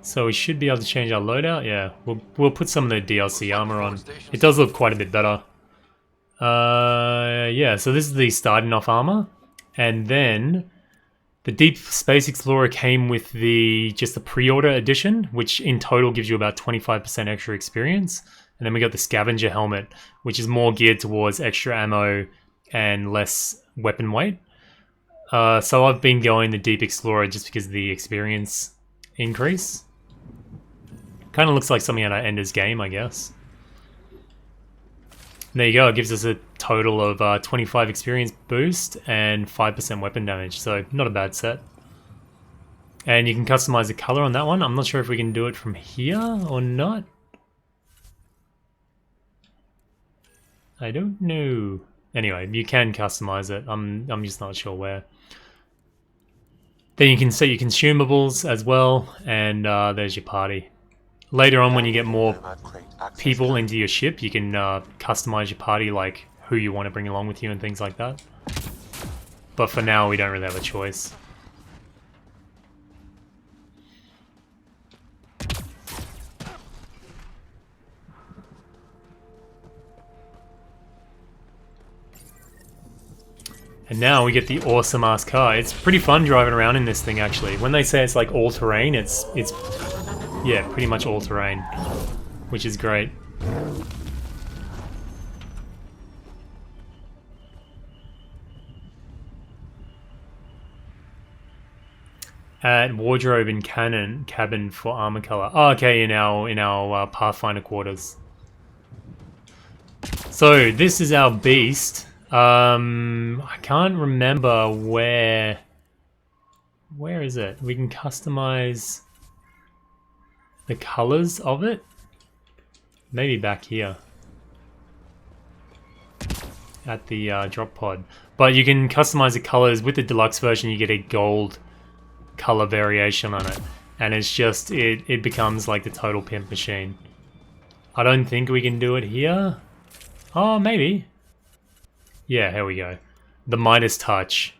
So we should be able to change our loadout. Yeah, we'll put some of the DLC armor on. It does look quite a bit better. Yeah, so this is the starting off armor, and then the Deep Space Explorer came with just the pre-order edition, which in total gives you about 25% extra experience. And then we got the Scavenger helmet, which is more geared towards extra ammo and less weapon weight. So I've been going the Deep Explorer just because of the experience increase. Kind of looks like something out of Ender's Game, I guess. And there you go, it gives us a total of 25 experience boost and 5% weapon damage, so not a bad set. And you can customize the color on that one. I'm not sure if we can do it from here or not. I don't know. Anyway, you can customize it. I'm just not sure where. Then you can set your consumables as well, and there's your party. Later on, when you get more people into your ship, you can customize your party, like who you want to bring along with you and things like that. But for now, we don't really have a choice. And now we get the awesome ass car. It's pretty fun driving around in this thing actually. When they say it's like all terrain, it's yeah, pretty much all terrain, which is great. At wardrobe and cabin for armor color. Oh, okay, in our Pathfinder quarters. So this is our beast. I can't remember where is it? We can customize the colors of it. Maybe back here at the drop pod. But you can customize the colors. With the deluxe version, you get a gold color variation on it, and it's just it becomes like the total pimp machine. I don't think we can do it here. Oh, maybe. Yeah, here we go. The Midas touch.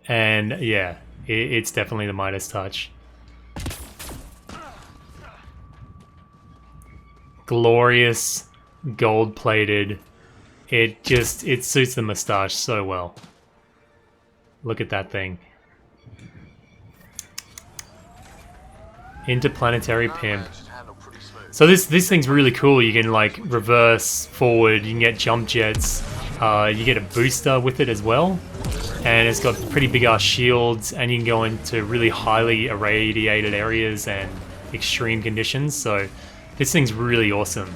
And yeah, it's definitely the Midas touch. Glorious, gold-plated. It suits the moustache so well. Look at that thing. Interplanetary pimp. So this thing's really cool. You can like reverse, forward, you can get jump jets. You get a booster with it as well. And it's got pretty big ass shields, and you can go into really highly irradiated areas and extreme conditions. So this thing's really awesome.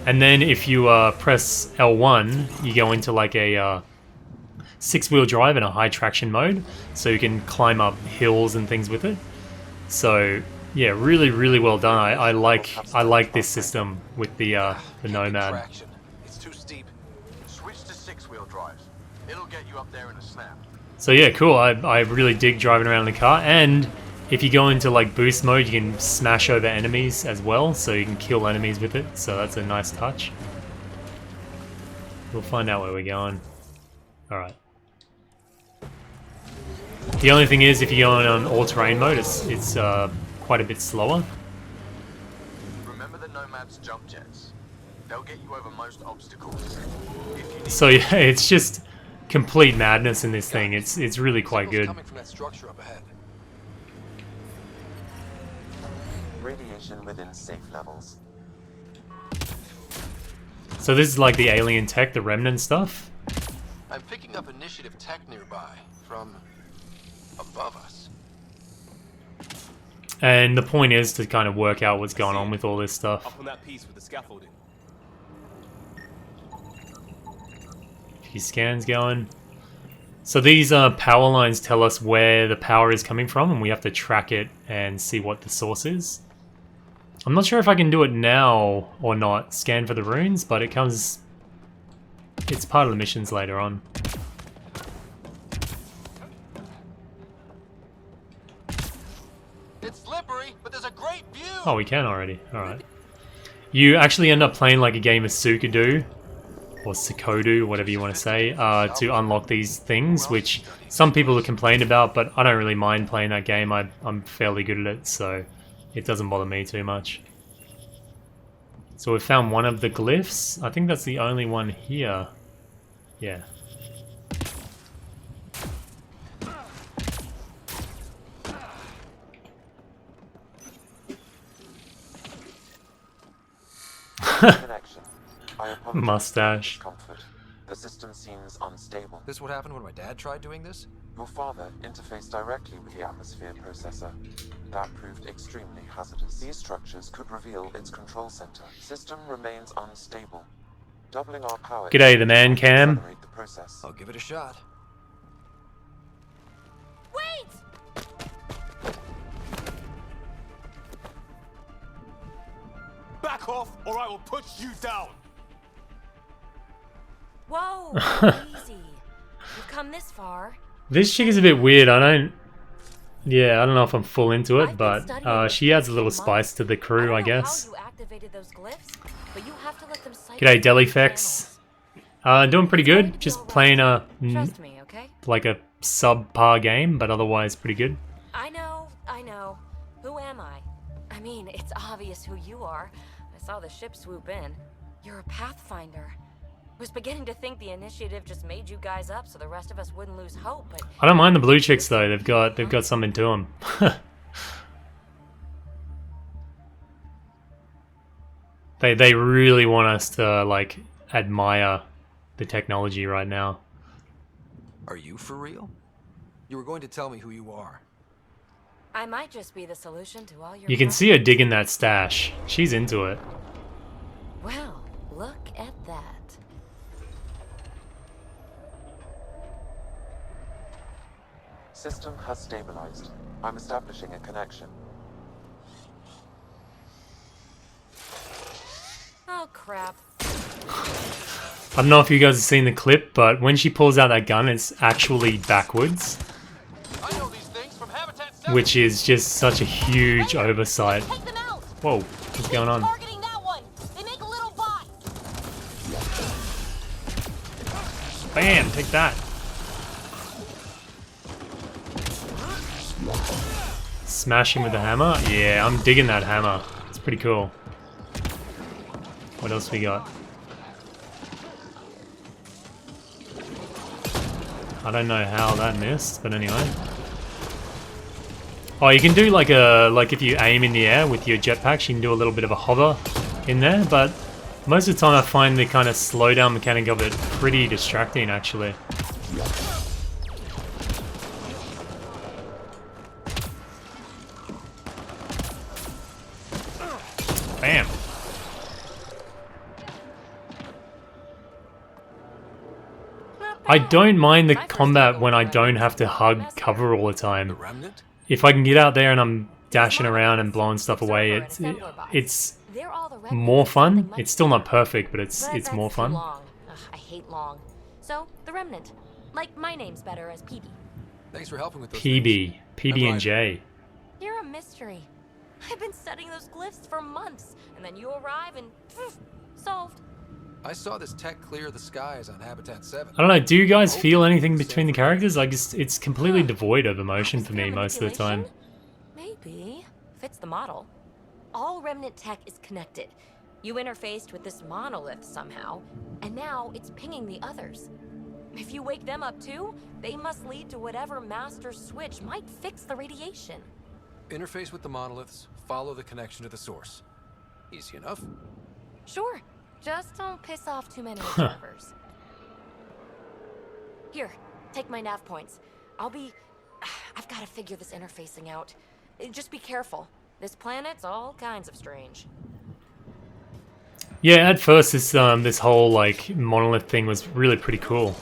And then if you press L1, you go into like a 6-wheel drive in a high traction mode. So you can climb up hills and things with it. So yeah, really, really well done. I like this system with the Nomad. It's too steep. Switch to 6-wheel drives. It'll get you up there in a snap. So yeah, cool. I really dig driving around in the car, and if you go into like boost mode, you can smash over enemies as well, so you can kill enemies with it. So that's a nice touch. We'll find out where we're going. All right. The only thing is, if you go on all-terrain mode, it's quite a bit slower. Remember the Nomad's jump jets. They'll get you over most obstacles. So yeah, it's just complete madness in this thing. It's really quite good. Coming from that structure up ahead. Radiation within safe levels. So this is like the alien tech, the remnant stuff. I'm picking up initiative tech nearby from above us. And the point is to kind of work out what's going on with all this stuff. Up on that piece with the scaffolding. A few scans going. So these power lines tell us where the power is coming from, and we have to track it and see what the source is. I'm not sure if I can do it now or not, scan for the runes, but it's part of the missions later on. It's slippery, but there's a great view. Oh, we can already. Alright. You actually end up playing like a game of Suikodu, or Suikodu, whatever you want to say, to unlock these things, which some people have complained about, but I don't really mind playing that game. I'm fairly good at it, so it doesn't bother me too much. So we found one of the glyphs. I think that's the only one here. Yeah. Connection. I apologize Mustache. for discomfort. The system seems unstable. This what happened when my dad tried doing this? Your father interfaced directly with the atmosphere processor. That proved extremely hazardous. These structures could reveal its control center. System remains unstable. Doubling our power. G'day, the man cam. The process. I'll give it a shot. Wait! Back off, or I will put you down. Whoa, easy. You've come this far. This chick is a bit weird. I don't know if I'm full into it, but she adds a little spice to the crew, I guess. G'day, Delifex. Doing pretty good. Just playing Trust me, okay? like a subpar game, but otherwise pretty good. I know. Who am I? I mean, it's obvious who you are. I saw the ship swoop in. You're a Pathfinder. Was beginning to think the initiative just made you guys up so the rest of us wouldn't lose hope, but I don't mind the blue chicks though. They've got something to them. They really want us to like admire the technology right now. Are you for real? You were going to tell me who you are. I might just be the solution to all your You can see her digging that stash. She's into it. Well, look at that. System has stabilized. I'm establishing a connection. Oh crap. I don't know if you guys have seen the clip, but when she pulls out that gun, it's actually backwards. Which is just such a huge oversight. Whoa, what's going on? Bam, take that. Smash him with the hammer? Yeah, I'm digging that hammer. It's pretty cool. What else we got? I don't know how that missed, but anyway. Oh, you can do like if you aim in the air with your jetpacks, you can do a little bit of a hover in there, but most of the time I find the kind of slowdown mechanic of it pretty distracting actually. Bam. I don't mind the combat when I don't have to hug cover all the time. If I can get out there and I'm dashing around and blowing stuff away, it's more fun. It's still not perfect, but it's more fun. Ugh, I hate long. So, the Remnant. Like, my name's better as PB. Thanks for helping with those PB. PB and J. You're a mystery. I've been studying those glyphs for months, and then you arrive and solved. I saw this tech clear the skies on Habitat 7. I don't know, do you guys feel anything between the characters? Like, it's completely devoid of emotion for me most of the time. Maybe. Fits the model. All Remnant tech is connected. You interfaced with this monolith somehow, and now it's pinging the others. If you wake them up too, they must lead to whatever master switch might fix the radiation. Interface with the monoliths, follow the connection to the source. Easy enough. Sure. Just don't piss off too many observers. Here, take my nav points. I've got to figure this interfacing out. Just be careful. This planet's all kinds of strange. Yeah, at first this whole like monolith thing was really pretty cool.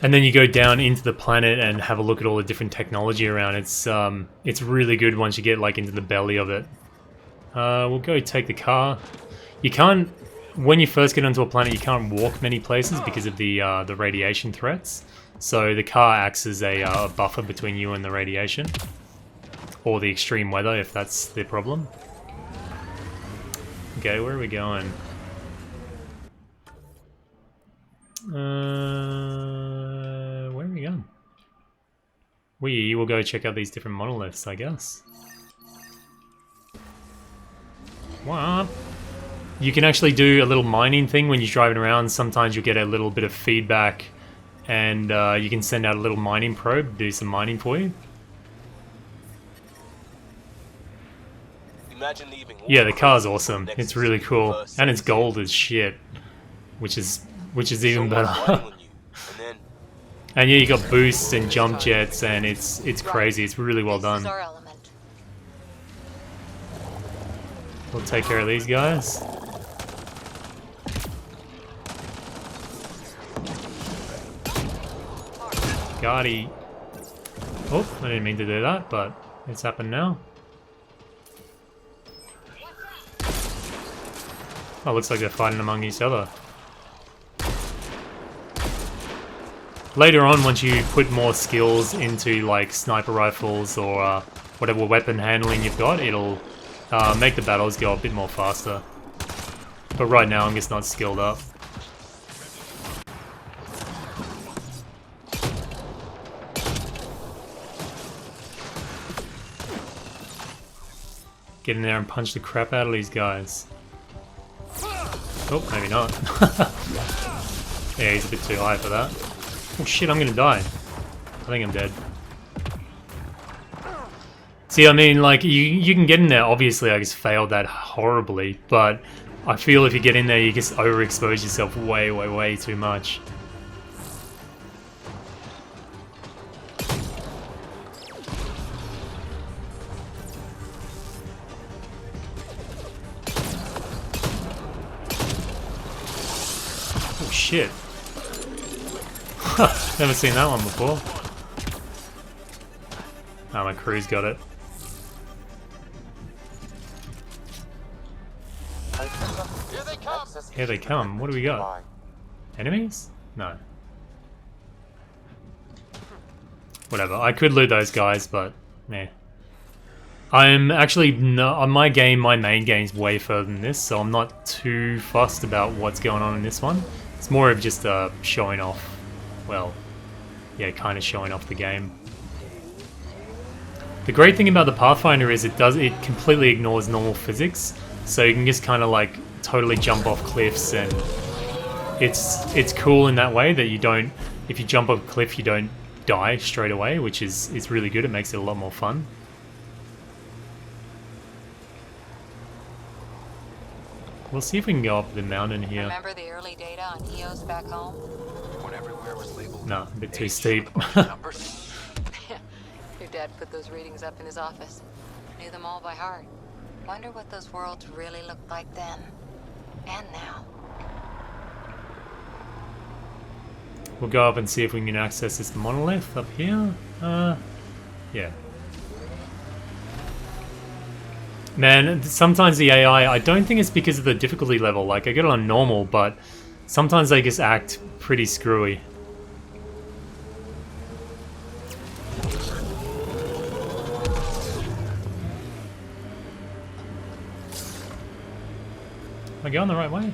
And then you go down into the planet and have a look at all the different technology around. It's really good once you get like into the belly of it. We'll go take the car. You can't, when you first get onto a planet, you can't walk many places because of the radiation threats. So the car acts as a buffer between you and the radiation, or the extreme weather if that's the problem. Okay, where are we going? Where are we going? We will go check out these different monoliths, I guess. What? You can actually do a little mining thing when you're driving around. Sometimes you'll get a little bit of feedback and you can send out a little mining probe to do some mining for you. Imagine leaving. Yeah, the car's awesome. It's really cool. And it's gold as shit, which is even better. And yeah, you got boosts and jump jets and it's crazy. It's really well done. We'll take care of these guys. Gotti. Oh, I didn't mean to do that, but it's happened now. Oh, looks like they're fighting among each other. Later on, once you put more skills into like sniper rifles or whatever weapon handling you've got, it'll make the battles go a bit more faster. But right now I'm just not skilled up. Get in there and punch the crap out of these guys. Oh, maybe not. Yeah, he's a bit too high for that. Oh shit, I'm gonna die. I think I'm dead. See, I mean, like, you can get in there. Obviously, I just failed that horribly, but I feel if you get in there, you just overexpose yourself way, way, way too much. Oh shit. Never seen that one before. Oh, my crew's got it. Here they come. What do we got? Enemies? No. Whatever. I could loot those guys, but meh. I'm actually not on my game. My main game's way further than this, so I'm not too fussed about what's going on in this one. It's more of just showing off. Well, yeah, kind of showing off the game. The great thing about the Pathfinder is it completely ignores normal physics, so you can just kind of like totally jump off cliffs, and it's cool in that way that you don't, if you jump off a cliff, you don't die straight away, which is really good. It makes it a lot more fun. We'll see if we can go up the mountain here. Remember the early data on EOS back home? When everywhere was labeled. No, a bit too steep. Your dad put those readings up in his office. Knew them all by heart. Wonder what those worlds really looked like then. And now. We'll go up and see if we can access this monolith up here. Yeah. Man, sometimes the AI, I don't think it's because of the difficulty level. Like, I get it on normal, but sometimes they just act pretty screwy. Am I going the right way?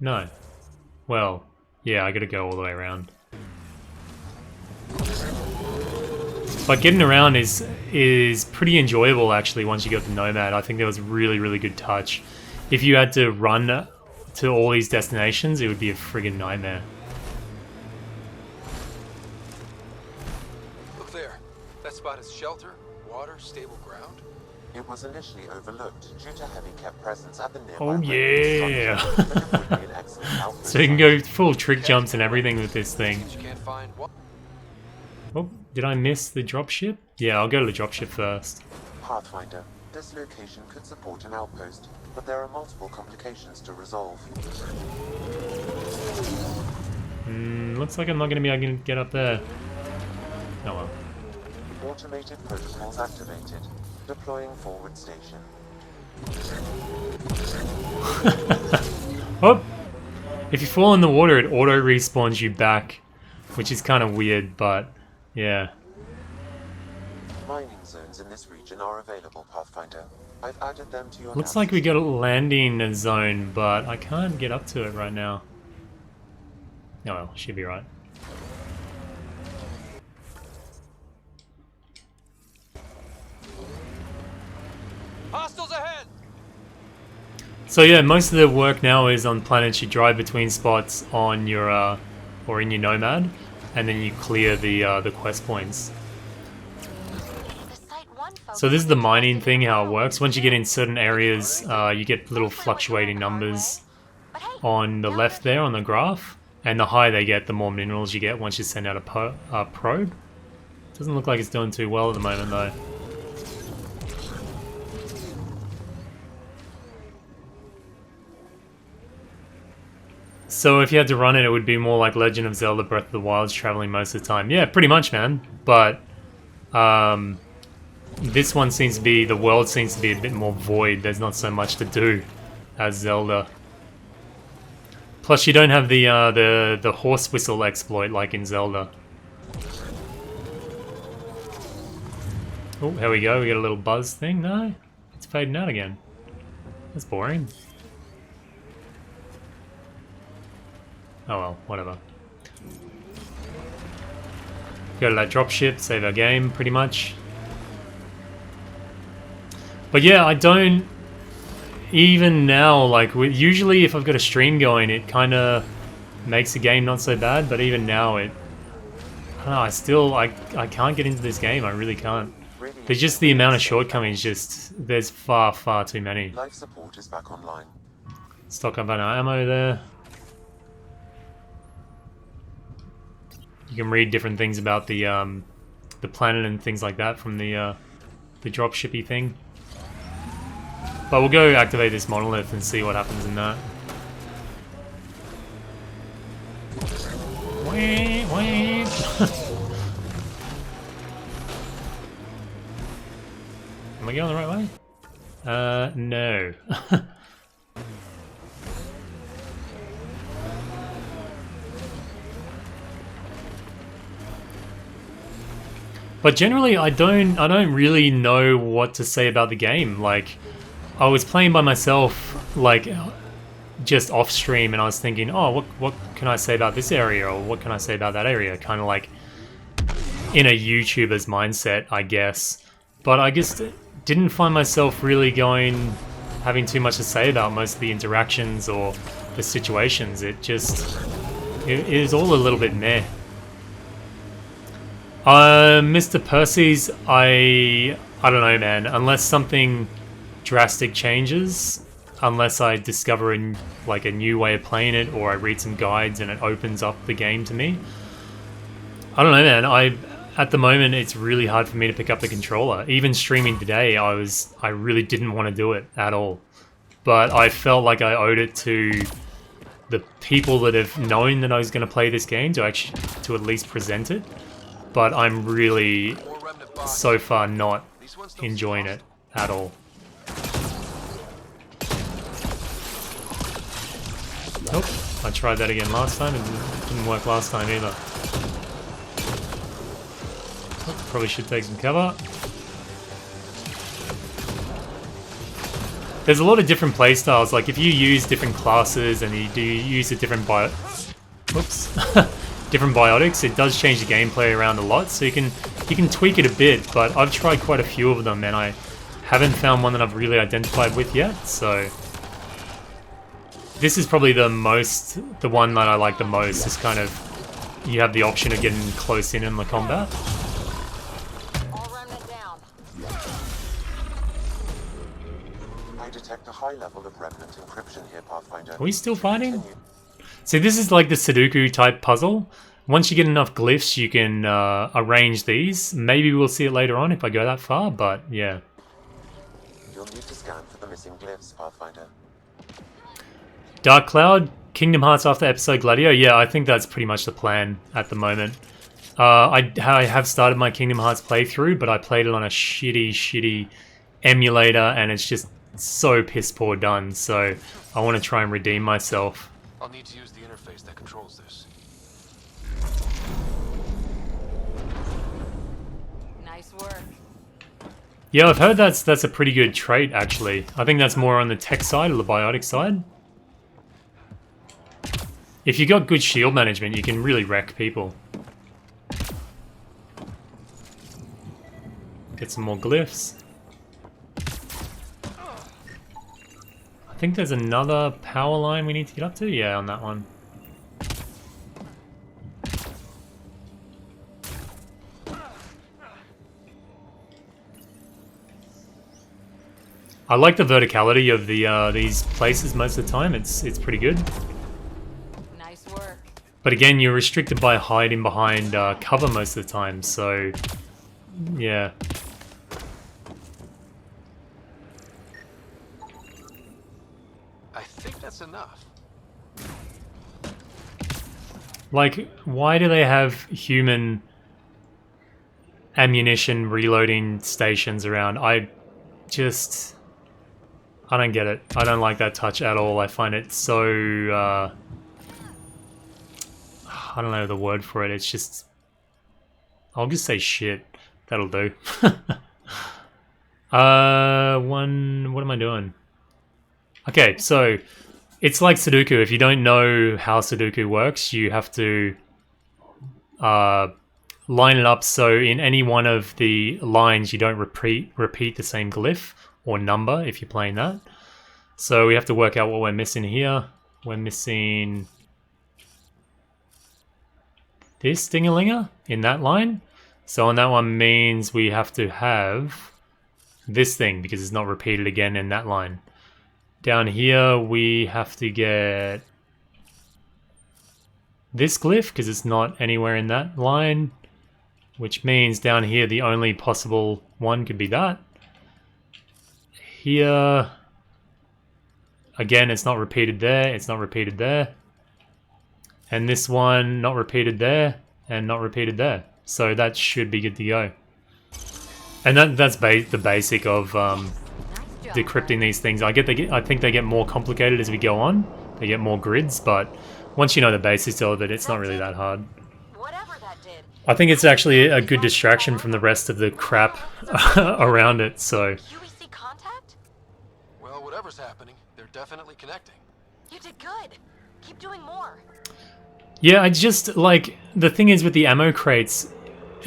No. Well, yeah, I gotta go all the way around. But getting around is pretty enjoyable actually once you get the Nomad. I think that was really, really good touch. If you had to run to all these destinations, it would be a friggin' nightmare. Look there. That spot is shelter, water, stable ground. It was initially overlooked due to heavy kept presence at the nearby Oh yeah! So you can go full trick jumps and everything with this thing. Oh, did I miss the dropship? Yeah, I'll go to the dropship first. Pathfinder, this location could support an outpost, but there are multiple complications to resolve. Looks like I'm not going to be able to get up there. Oh well. Automated protocols activated. Deploying forward station. Oh! If you fall in the water, it auto respawns you back, which is kind of weird, but yeah. Mining zones in this region are available, Pathfinder. I've added them to your Looks like we got a landing zone, but I can't get up to it right now. Oh well, should be right. Hostiles ahead! So yeah, most of the work now is on planets. You drive between spots on your or in your Nomad, and then you clear the quest points. So this is the mining thing, how it works. Once you get in certain areas, you get little fluctuating numbers on the left there on the graph, and the higher they get, the more minerals you get once you send out a probe. Doesn't look like it's doing too well at the moment though. So if you had to run it, it would be more like Legend of Zelda Breath of the Wild's traveling most of the time. Yeah, pretty much, man. But this one seems to be, the world seems to be a bit more void. There's not so much to do as Zelda. Plus, you don't have the horse whistle exploit like in Zelda. Oh, here we go. We got a little buzz thing. No, it's fading out again. That's boring. Oh well, whatever. Go to that dropship, save our game, pretty much. But yeah, I don't... even now, like usually if I've got a stream going, it kind of makes the game not so bad. But even now, I don't know. I can't get into this game. I really can't. There's just the amount of shortcomings. There's far too many. Life support is back online. Stock up on our ammo there. You can read different things about the planet and things like that from the dropshippy thing. But we'll go activate this monolith and see what happens in that. Wait. Am I going the right way? No. But generally, I don't really know what to say about the game. Like, I was playing by myself, like, just off stream, and I was thinking, oh, what can I say about this area, or what can I say about that area? Kind of like in a YouTuber's mindset, I guess. But I just didn't find myself really having too much to say about most of the interactions or the situations. It is all a little bit meh. Mr. Percy's, I don't know, man. Unless something drastic changes, unless I discover a new way of playing it, or I read some guides and it opens up the game to me. I don't know, man. At the moment, it's really hard for me to pick up the controller. Even streaming today, I really didn't want to do it at all. But I felt like I owed it to the people that have known that I was going to play this game to at least present it. But I'm really, so far, not enjoying it at all. Oh, I tried that again last time, and it didn't work last time either. Oh, probably should take some cover. There's a lot of different playstyles. Like, if you use different classes and you do use a different different biotics, it does change the gameplay around a lot, so you can tweak it a bit, but I've tried quite a few of them and I haven't found one that I've really identified with yet, so this is probably the one that I like the most. Is kind of, you have the option of getting close in the combat. I detect a high level of remnant encryption here, Pathfinder. Are we still fighting? See, this is like the Sudoku type puzzle. Once you get enough glyphs, you can arrange these. Maybe we'll see it later on if I go that far, but yeah. You'll need to scan for the missing glyphs, Pathfinder. Dark Cloud, Kingdom Hearts after episode Gladio. Yeah, I think that's pretty much the plan at the moment. I have started my Kingdom Hearts playthrough, but I played it on a shitty emulator, and it's just so piss poor done. So I want to try and redeem myself. I'll need to use the interface that controls this. Nice work. Yeah, I've heard that's a pretty good trait, actually. I think that's more on the tech side or the biotic side. If you got good shield management, you can really wreck people. Get some more glyphs. I think there's another power line we need to get up to. Yeah, on that one. I like the verticality of these places most of the time. It's pretty good. Nice work. But again, you're restricted by hiding behind cover most of the time. So, yeah. I think that's enough. Like, why do they have human ammunition reloading stations around? I don't get it. I don't like that touch at all. I find it so, I don't know the word for it. It's just, I'll just say shit. That'll do. What am I doing? Okay, so it's like Sudoku. If you don't know how Sudoku works, you have to line it up so in any one of the lines you don't repeat the same glyph or number if you're playing that. So we have to work out what we're missing here. We're missing this ding-a-linger in that line. So on that one means we have to have this thing because it's not repeated again in that line. Down here we have to get this glyph because it's not anywhere in that line, which means down here the only possible one could be that. Here, again, it's not repeated there, it's not repeated there. And this one, not repeated there, and not repeated there. So that should be good to go. And that's the basic of decrypting these things. I think they get more complicated as we go on. They get more grids, but once you know the basics of it, it's not really that hard. I think it's actually a good distraction from the rest of the crap around it, so... Well, whatever's happening, they're definitely connecting. You did good. Keep doing more. Yeah, I just, like, the thing is with the ammo crates,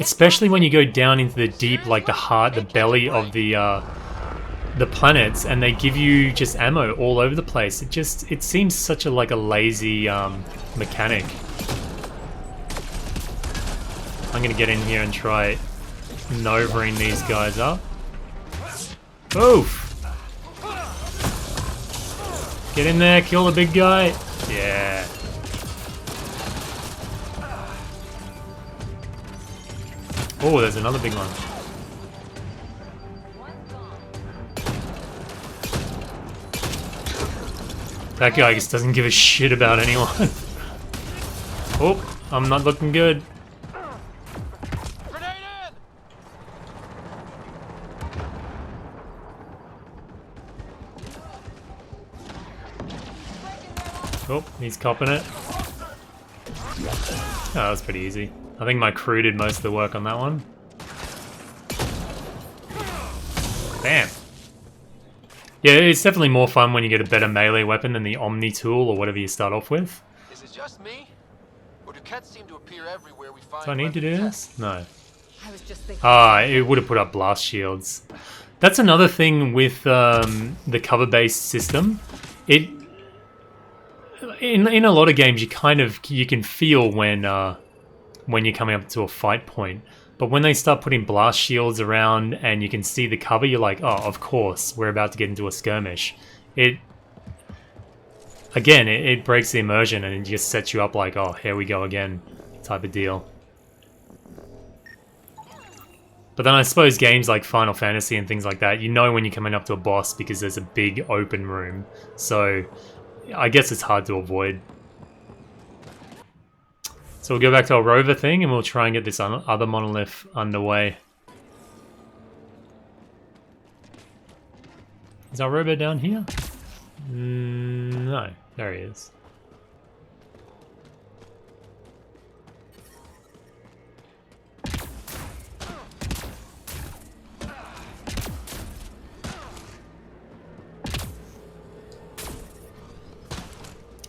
especially when you go down into the deep, like the heart, the belly of the planets, and they give you just ammo all over the place. It seems such a, like, a lazy mechanic. I'm gonna get in here and try novering these guys up. Oof! Get in there, kill the big guy. Yeah. Oh, there's another big one. That guy just doesn't give a shit about anyone. Oh, I'm not looking good. Oh, he's copping it. Oh, that was pretty easy. I think my crew did most of the work on that one. Bam! Yeah, it's definitely more fun when you get a better melee weapon than the Omni tool or whatever you start off with. Is it just me? Or do cats seem to appear everywhere we find? Do I need to do this? No. I was just thinking. Ah, it would have put up blast shields. That's another thing with the cover-based system. In a lot of games, you can feel when you're coming up to a fight point. But when they start putting blast shields around and you can see the cover, you're like, oh, of course, we're about to get into a skirmish. It breaks the immersion and it just sets you up like, oh, here we go again, type of deal. But then I suppose games like Final Fantasy and things like that, you know when you're coming up to a boss because there's a big open room. So I guess it's hard to avoid. So we'll go back to our rover thing and we'll try and get this other monolith underway. Is our rover down here? No, there he is.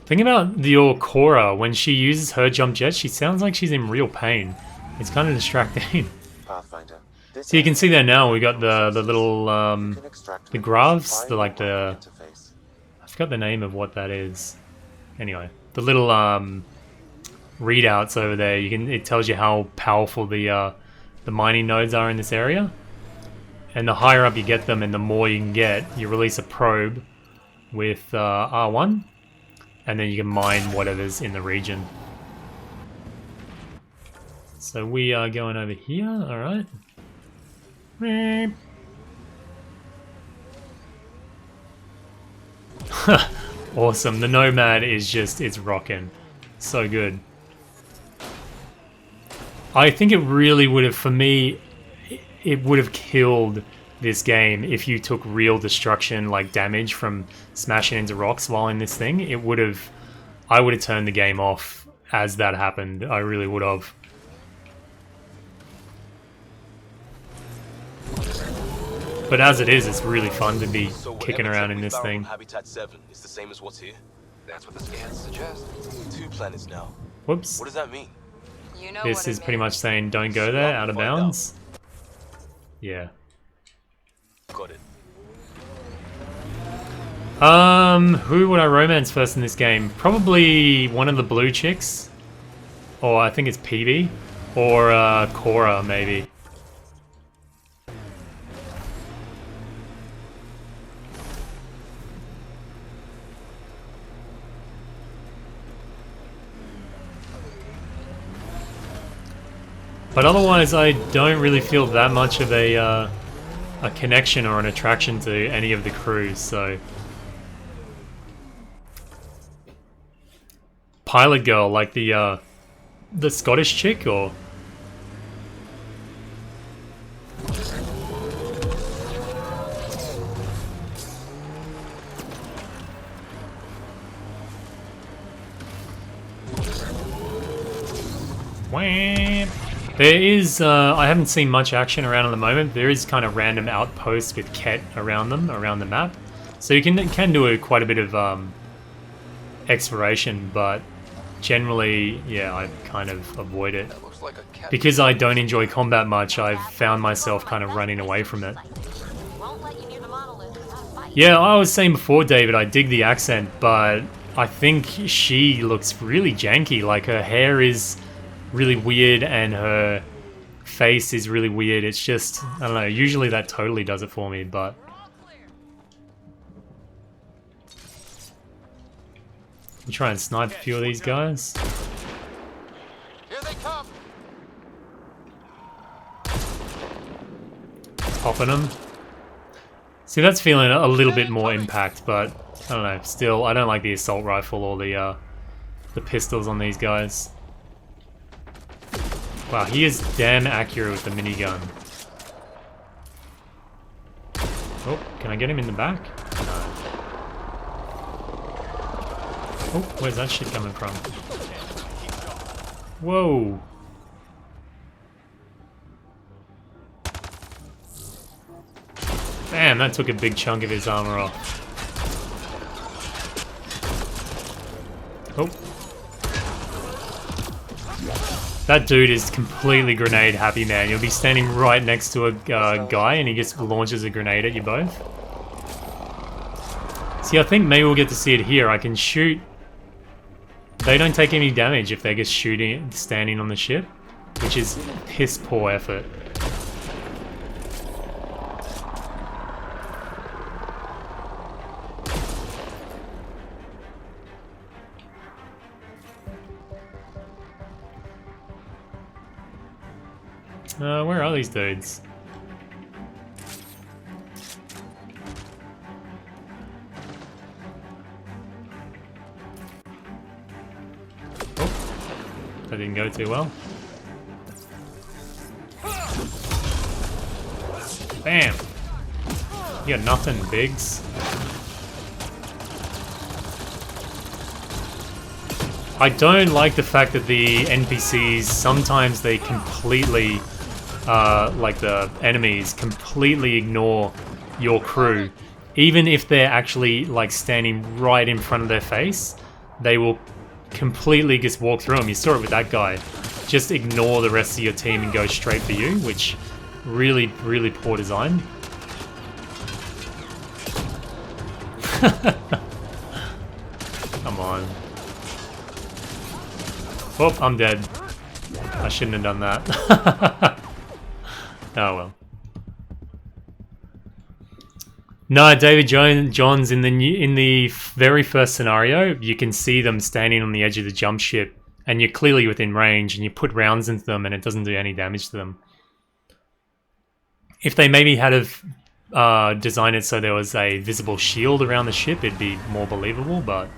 Thing about the Cora, when she uses her jump jet, she sounds like she's in real pain. It's kind of distracting. So you can see there now we got the little the graphs, I forgot the name of what that is. Anyway, the little readouts over there. It tells you how powerful the mining nodes are in this area. And the higher up you get them, and the more you can get, you release a probe with R1. And then you can mine whatever's in the region. So we are going over here, alright. Awesome, the Nomad is it's rocking. So good. I think it really would have, for me, it would have killed this game if you took real destruction, like damage from smashing into rocks while in this thing. I would have turned the game off as that happened. I really would have. But as it is, it's really fun to be kicking around in this thing. Habitat 7 is the same as what's here. That's what the scans suggest. 2 planets now. Whoops. What does that mean? You know This is pretty much saying don't go there, out of bounds. Yeah. Got it. Who would I romance first in this game? Probably one of the blue chicks. Or I think it's Peavy. Or Cora, maybe. But otherwise, I don't really feel that much of a connection or an attraction to any of the crews, so... Pilot girl, like the Scottish chick, or... There is, I haven't seen much action around at the moment. There is kind of random outposts with Ket around them, around the map. So you can do quite a bit of exploration, but generally, yeah, I kind of avoid it. Because I don't enjoy combat much, I've found myself kind of running away from it. Yeah, I was saying before, David, I dig the accent, but I think she looks really janky. Like, her hair is really weird and her face is really weird. It's just, I don't know, usually that totally does it for me, but... We'll try and snipe a few of these guys. Here they come. Popping them. See, that's feeling a little bit more impact, but I don't know, still, I don't like the assault rifle or the pistols on these guys. Wow, he is damn accurate with the minigun. Oh, can I get him in the back? No. Oh, where's that shit coming from? Whoa! Damn, that took a big chunk of his armor off. Oh. That dude is completely grenade happy, man. You'll be standing right next to a guy and he just launches a grenade at you both. See, I think maybe we'll get to see it here. I can shoot. They don't take any damage if they're just shooting, standing on the ship, which is piss poor effort. Where are these dudes? Oh, that didn't go too well. Bam! You got nothing, Biggs. I don't like the fact that the NPCs, sometimes they completely, like the enemies, completely ignore your crew. Even if they're actually like standing right in front of their face, they will completely just walk through them. You saw it with that guy. Just ignore the rest of your team and go straight for you, which really, really poor design. Come on. Oh, I'm dead. I shouldn't have done that. Oh well. No, David John's in the very first scenario, you can see them standing on the edge of the jump ship, and you're clearly within range, and you put rounds into them, and it doesn't do any damage to them. If they maybe had have designed it so there was a visible shield around the ship, it'd be more believable, but...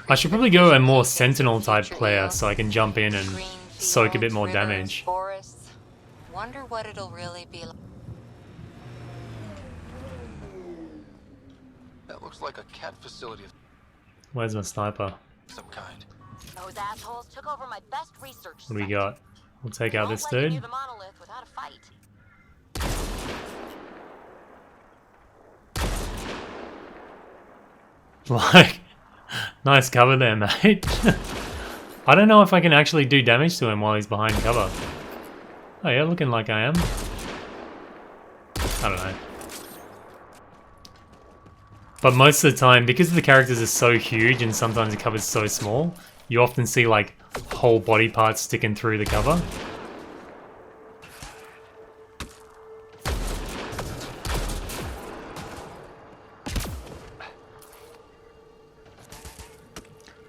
I should probably go a more sentinel type player so I can jump in and soak a bit more damage. Wonder what it'll really be like. That looks like a cat facility of Where's my sniper? some kind. Those assholes took over my best research. What do we got? We'll take out this dude. The monolith without a fight. Like, nice cover there, mate. I don't know if I can actually do damage to him while he's behind cover. Oh yeah, looking like I am. I don't know. But most of the time, because the characters are so huge and sometimes the cover's so small, you often see like whole body parts sticking through the cover.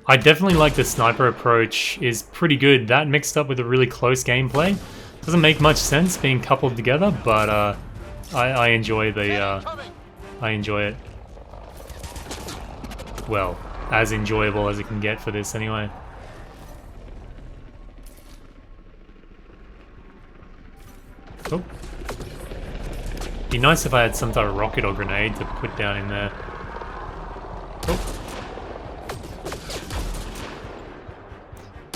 I definitely like the sniper approach, is pretty good. That mixed up with a really close gameplay. Doesn't make much sense being coupled together, but I enjoy the I enjoy it. Well, as enjoyable as it can get for this anyway. Oh. Be nice if I had some type of rocket or grenade to put down in there. Oh.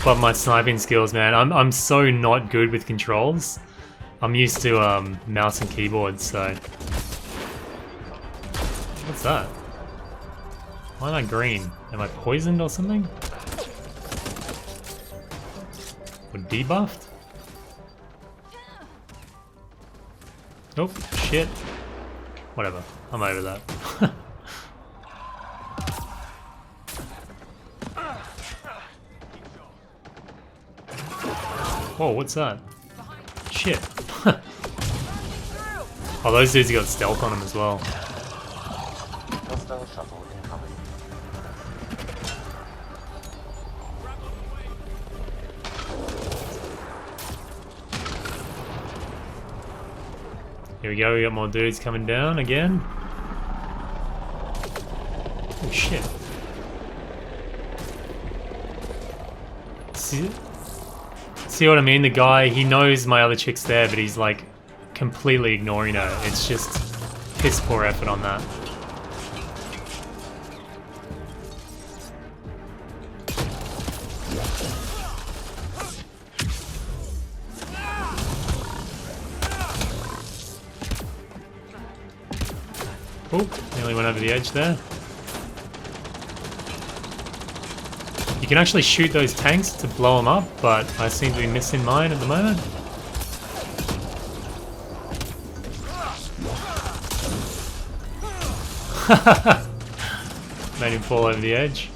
But my sniping skills, man, I'm so not good with controls. I'm used to mouse and keyboard, so. What's that? Why am I green? Am I poisoned or something? Or debuffed? Oh, shit. Whatever. I'm over that. Whoa, what's that? Shit. Oh, those dudes got stealth on them as well. Here we go, we got more dudes coming down again. Oh shit. See what I mean? The guy, he knows my other chick's there, but he's like completely ignoring her. It's just piss poor effort on that. Oh, nearly went over the edge there. You can actually shoot those tanks to blow them up, but I seem to be missing mine at the moment. Made him fall over the edge.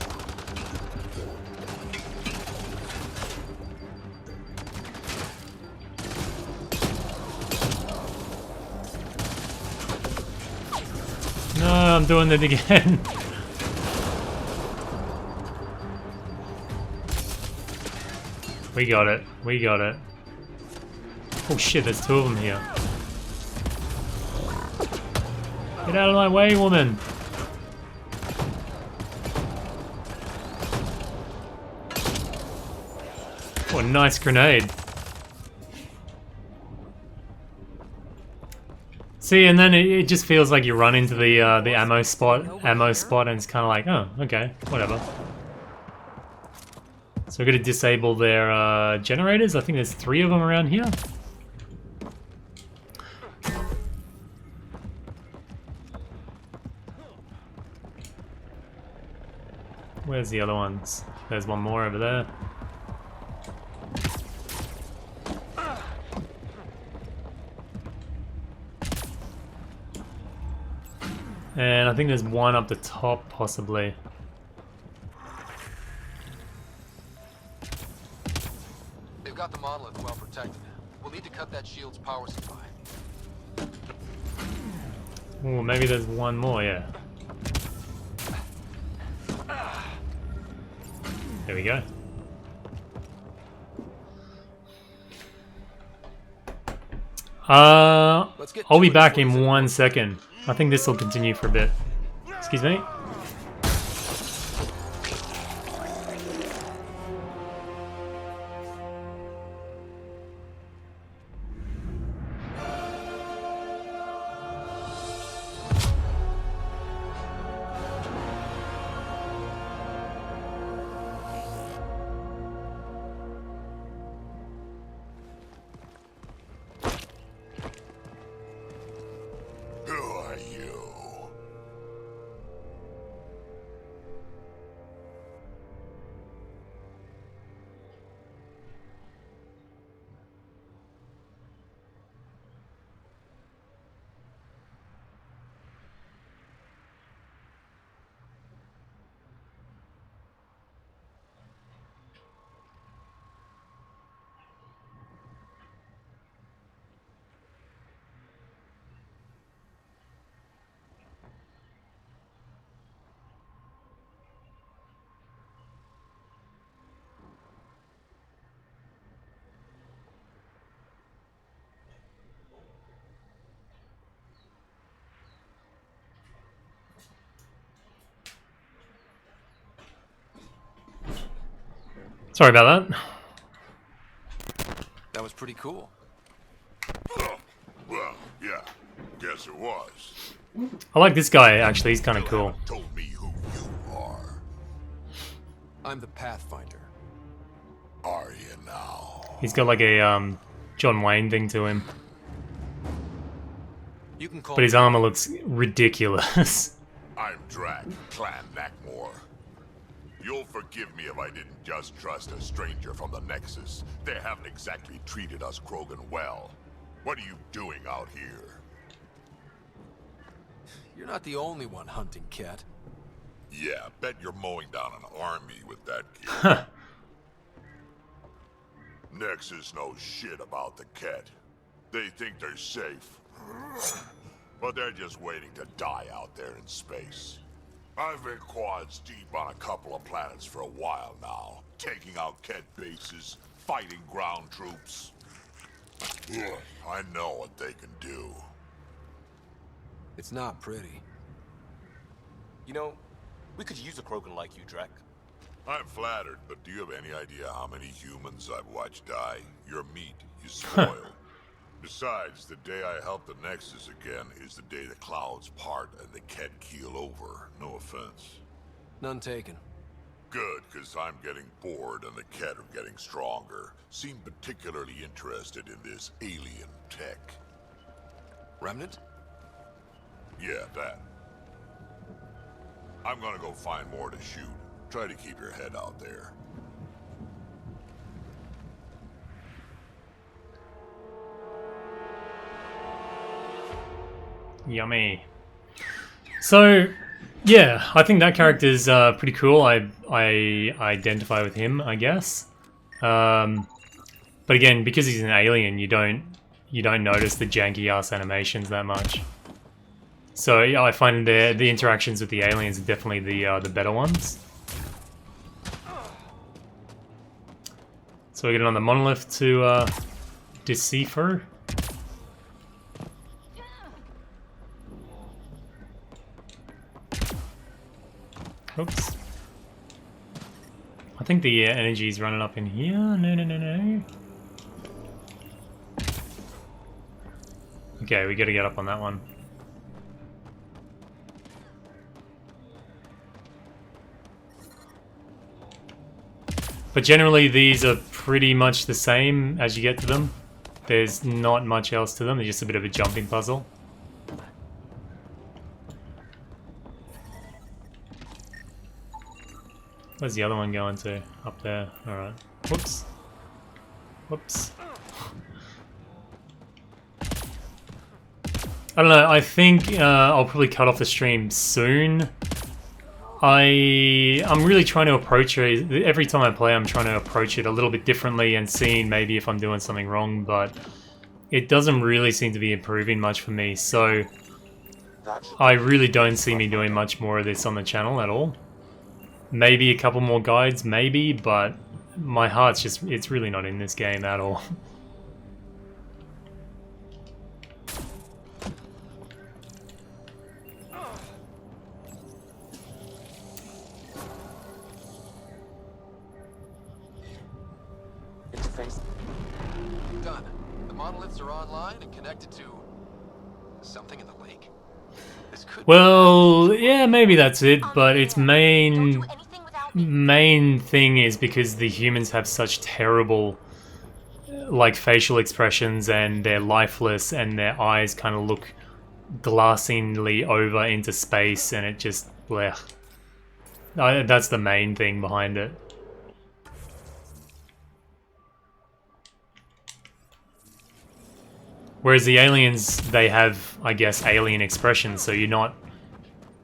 No, I'm doing it again. We got it. We got it. Oh shit, there's two of them here. Get out of my way, woman. Oh, nice grenade. See, and then it just feels like you run into the ammo spot, and it's kind of like, oh, okay, whatever. So we're going to disable their generators. I think there's 3 of them around here. Where's the other ones? There's one more over there. And I think there's one up the top, possibly. They've got the monolith well protected. We'll need to cut that shield's power supply. Oh, maybe there's one more, yeah. There we go. I'll be back in 1 second. I think this will continue for a bit. Excuse me. Sorry about that. That was pretty cool. Well, yeah, guess it was. I like this guy, actually. He's kind of cool. Told me who you are. I'm the Pathfinder. Are you now? He's got like a John Wayne thing to him. You can call But his armor looks ridiculous. I'm Drac, Clan Knackmore. You'll forgive me if I didn't just trust a stranger from the Nexus. They haven't exactly treated us Krogan well. What are you doing out here? You're not the only one hunting Ket. Yeah, bet you're mowing down an army with that kid. Nexus knows shit about the Ket. They think they're safe. But they're just waiting to die out there in space. I've been quads deep on a couple of planets for a while now, taking out Ket bases, fighting ground troops. I know what they can do. It's not pretty. You know, we could use a Krogan like you, Drac. I'm flattered, but do you have any idea how many humans I've watched die? Your meat is spoiled. Besides, the day I help the Nexus again is the day the clouds part and the Ket keel over. No offense. None taken. Good, because I'm getting bored and the Ket are getting stronger. Seem particularly interested in this alien tech. Remnant? Yeah, that. I'm gonna go find more to shoot. Try to keep your head out there. Yummy. So, yeah, I think that character's pretty cool. I identify with him, I guess. But again, because he's an alien, you don't notice the janky ass animations that much. So yeah, I find the interactions with the aliens are definitely the better ones. So we get on the monolith to decipher. Oops. I think the energy is running up in here. No. Okay, we gotta get up on that one. But generally these are pretty much the same as you get to them. There's not much else to them, they're just a bit of a jumping puzzle. Where's the other one going to? Up there. Alright. Whoops. Whoops. I don't know, I think I'll probably cut off the stream soon. I'm really trying to approach it, every time I play I'm trying to approach it a little bit differently and seeing maybe if I'm doing something wrong, but it doesn't really seem to be improving much for me, so I really don't see me doing much more of this on the channel at all. Maybe a couple more guides, maybe, but my heart's just, it's really not in this game at all. Done. The monoliths are online and connected to something in the lake. This could Well, yeah, maybe that's it, but its main thing is because the humans have such terrible like facial expressions and they're lifeless and their eyes kind of look glassingly over into space and it just blech. That's the main thing behind it. Whereas the aliens, they have, I guess, alien expressions, so you're not...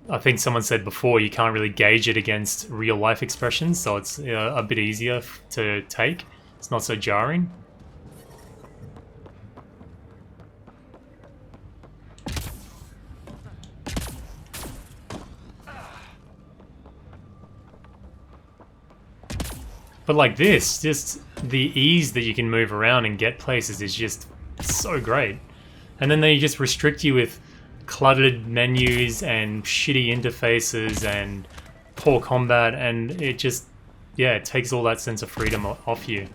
I think someone said before, you can't really gauge it against real-life expressions, so it's a bit easier to take. It's not so jarring. But like this, just the ease that you can move around and get places is just so great. And then they just restrict you with cluttered menus and shitty interfaces and poor combat, and it just yeah, it takes all that sense of freedom off you.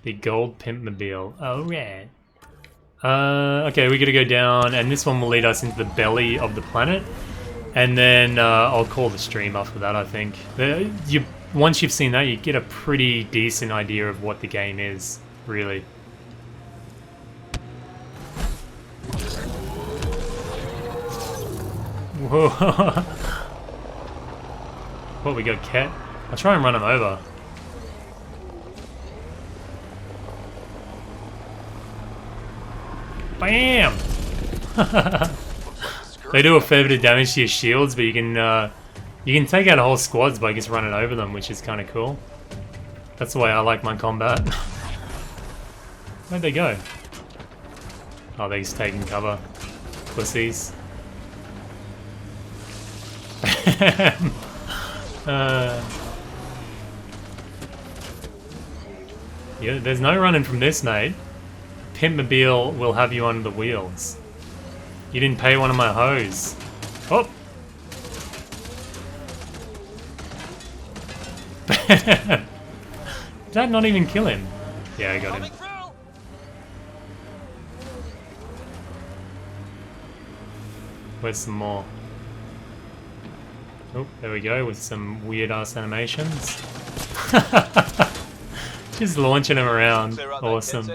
The gold pimpmobile. Oh, right. Okay, we gotta go down, and this one will lead us into the belly of the planet. And then I'll call the stream after that, I think. Once you've seen that, you get a pretty decent idea of what the game is, really. Whoa. What, we got Ket? I'll try and run him over. Bam! They do a fair bit of damage to your shields, but you can take out whole squads by just running over them, which is kind of cool. That's the way I like my combat. Where'd they go? Oh, they're just taking cover. Pussies. Yeah, there's no running from this, mate. Pimpmobile will have you under the wheels. You didn't pay one of my hoes. Oh! Did that not even kill him? Yeah, I got him. Where's some more? Oh, there we go, with some weird-ass animations. Just launching him around. Awesome.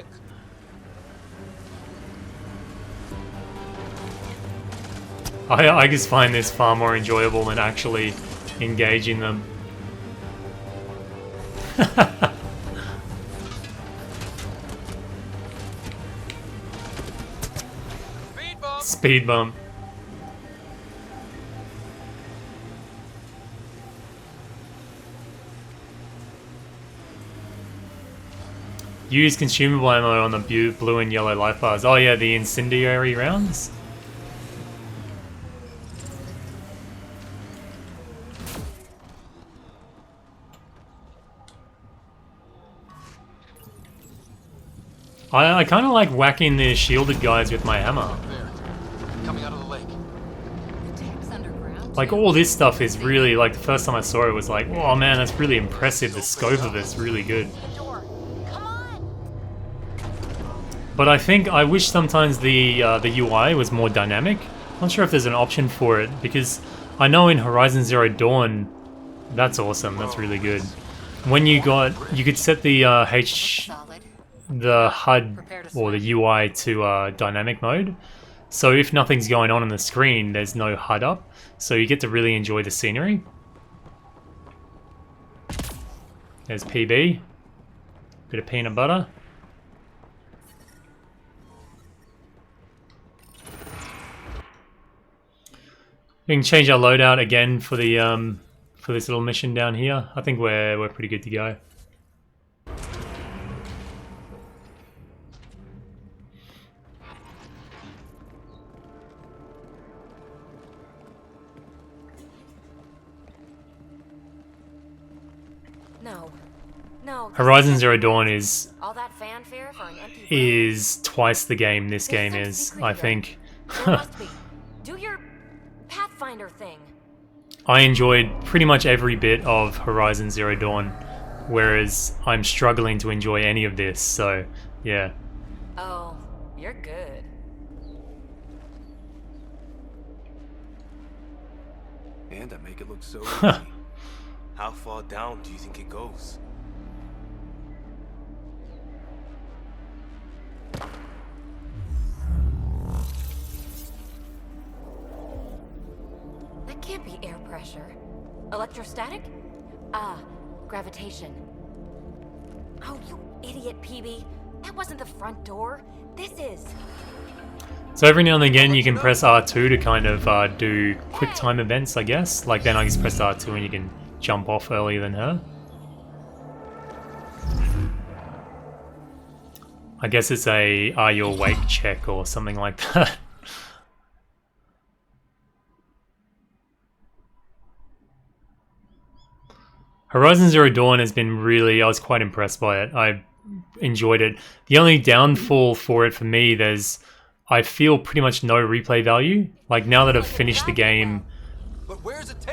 I just find this far more enjoyable than actually engaging them. Speed bump. Use consumable ammo on the blue and yellow life bars. Oh yeah, the incendiary rounds? I kind of like whacking the shielded guys with my hammer. Coming out of the lake. Like, all this stuff is really, like, the first time I saw it was like, oh man, that's really impressive. The scope of it's really good. But I wish sometimes the UI was more dynamic. Not sure if there's an option for it, because I know in Horizon Zero Dawn, that's awesome. That's really good. When you could set the HUD or the UI to dynamic mode. So if nothing's going on the screen, there's no HUD up. So you get to really enjoy the scenery. There's PB. Bit of peanut butter. We can change our loadout again for the for this little mission down here. I think we're pretty good to go. No. Horizon Zero Dawn is All that fanfare for an empty twice the game this game is, I think. There must be. Do your Pathfinder thing. I enjoyed pretty much every bit of Horizon Zero Dawn, whereas I'm struggling to enjoy any of this, so yeah. Oh, you're good. And I make it look so easy. How far down do you think it goes? That can't be air pressure. Electrostatic? Ah, gravitation. Oh, you idiot, PB. That wasn't the front door. This is. So every now and again you can press R2 to kind of do quick time events, I guess. Like then I just press R2 and you can jump off earlier than her. I guess it's a are you awake check or something like that. Horizon Zero Dawn has been really, I was quite impressed by it. I enjoyed it. The only downfall for it for me, I feel pretty much no replay value. Like now that I've finished the game,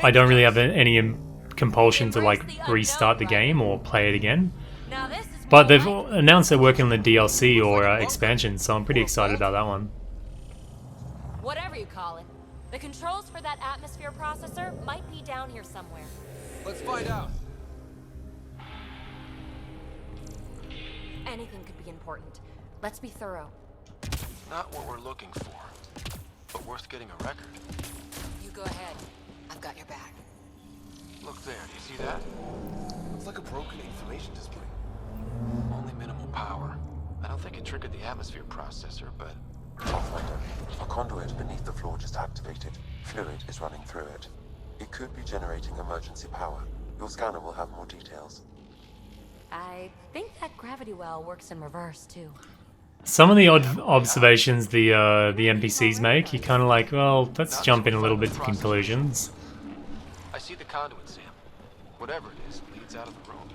I don't really have any compulsion to like restart the game or play it again. But they've announced they're working on the DLC or expansion, so I'm pretty excited about that one. Whatever you call it. The controls for that atmosphere processor might be down here somewhere. Let's find out. Anything could be important. Let's be thorough. Not what we're looking for, but worth getting a record. You go ahead. I've got your back. Look there, do you see that? Looks like a broken information display. Only minimal power. I don't think it triggered the atmosphere processor, but... Pathfinder, a conduit beneath the floor just activated. Fluid is running through it. It could be generating emergency power. Your scanner will have more details. I think that gravity well works in reverse, too. Some of the odd observations the NPCs make, you're kind of like, well, let's jump in a little bit to conclusions. I see the conduit, Sam. Whatever it is, leads out of the room.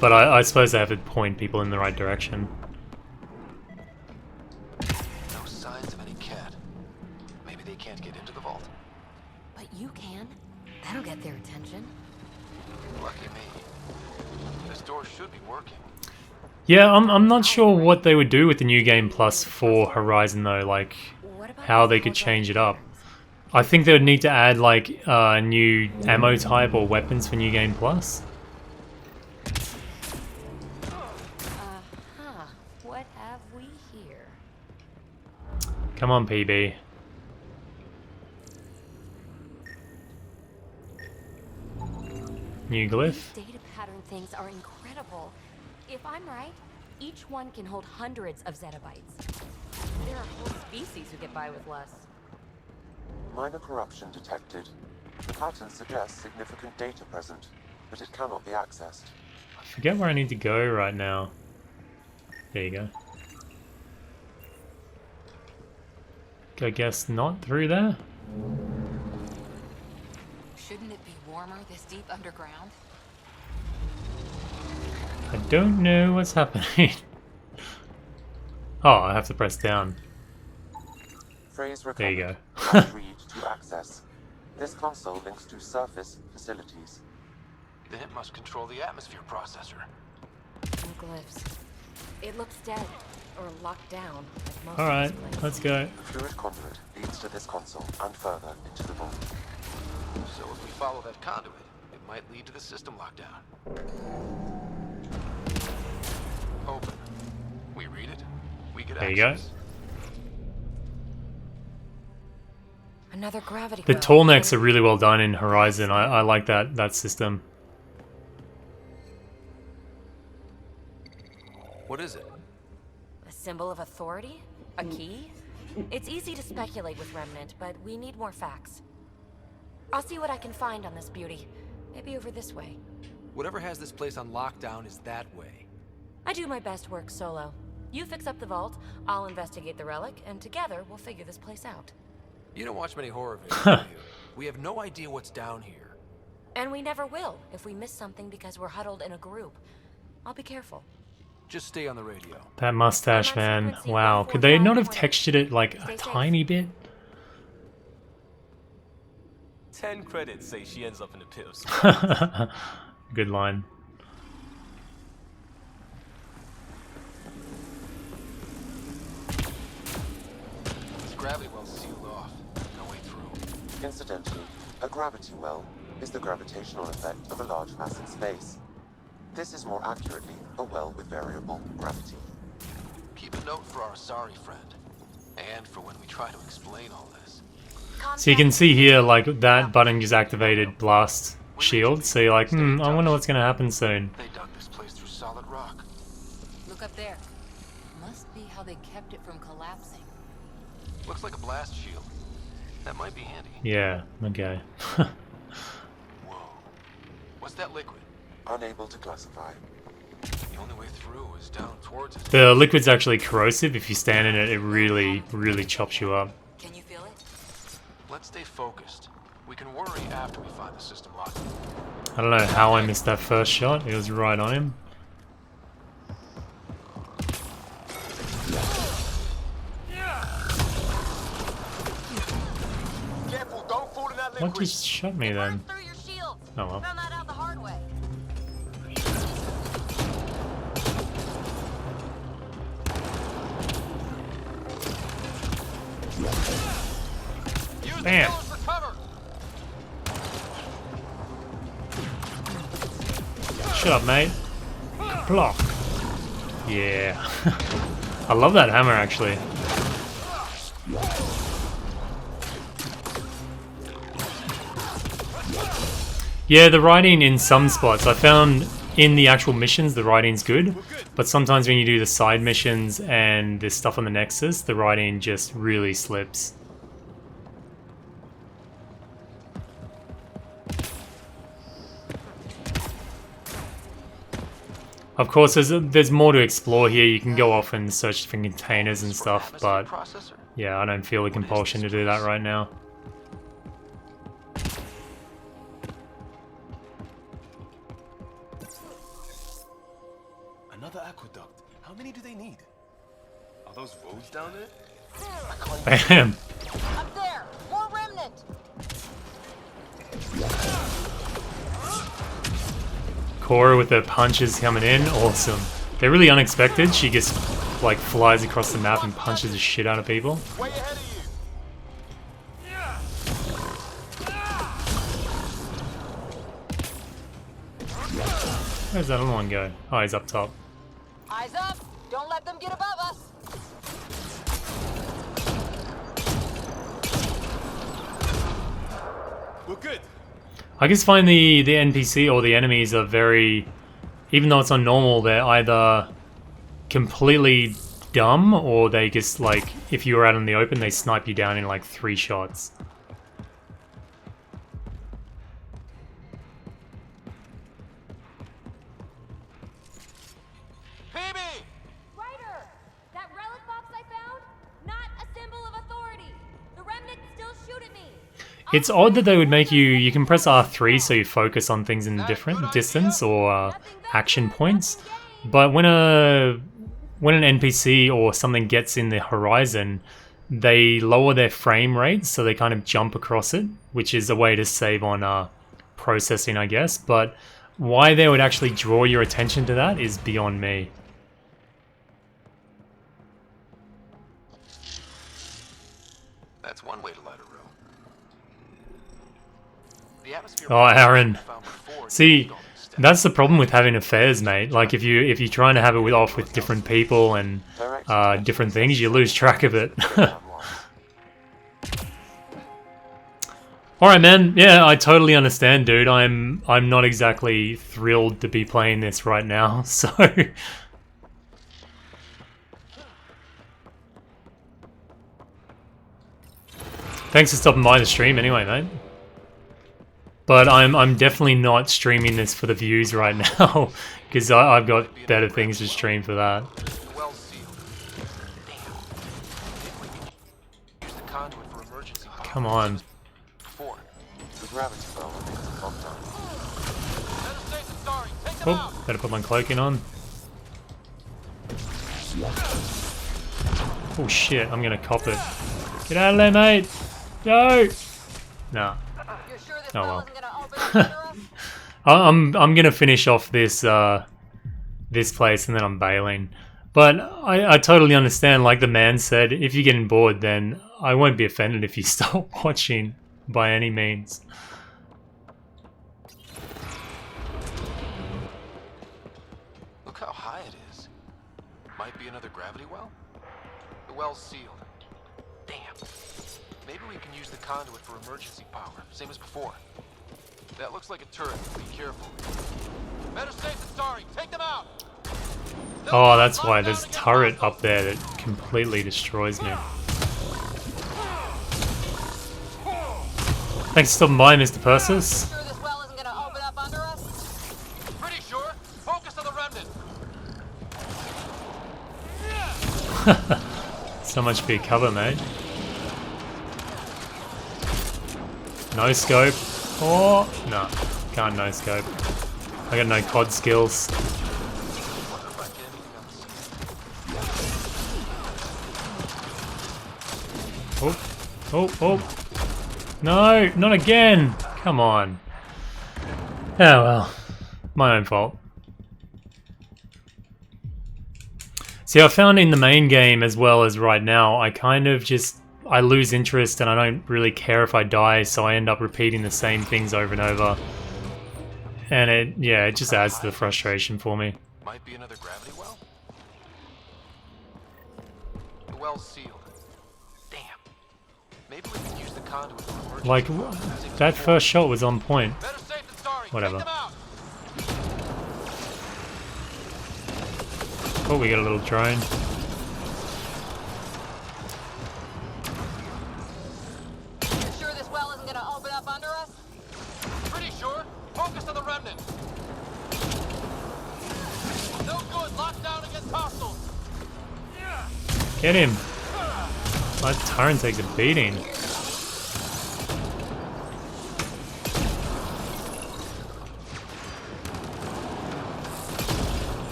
But I suppose they have to point people in the right direction. No signs of any cat. Maybe they can't get into the vault. But you can. That'll get their attention. Lucky me. This door should be working. Yeah, I'm not sure what they would do with the New Game Plus for Horizon though, like how they could change it up. I think they would need to add like a new ammo type or weapons for New Game Plus. What have we here? Come on, PB. New glyph. These data pattern things are incredible. If I'm right, each one can hold hundreds of zettabytes. There are whole species who get by with less. Minor corruption detected. The pattern suggests significant data present, but it cannot be accessed. I forget where I need to go right now. There you go. I guess not through there? Shouldn't it be warmer this deep underground? I don't know what's happening. Oh, I have to press down. Phrase there you go. Read to access. This console links to surface facilities. Then it must control the atmosphere processor. No glyphs. It looks dead, or locked down. Alright, let's go. The fluid conduit leads to this console and further into the vault. So if we follow that conduit, it might lead to the system lockdown. Open. We read it. We get there you go. Another gravity. The tall necks are really well done in Horizon. I like that system. What is it? A symbol of authority? A key? It's easy to speculate with Remnant, but we need more facts. I'll see what I can find on this beauty. Maybe over this way. Whatever has this place on lockdown is that way. I do my best work solo. You fix up the vault, I'll investigate the relic, and together we'll figure this place out. You don't watch many horror videos, do you? We have no idea what's down here. And we never will if we miss something because we're huddled in a group. I'll be careful. Just stay on the radio. That mustache, man. Wow. Could they not have textured it like a tiny bit? 10 credits say she ends up in a pit of spiders. Good line. This gravity well's sealed off. No way through. Incidentally, a gravity well is the gravitational effect of a large mass in space. This is more accurately a well with variable gravity. Keep a note for our sorry friend, and for when we try to explain all this. So you can see here, like, that button just activated blast shield, so you're like, I wonder what's gonna happen soon. They dug this place through solid rock. Look up there. Must be how they kept it from collapsing. Looks like a blast shield. That might be handy. Yeah, okay. Whoa. What's that liquid? Unable to classify. The only way through is down towards it. The liquid's actually corrosive. If you stand in it, it really, really chops you up. Can you feel it? Let's stay focused. We can worry after we find the system locked. I don't know how I missed that first shot. It was right on him. What just shot me then? Oh well. Found that out the hard way. Bam! Shut up, mate. Block. Yeah. I love that hammer, actually. Yeah, the writing in some spots, I found in the actual missions, the writing's good. But sometimes when you do the side missions and this stuff on the Nexus, the writing just really slips. Of course, there's more to explore here. You can go off and search for containers and stuff, but yeah, I don't feel the compulsion to do that right now. Another aqueduct. How many do they need? Are those roads down there? Bam! Up there! More remnant! Cora with her punches coming in, awesome. They're really unexpected. She just like flies across the map and punches the shit out of people. Where's that other one go? Oh, he's up top. Eyes up! Don't let them get above us! We're good. I just find the NPC or the enemies are very, even though it's on normal, they're either completely dumb or they just like, if you were out in the open, they snipe you down in like 3 shots. Ryder! That relic box I found? Not a symbol of authority! The remnants still shoot at me! It's odd that they would make you can press R3 so you focus on things in different distance or action points, but when an NPC or something gets in the horizon, they lower their frame rate so they kind of jump across it, which is a way to save on processing, I guess, but why they would actually draw your attention to that is beyond me. That's one way to light a room. The atmosphere. Oh, Aaron. See, that's the problem with having affairs, mate. Like if you're trying to have it off with different people and different things, you lose track of it. All right, man. Yeah, I totally understand, dude. I'm not exactly thrilled to be playing this right now, so. Thanks for stopping by the stream anyway, mate. But I'm definitely not streaming this for the views right now, because I've got better things to stream for that. Come on. Oh, better put my cloaking on. Oh shit, I'm gonna cop it. Get out of there, mate! Go! Nah. Oh well. I'm gonna finish off this this place and then I'm bailing. But I totally understand, like the man said, if you're getting bored then I won't be offended if you stop watching by any means. Look how high it is. Might be another gravity well? The well's sealed. Damn. Maybe we can use the conduit for emergency power, same as before. That looks like a turret. Be careful. Better safe than sorry. Take them out. Oh, that's why there's a turret up there that completely destroys me. Thanks for stopping by, Mr. Persis. Sure this well isn't gonna open up under us? Pretty sure. Focus on the remnant. So much for your cover, mate. No scope. Oh, no. Can't no scope. I got no COD skills. Oh, oh, oh. No, not again! Come on. Oh well. My own fault. See, I found in the main game as well as right now, I kind of just... I lose interest and I don't really care if I die, so I end up repeating the same things over and over. And it just adds to the frustration for me. Might be another gravity well? The well's sealed. Damn. Maybe we can use the conduit for emergency. Like, that first shot was on point. Whatever. Oh, we got a little drone. You sure this well isn't gonna open up under us? Pretty sure. Focus on the remnant. No good. Locked down against hostiles. Get him! My turret takes a beating.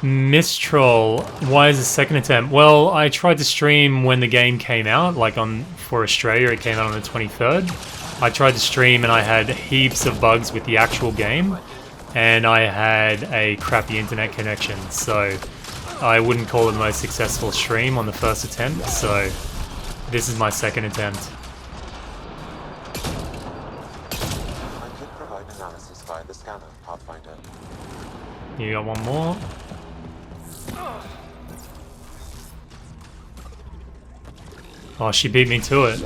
Mistral, why is the second attempt? Well, I tried to stream when the game came out, like for Australia it came out on the 23rd. I tried to stream and I had heaps of bugs with the actual game, and I had a crappy internet connection, so I wouldn't call it the most successful stream on the first attempt, so this is my second attempt. I could provide analysis via the scanner, Pathfinder. You got one more. Oh, she beat me to it.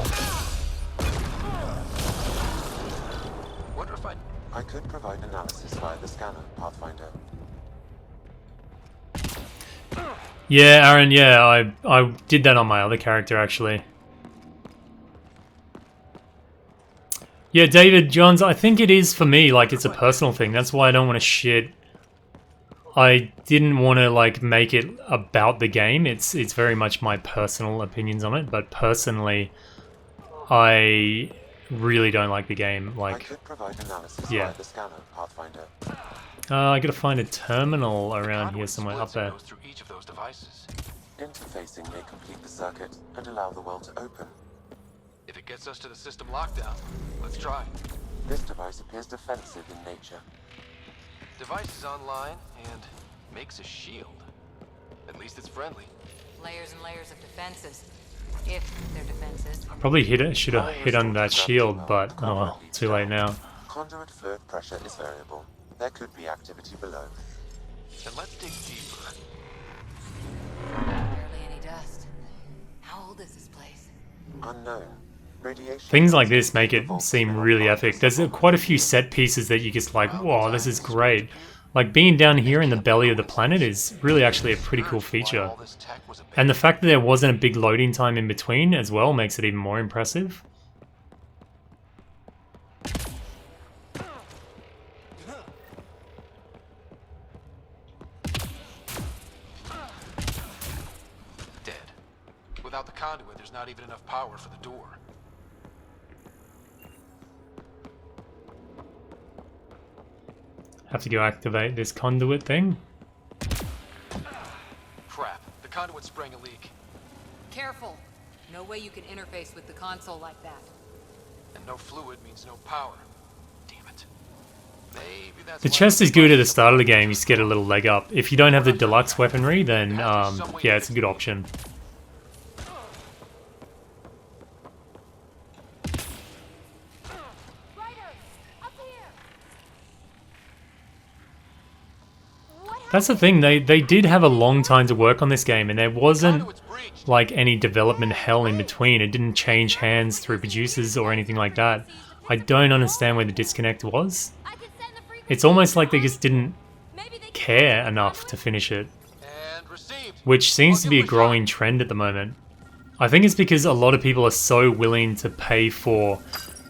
Wonder if I could provide analysis via the scanner, Pathfinder. Yeah, Aaron, yeah, I did that on my other character, actually. Yeah, David Johns, I think it is for me, like, it's a personal thing. That's why I don't want to shit. I didn't want to, like, make it about the game. It's very much my personal opinions on it, but personally, I really don't like the game. Like, I could provide analysis yeah. via the scanner, Pathfinder. I gotta find a terminal around here somewhere, up there. Through each of those devices. Interfacing may complete the circuit and allow the well to open. If it gets us to the system lockdown, let's try. This device appears defensive in nature. Device is online and makes a shield. At least it's friendly. Layers and layers of defenses. If they're defenses. Probably should have hit under that shield, but oh well, too late now. Conduit fluid pressure is variable. There could be activity below. Then let's dig deeper. Barely any dust. How old is this place? Unknown. Radiation. Things like this make it seem really epic. There's quite a few set pieces that you just like, whoa, this is great. Like being down here in the belly of the planet is really actually a pretty cool feature. And the fact that there wasn't a big loading time in between as well makes it even more impressive. Dead. Without the conduit, there's not even enough power for the door. Have to go activate this conduit thing. Crap. The conduit's spraying a leak. Careful. No way you can interface with the console like that. And no fluid means no power. Damn it. Maybe that's The chest is good at the start of the game, you just get a little leg up. If you don't have the deluxe weaponry, then yeah, it's a good option. That's the thing, they did have a long time to work on this game, and there wasn't like any development hell in between. It didn't change hands through producers or anything like that. I don't understand where the disconnect was. It's almost like they just didn't care enough to finish it, which seems to be a growing trend at the moment. I think it's because a lot of people are so willing to pay for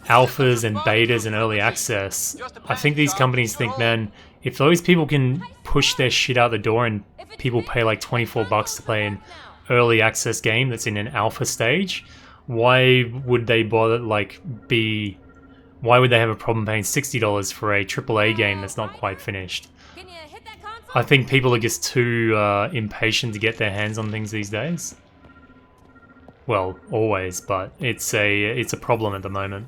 alphas and betas and early access. I think these companies think, man, if those people can push their shit out the door and people pay like $24 to play an early access game that's in an alpha stage, why would they bother, like, why would they have a problem paying $60 for a AAA game that's not quite finished? I think people are just too impatient to get their hands on things these days. Well, always, but it's a problem at the moment.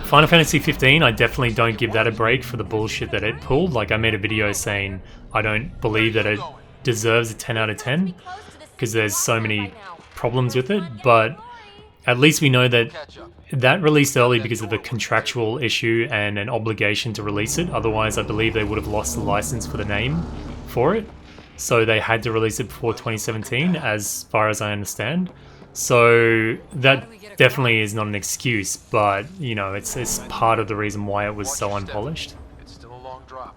Final Fantasy 15, I definitely don't give that a break for the bullshit that it pulled. Like, I made a video saying I don't believe that it deserves a 10 out of 10 because there's so many problems with it, but at least we know that that released early because of a contractual issue and an obligation to release it. Otherwise, I believe they would have lost the license for the name for it. So they had to release it before 2017, as far as I understand. So that definitely is not an excuse, but you know, it's part of the reason why it was so unpolished. It's still a long drop.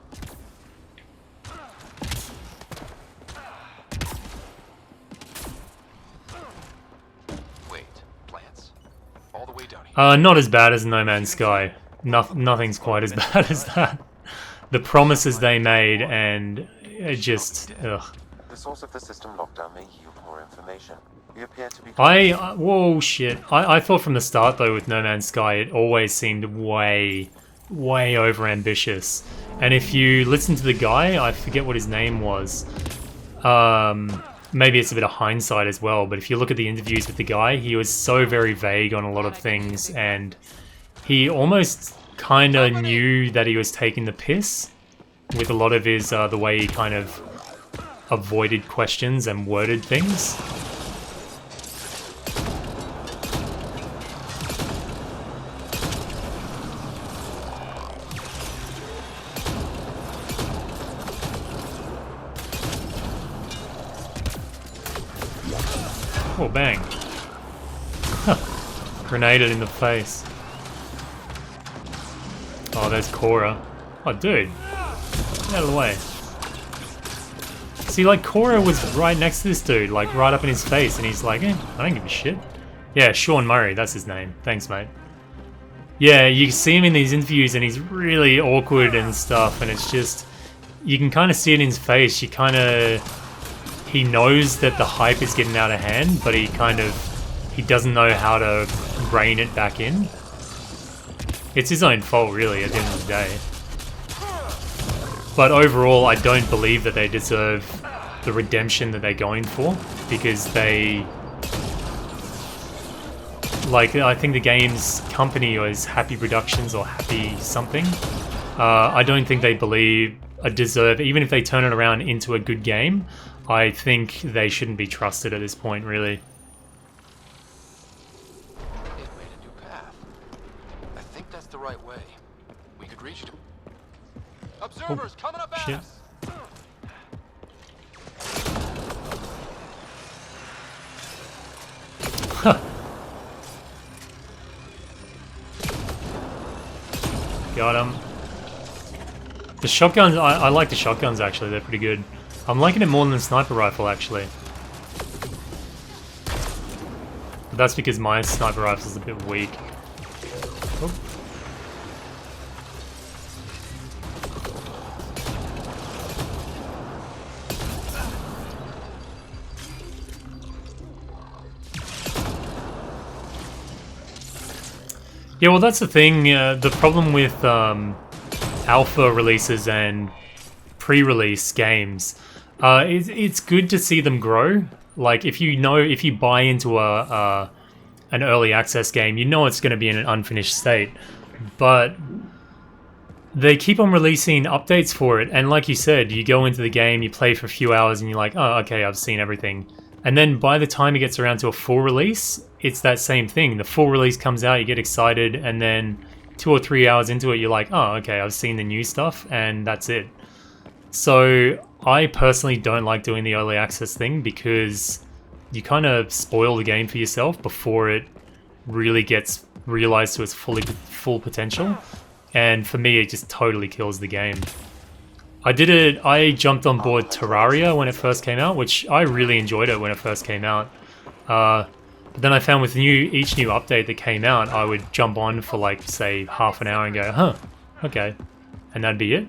Wait, plants? All the way down here. Not as bad as No Man's Sky. Nothing's quite as bad as that. The promises they made, and it just, ugh. The source of the system lockdown may yield more information. We appear to be... Whoa, shit. I thought from the start, though, with No Man's Sky, it always seemed way over-ambitious. And if you listen to the guy, I forget what his name was, maybe it's a bit of hindsight as well, but if you look at the interviews with the guy, he was so very vague on a lot of things, and he almost kind of knew that he was taking the piss with a lot of his, the way he kind of avoided questions and worded things. Oh, bang. Grenaded in the face. Oh, there's Cora. Oh, dude. Get out of the way. See, like, Cora was right next to this dude, like, right up in his face, and he's like, I don't give a shit. Yeah, Sean Murray, that's his name. Thanks, mate. Yeah, you see him in these interviews, and he's really awkward and stuff, and it's just... You can kind of see it in his face. He knows that the hype is getting out of hand, but he doesn't know how to rein it back in. It's his own fault, really, at the end of the day. But overall, I don't believe that they deserve the redemption that they're going for, because they... Like, I think the game's company was Happy Productions or Happy something. I don't think they deserve, even if they turn it around into a good game, I think they shouldn't be trusted at this point, really. It made a new path. I think that's the right way. We could reach them. Observers coming up at us. Huh. Got him. The shotguns, I like the shotguns actually, they're pretty good. I'm liking it more than the sniper rifle actually. But that's because my sniper rifle is a bit weak. Oh. Yeah, well that's the thing, the problem with alpha releases and pre-release games, it's good to see them grow. Like if you buy into an early access game, you know it's going to be in an unfinished state, but they keep on releasing updates for it, and like you said, you go into the game, you play for a few hours and you're like, oh okay, I've seen everything. And then by the time it gets around to a full release, it's that same thing. The full release comes out, you get excited, and then 2 or 3 hours into it, you're like, oh, okay, I've seen the new stuff, and that's it. So I personally don't like doing the early access thing because you kind of spoil the game for yourself before it really gets realized to its full potential. And for me, it just totally kills the game. I jumped on board Terraria when it first came out, which I really enjoyed it when it first came out. But then I found with each new update that came out, I would jump on for like, say, half an hour and go, huh, okay. And that'd be it.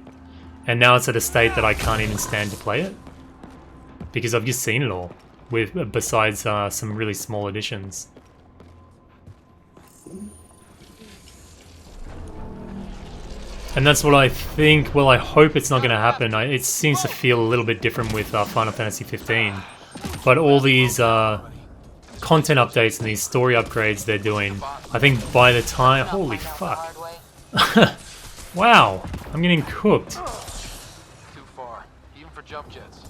And now it's at a state that I can't even stand to play it. Because I've just seen it all, besides some really small additions. And that's what I think, well I hope it's not going to happen. It seems to feel a little bit different with Final Fantasy 15. but all these content updates and these story upgrades they're doing, I think by the time... Holy fuck. Wow, I'm getting cooked. Too far, even for jump jets.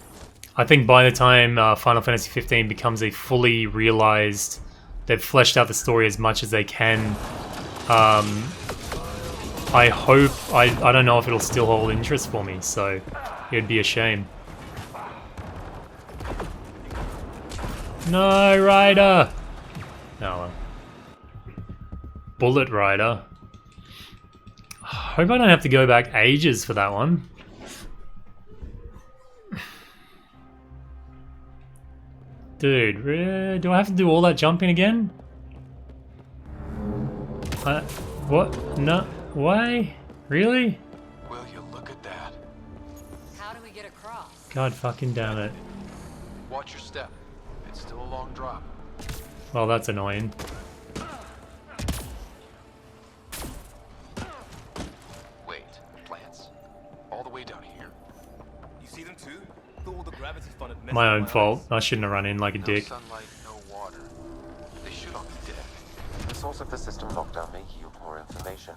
I think by the time Final Fantasy 15 becomes a fully realized, they've fleshed out the story as much as they can. I hope, I don't know if it'll still hold interest for me, so it'd be a shame. No, Rider! Oh well. Bullet Rider. Hope I don't have to go back ages for that one. Dude, do I have to do all that jumping again? What? No. Why? Really? Will you look at that? How do we get across? God fucking damn it. Watch your step. It's still a long drop. Well, that's annoying. Wait, plants? All the way down here? You see them too? Thought all the gravity fun had messed My up own fault. I shouldn't have run in like a dick. No sunlight, no water. They should all be dead. The source of the system lockdown may yield more information.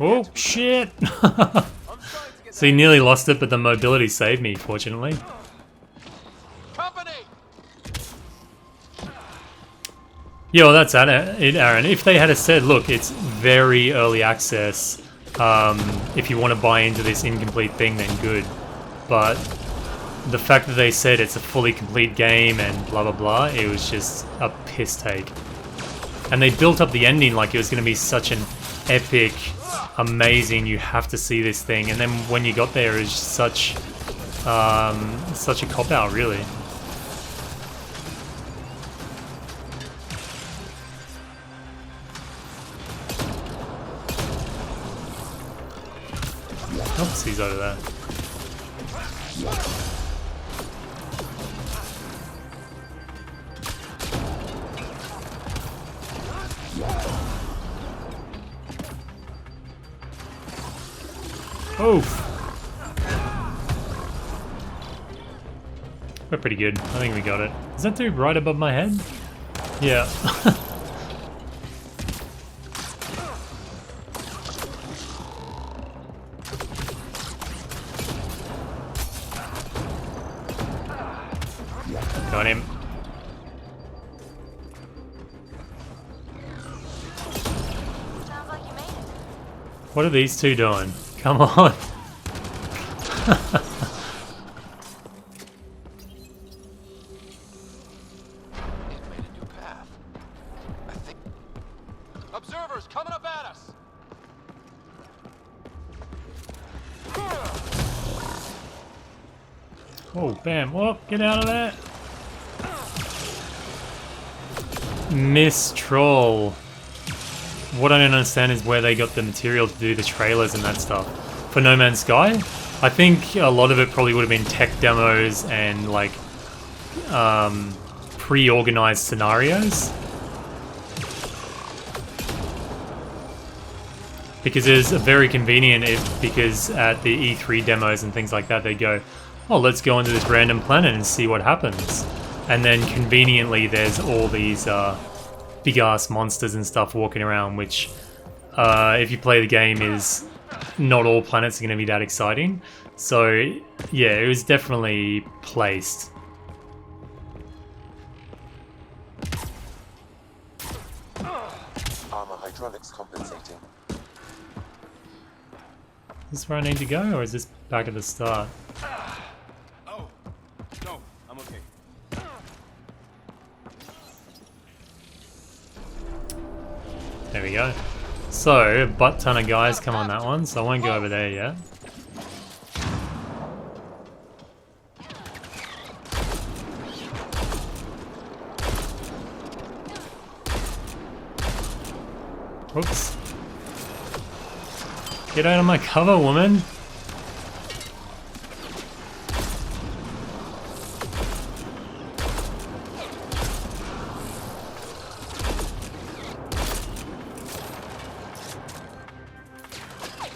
Oh, shit! So you nearly lost it, but the mobility saved me, fortunately. Yeah, well, that's it, Aaron. If they had said, look, it's very early access, if you want to buy into this incomplete thing, then good. But the fact that they said it's a fully complete game and blah blah blah, it was just a piss take. And they built up the ending like it was going to be such an epic, amazing, you have to see this thing. And then when you got there, it was just such a cop-out, really. Oops, he's over there. Oof. We're pretty good. I think we got it. Is that dude right above my head? Yeah. Got him. What are these two doing? Come on. Observers coming up at us. Oh, bam. Whoop, get out of there. Miss Troll. What I don't understand is where they got the material to do the trailers and that stuff. For No Man's Sky, I think a lot of it probably would have been tech demos and like pre-organized scenarios. Because it is very convenient because at the E3 demos and things like that, they go, oh, let's go into this random planet and see what happens. And then conveniently there's all these big-ass monsters and stuff walking around, which if you play the game is not all planets are going to be that exciting. So yeah, it was definitely placed. Armor hydraulics compensating. Is this where I need to go, or is this back at the start? Oh, no, I'm okay. There we go. So, a butt ton of guys come on that one, so I won't go over there yet. Oops. Get out of my cover, woman!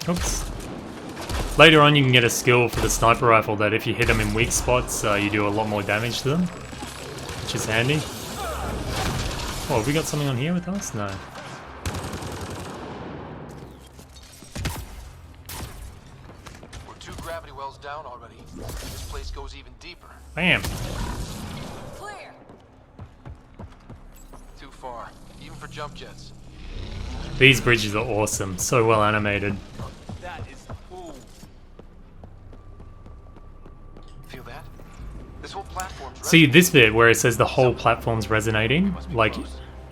Oops. Later on you can get a skill for the sniper rifle that if you hit them in weak spots, you do a lot more damage to them. which is handy. Oh, have we got something on here with us? No. We're 2 gravity wells down already. This place goes even deeper. Bam. Clear. Too far, even for jump jets. These bridges are awesome. So well animated. That is cool. Feel that? This whole platform's See this bit where it says the whole platform's resonating? Like,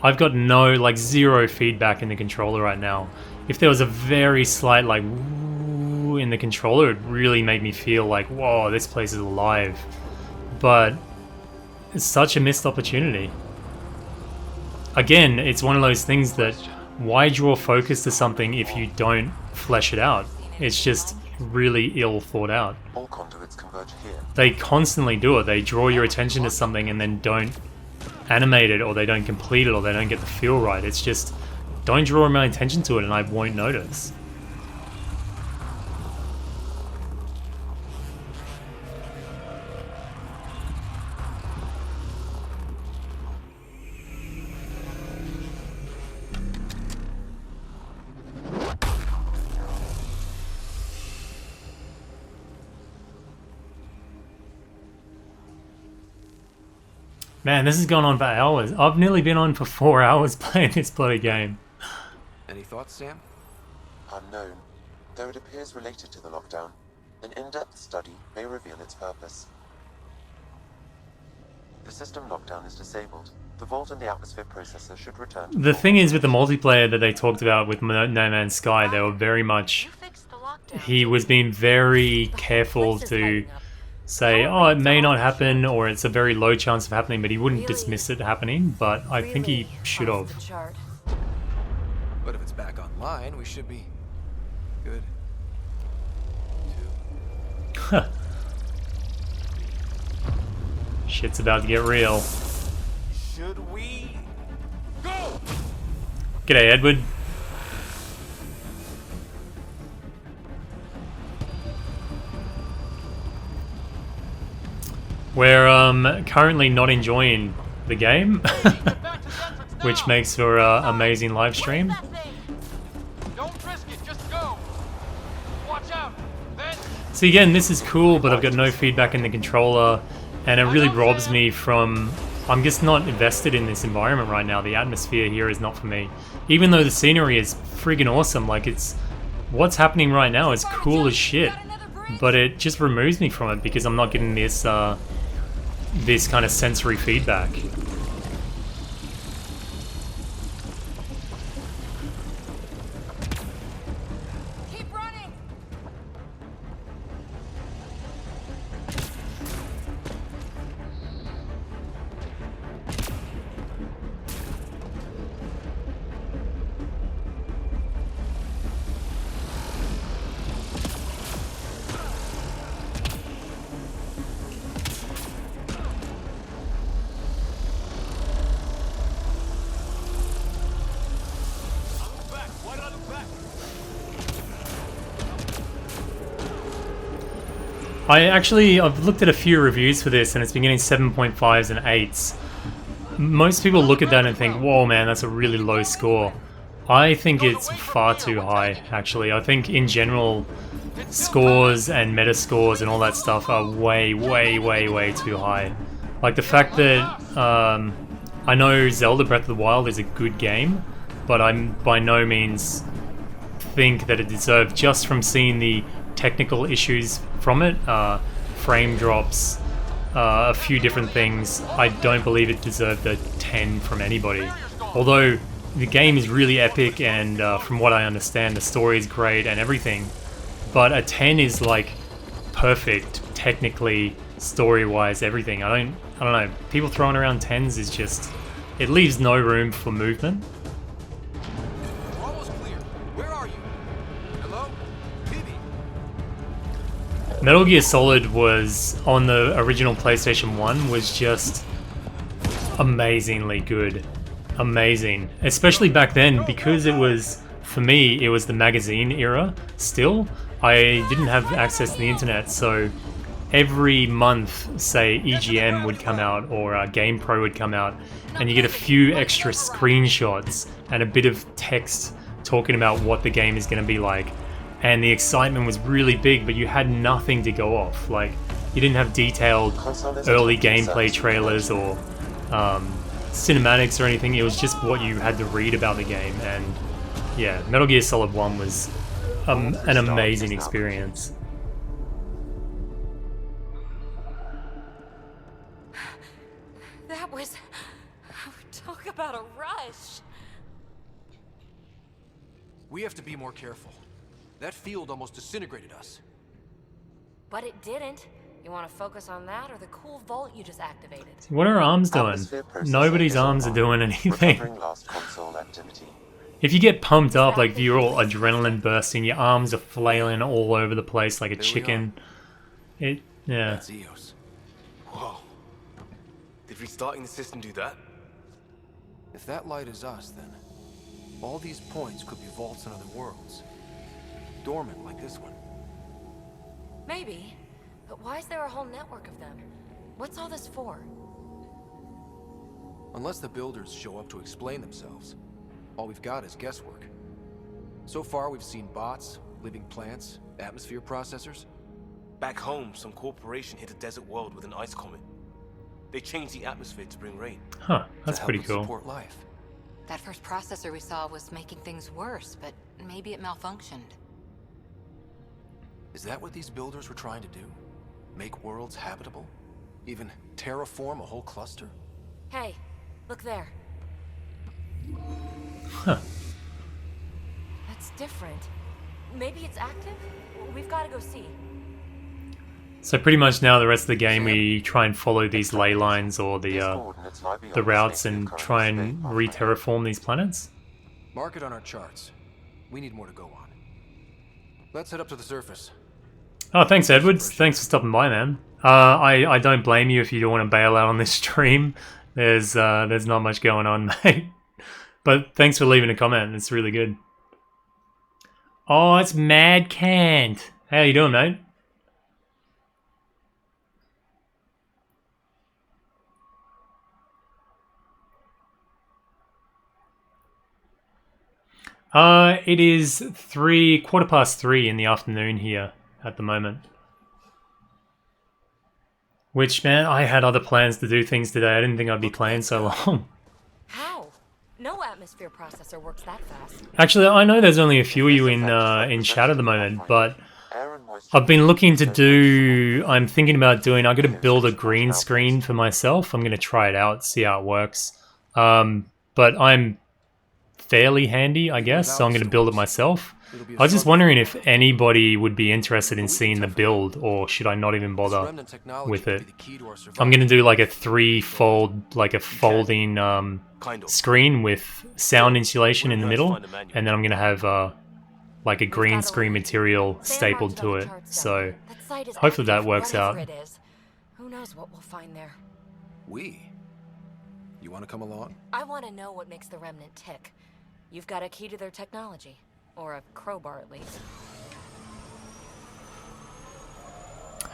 I've got no, like, zero feedback in the controller right now. If there was a very slight, like, woo in the controller, it really made me feel like, whoa, this place is alive. But it's such a missed opportunity. Again, it's one of those things that, why draw focus to something if you don't flesh it out? It's just really ill thought out. All conduits converge here. They constantly do it. They draw your attention to something and then don't animate it, or they don't complete it, or they don't get the feel right. It's just, don't draw my attention to it and I won't notice. Man, this has gone on for hours. I've nearly been on for 4 hours playing this bloody game. Any thoughts, Sam? Unknown, though it appears related to the lockdown. An in-depth study may reveal its purpose. The system lockdown is disabled. The vault and the atmosphere processor should return to The thing is, with the multiplayer that they talked about with No Man's Sky, they were very much... He was being very careful to say, oh, it may not happen, or it's a very low chance of happening, but he wouldn't dismiss it happening, but I think he should have. But if it's back online, we should be good. Shit's about to get real. Should we go? G'day, Edward. We're currently not enjoying the game, which makes for an amazing live stream. Don't risk it, just go. Watch out. Then See, again, this is cool, but I've got no feedback in the controller, and it really robs me from... I'm just not invested in this environment right now. The atmosphere here is not for me. Even though the scenery is friggin' awesome, like, it's... What's happening right now is cool as shit, but it just removes me from it because I'm not getting this, this kind of sensory feedback. Keep running. I've looked at a few reviews for this, and it's been getting 7.5s and 8s. Most people look at that and think, whoa man, that's a really low score. I think it's far too high, actually. I think in general, scores and meta scores and all that stuff are way, way, way, way too high. Like the fact that, I know Zelda Breath of the Wild is a good game, but I'm by no means think that it deserved, just from seeing the technical issues from it, frame drops, a few different things, I don't believe it deserved a 10 from anybody. Although the game is really epic, and from what I understand, the story is great and everything, but a 10 is like perfect technically, story-wise, everything. I don't know, people throwing around 10s is just, it leaves no room for movement. We're almost clear. Where are you? Hello? Phoebe? Metal Gear Solid was, on the original PlayStation 1, was just amazingly good. Amazing. Especially back then, because it was, for me, it was the magazine era still. I didn't have access to the internet, so every month, say EGM would come out or GamePro would come out, and you get a few extra screenshots and a bit of text talking about what the game is going to be like. And the excitement was really big, but you had nothing to go off. Like, you didn't have detailed early gameplay trailers or cinematics or anything. It was just what you had to read about the game. And yeah, Metal Gear Solid 1 was an amazing experience. That was... Talk about a rush. We have to be more careful. That field almost disintegrated us. But it didn't. You want to focus on that or the cool vault you just activated? What are arms doing? Nobody's arms are doing anything. If you get pumped up, like if you're all adrenaline bursting, your arms are flailing all over the place like a chicken. Yeah. That's EOS. Whoa. Did restarting the system do that? If that light is us, then all these points could be vaults in other worlds. Dormant like this one. Maybe. But why is there a whole network of them? What's all this for? Unless the builders show up to explain themselves, all we've got is guesswork. So far, we've seen bots, living plants, atmosphere processors. Back home, some corporation hit a desert world with an ice comet. They changed the atmosphere to bring rain. Huh, that's pretty cool. Support life. That first processor we saw was making things worse, but maybe it malfunctioned. Is that what these builders were trying to do? Make worlds habitable? Even terraform a whole cluster? Hey, look there. Huh. That's different. Maybe it's active? We've got to go see. So pretty much now the rest of the game we try and follow these ley lines or the routes and try and re-terraform these planets? Mark it on our charts. We need more to go on. Let's head up to the surface. Oh, thanks Edwards. Thanks for stopping by, man. I don't blame you if you don't want to bail out on this stream. There's not much going on, mate. But thanks for leaving a comment. It's really good. Oh, it's Mad Cant. How you doing, mate? It is 3:15 in the afternoon here at the moment. Which, man, I had other plans to do things today. I didn't think I'd be playing so long. How? No atmosphere processor works that fast. Actually, I know there's only a few of you in chat at the moment, but I've been looking to do... I'm thinking about doing... I'm going to build a green screen for myself. I'm going to try it out, see how it works. But I'm fairly handy, I guess, so I'm going to build it myself. I was just wondering if anybody would be interested in seeing the build, or should I not even bother with it? I'm going to do like a three-fold, like a folding screen with sound insulation in the middle, and then I'm going to have like a green screen material stapled to it. So hopefully that works out. Who knows what we'll find there? You want to come along? I want to know what makes the Remnant tick. You've got a key to their technology. Or a crowbar, at least.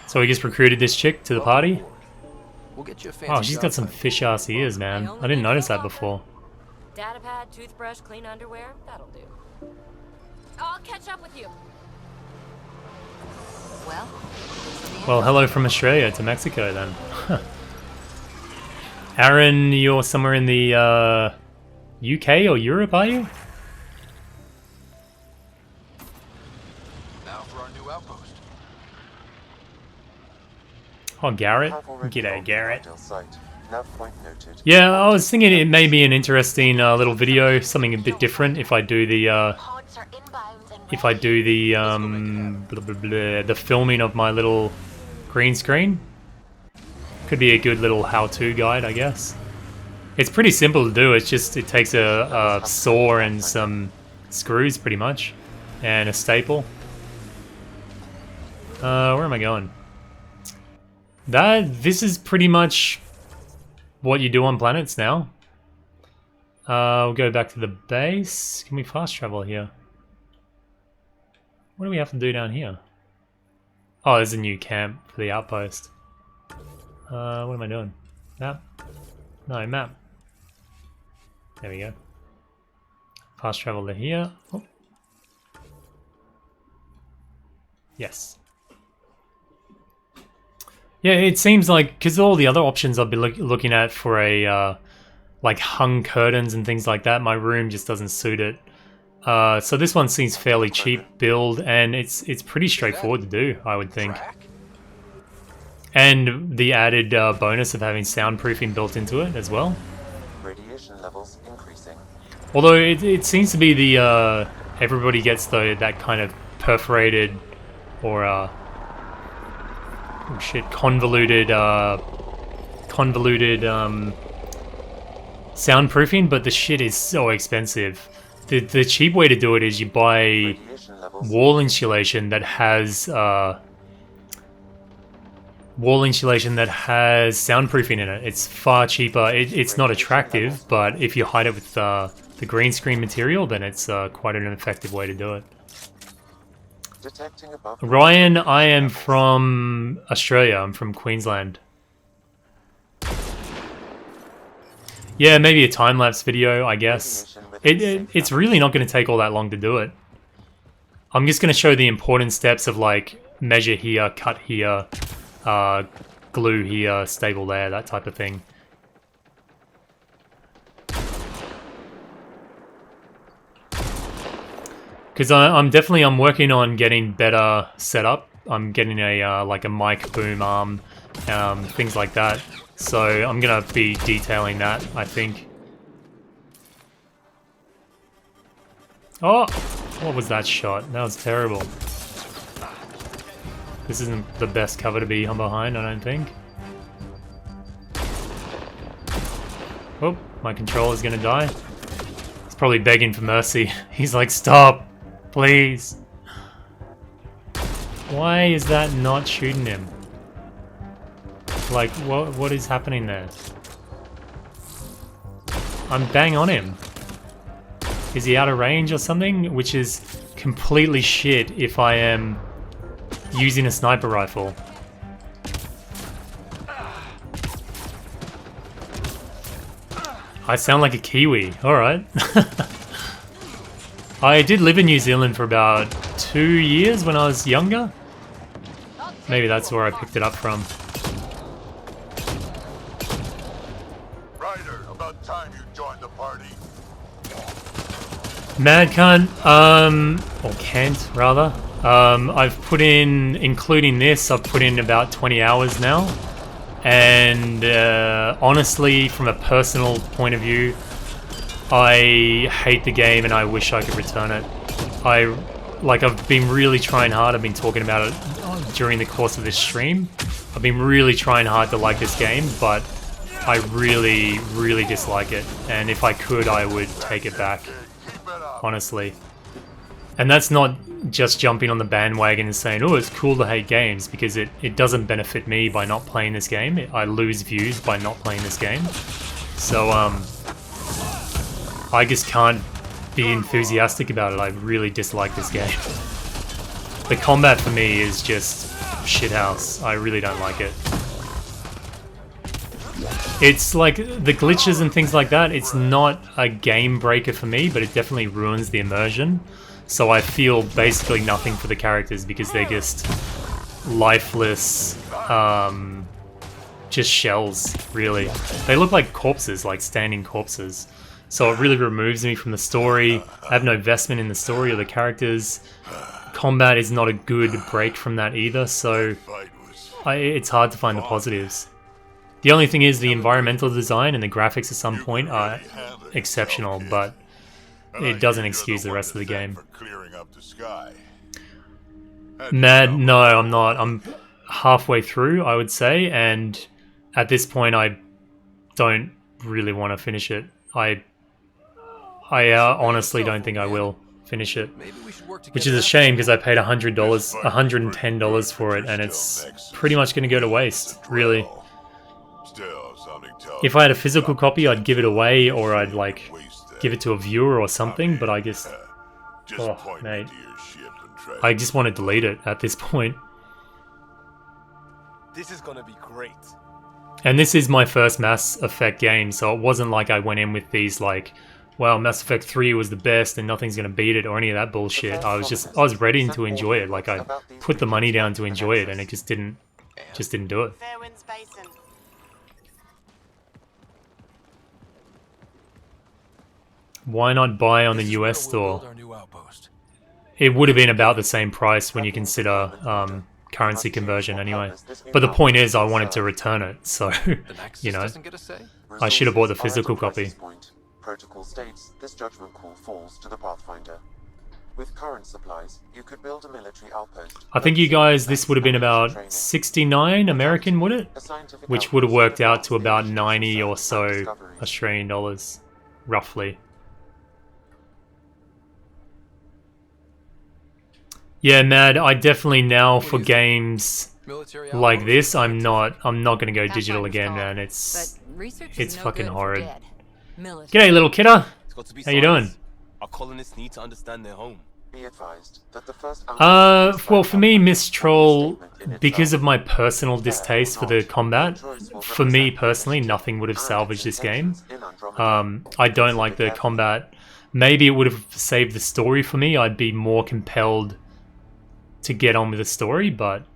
So we just recruited this chick to the party? We'll get you a fancy Oh, she's got some fish-ass ears, man. I didn't notice that before. Datapad, toothbrush, clean underwear, that'll do. I'll catch up with you. Well, hello from Australia to Mexico, then. Aaron, you're somewhere in the UK or Europe, are you? Oh, Garrett. G'day, Garrett. Yeah, I was thinking it may be an interesting little video, something a bit different if I do the the filming of my little green screen. Could be a good little how-to guide, I guess. It's pretty simple to do. It's just it takes a saw and some screws, pretty much, and a staple. Where am I going? This is pretty much what you do on planets now. We'll go back to the base. Can we fast travel here? What do we have to do down here? Oh, there's a new camp for the outpost. What am I doing? Map? No, map. There we go. Fast travel to here. Oh. Yes. Yeah, it seems like, because all the other options I've been looking at for a, like hung curtains and things like that, my room just doesn't suit it. So this one seems fairly cheap build, and it's pretty straightforward to do, I would think. And the added bonus of having soundproofing built into it as well. Radiation levels increasing. Although it seems to be the everybody gets that kind of perforated or oh shit, convoluted soundproofing, but the shit is so expensive. The cheap way to do it is you buy wall insulation that has soundproofing in it. It's far cheaper. It's not attractive, but if you hide it with the green screen material, then it's quite an effective way to do it. Ryan, I am from Australia. I'm from Queensland. Yeah, maybe a time-lapse video, I guess. It's really not going to take all that long to do it. I'm just going to show the important steps of like measure here, cut here, glue here, staple there, that type of thing. Because I'm working on getting better setup. I'm getting a like a mic boom arm, things like that. So I'm gonna be detailing that, I think. Oh, what was that shot? That was terrible. This isn't the best cover to be behind, I don't think. Oh, my controller's gonna die. He's probably begging for mercy. He's like, stop, please. Why is that not shooting him? Like, what is happening there? I'm bang on him. Is he out of range or something? Which is completely shit if I am using a sniper rifle. I sound like a Kiwi. Alright. I did live in New Zealand for about 2 years when I was younger. Maybe that's where I picked it up from. Ryder, about time you joined the party. Mad cunt, or Kent rather. I've put in, including this, I've put in about 20 hours now. And honestly, from a personal point of view, I hate the game and I wish I could return it. I've been really trying hard. I've been talking about it during the course of this stream. I've been really trying hard to like this game, but I really, really dislike it. And if I could, I would take it back. Honestly. And that's not just jumping on the bandwagon and saying, oh, it's cool to hate games, because it doesn't benefit me by not playing this game. I lose views by not playing this game. So, I just can't be enthusiastic about it. I really dislike this game. The combat for me is just shithouse. I really don't like it. It's like the glitches and things like that, it's not a game breaker for me, but it definitely ruins the immersion. So I feel basically nothing for the characters because they're just lifeless, just shells, really. They look like corpses, like standing corpses. So it really removes me from the story. I have no investment in the story or the characters. Combat is not a good break from that either, so it's hard to find the positives. The only thing is the environmental design and the graphics at some point are exceptional, but it doesn't excuse the rest of the game. Mad? No, I'm not. I'm halfway through, I would say, and at this point I don't really want to finish it. I honestly don't think I will finish it, which is a shame because I paid $110 for it, and it's pretty much going to go to waste, really. If I had a physical copy, I'd give it away, or I'd like give it to a viewer or something, but I just, oh mate, I just want to delete it at this point. This is gonna be great. And this is my first Mass Effect game, so it wasn't like I went in with these like, well, Mass Effect 3 was the best and nothing's gonna beat it or any of that bullshit. I was ready to enjoy it. Like I put the money down to enjoy it, and it just didn't do it. Why not buy on the US store? It would have been about the same price when you consider currency conversion anyway. But the point is, I wanted to return it, so, you know, I should have bought the physical copy. Protocol states this judgment call falls to the Pathfinder. With current supplies, you could build a military outpost. I think you guys, this would have been about 69 American, would it? Which would have worked out to about 90 or so Australian dollars, roughly. Yeah, Mad, I definitely now for games like this, I'm not gonna go digital again, man. It's fucking horrid. G'day, little kidder. How you doing? Our colonists need to understand their home. Be advised that the first well, for me, Mistral, because of my personal distaste for the combat, for me personally, nothing would have salvaged this game. I don't like the combat. Maybe it would have saved the story for me. I'd be more compelled to get on with the story, but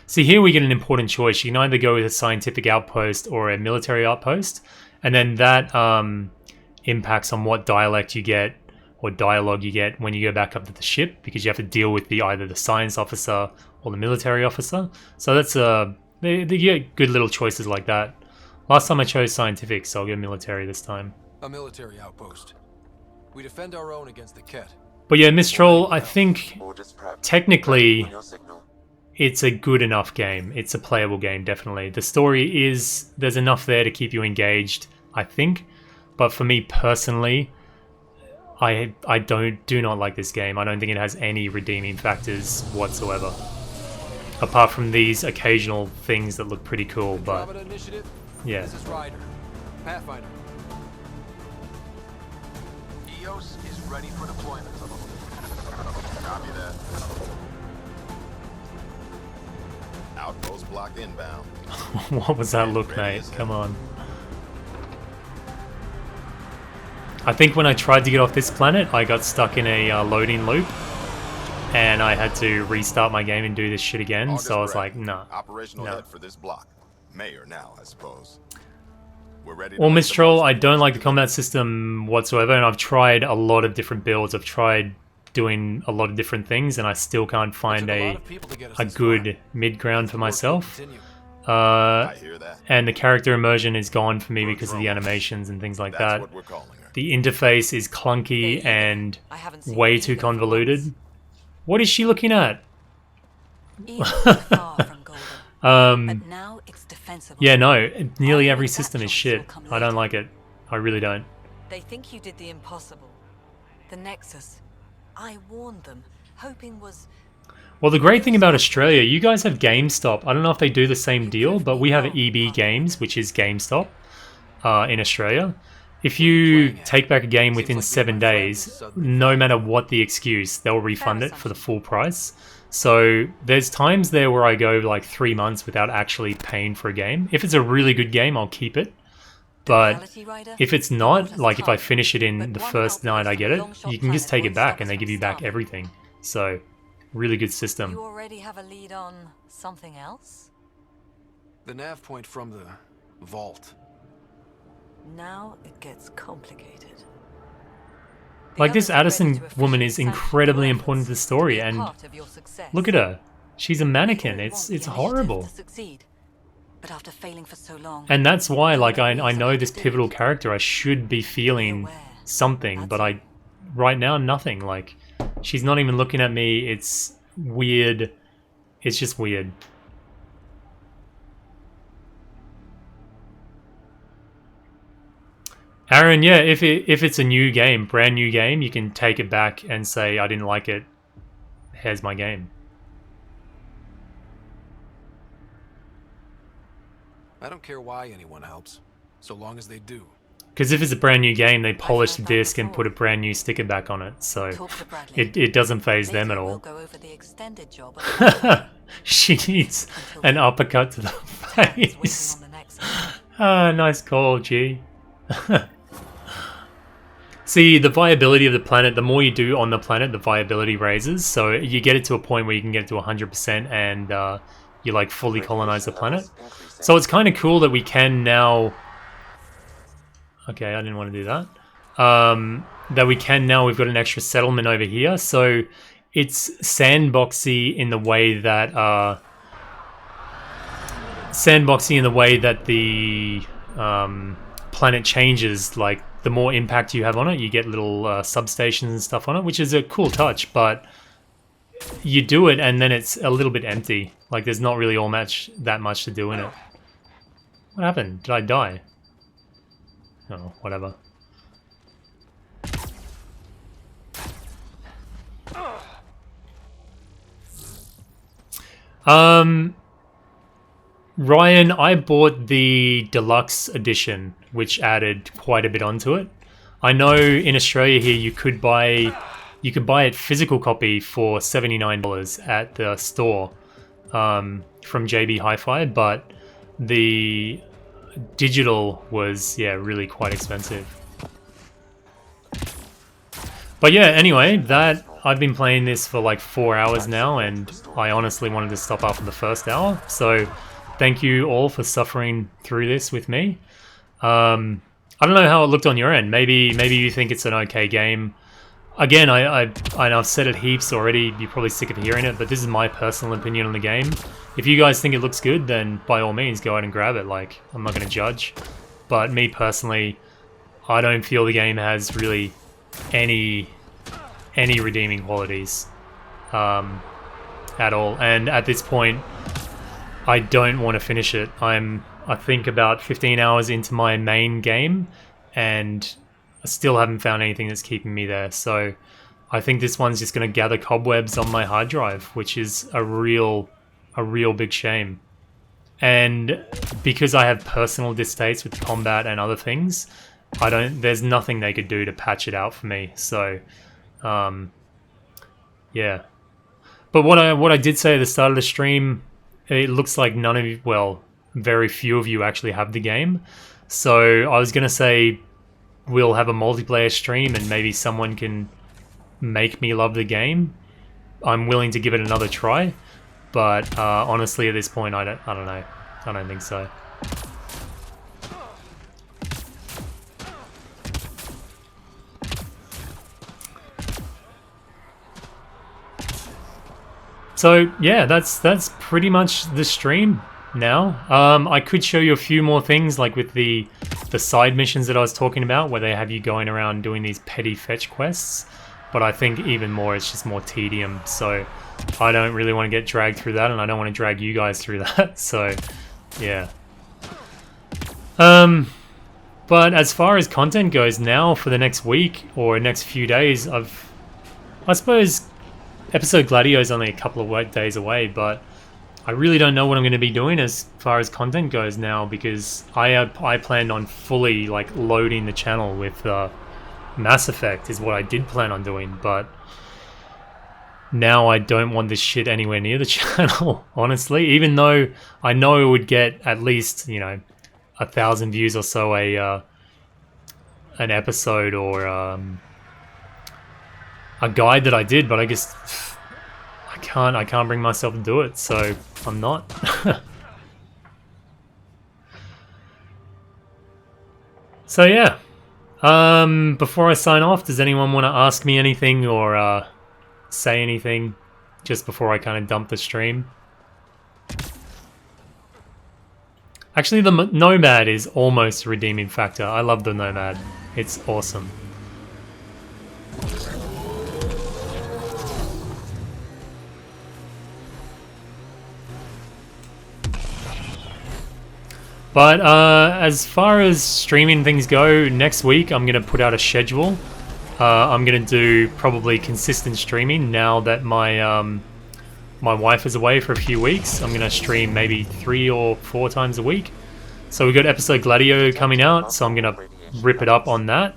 see, here we get an important choice. You can either go with a scientific outpost or a military outpost, and then that impacts on what dialect you get or dialogue you get when you go back up to the ship, because you have to deal with either the science officer or the military officer. So that's they get good little choices like that. Last time I chose scientific, so I'll go military this time. A military outpost. We defend our own against the Ket. But yeah, Mistral, I think technically it's a good enough game. It's a playable game, definitely. The story is, there's enough there to keep you engaged, I think. But for me personally, I do not like this game. I don't think it has any redeeming factors whatsoever. Apart from these occasional things that look pretty cool, but yeah. This is Ryder. Pathfinder. EOS is ready for deployment. Copy that. Outpost blocked inbound. What was that look, mate? Come on. I think when I tried to get off this planet, I got stuck in a loading loop, and I had to restart my game and do this shit again. So I was like, nah. Operational head for this block. Mayor now, I suppose. We're ready. Well, Mistral, I don't like the combat system whatsoever, and I've tried a lot of different builds. I've tried doing a lot of different things, and I still can't find a good mid-ground for myself. And the character immersion is gone for me because of the animations and things like that. The interface is clunky and way too convoluted. What is she looking at? Yeah, no, nearly every system is shit. I don't like it. I really don't. They think you did the impossible. The Nexus. I warned them, hoping was... Well, the great thing about Australia, you guys have GameStop. I don't know if they do the same deal, but we have EB Games, which is GameStop in Australia. If you take back a game within 7 days, no matter what the excuse, they'll refund it for the full price. So there's times there where I go like 3 months without actually paying for a game. If it's a really good game, I'll keep it. But if it's not, like if I finish it in the first night I get it, you can just take it back and they give you back everything. So, really good system. You already have a lead on something else? The nav point from the vault. Now it gets complicated. Like, this Addison woman is incredibly important to the story, and look at her. She's a mannequin. It's horrible. But after failing for so long, and that's why, like, I know this pivotal character, I should be feeling something, but right now, nothing. Like, she's not even looking at me. It's weird. It's just weird. Aaron, yeah, if it's a new game, brand new game, you can take it back and say, I didn't like it. Here's my game. I don't care why anyone helps, so long as they do. Because if it's a brand new game, they polish the disc and put a brand new sticker back on it, so it doesn't phase them at all. She needs an uppercut to the face. Ah, nice call, G. See, the viability of the planet, the more you do on the planet, the viability raises. So you get it to a point where you can get it to 100% and you like fully colonize the planet. So it's kind of cool that we can now... Okay, I didn't want to do that. That we can now, we've got an extra settlement over here. So it's sandboxy in the way that... sandboxy in the way that the planet changes. Like, the more impact you have on it, you get little substations and stuff on it, which is a cool touch, but you do it and then it's a little bit empty. Like, there's not really that much to do in it. What happened? Did I die? Oh, whatever. Ryan, I bought the deluxe edition, which added quite a bit onto it. I know in Australia here you could buy it physical copy for $79 at the store from JB Hi-Fi, but the digital was really quite expensive. But yeah, anyway, that I've been playing this for like 4 hours now, and I honestly wanted to stop after the first hour. So thank you all for suffering through this with me. I don't know how it looked on your end. Maybe you think it's an okay game. Again, I've said it heaps already. You're probably sick of hearing it, but this is my personal opinion on the game. If you guys think it looks good, then by all means go out and grab it. Like, I'm not going to judge. But me personally, I don't feel the game has really any redeeming qualities at all. And at this point, I don't want to finish it. I think about 15 hours into my main game, and I still haven't found anything that's keeping me there. So I think this one's just going to gather cobwebs on my hard drive, which is a real big shame. And because I have personal distastes with combat and other things, there's nothing they could do to patch it out for me. So yeah. But what I did say at the start of the stream, it looks like none of you, well, very few of you actually have the game. So I was going to say we'll have a multiplayer stream and maybe someone can make me love the game. I'm willing to give it another try, but honestly at this point I don't know. I don't think so. So yeah, that's pretty much the stream now. I could show you a few more things, like with the side missions that I was talking about, where they have you going around doing these petty fetch quests. But I think even more, it's just more tedium. So I don't really want to get dragged through that, and I don't want to drag you guys through that. So yeah. But as far as content goes now for the next week or next few days, I suppose episode Gladio is only a couple of days away, but I really don't know what I'm going to be doing as far as content goes now, because I planned on fully like loading the channel with Mass Effect is what I did plan on doing, but now I don't want this shit anywhere near the channel, honestly, even though I know it would get at least, 1,000 views or so an episode or a guide that I did, but I guess I can't bring myself to do it, so I'm not. So yeah, before I sign off, does anyone want to ask me anything or say anything just before I kind of dump the stream? Actually, the Nomad is almost a redeeming factor. I love the Nomad. It's awesome. But as far as streaming things go, next week I'm going to put out a schedule. I'm going to do probably consistent streaming now that my my wife is away for a few weeks. I'm going to stream maybe 3 or 4 times a week. So we've got episode Gladio coming out, so I'm going to rip it up on that.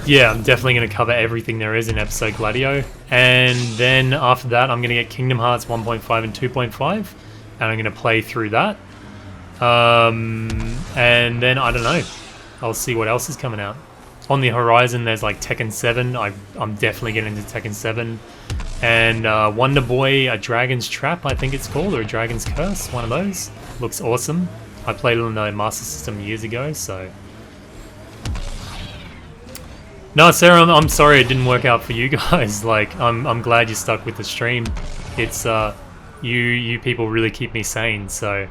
yeah, I'm definitely going to cover everything there is in episode Gladio. And then after that, I'm going to get Kingdom Hearts 1.5 and 2.5. And I'm going to play through that. And then, I don't know. I'll see what else is coming out. On the horizon, there's like Tekken 7. I'm definitely getting into Tekken 7. And Wonder Boy, A Dragon's Trap, I think it's called. Or A Dragon's Curse, one of those. Looks awesome. I played it on the Master System years ago, so... No, Sarah, I'm sorry it didn't work out for you guys. Like, I'm glad you stuck with the stream. It's you people really keep me sane. So,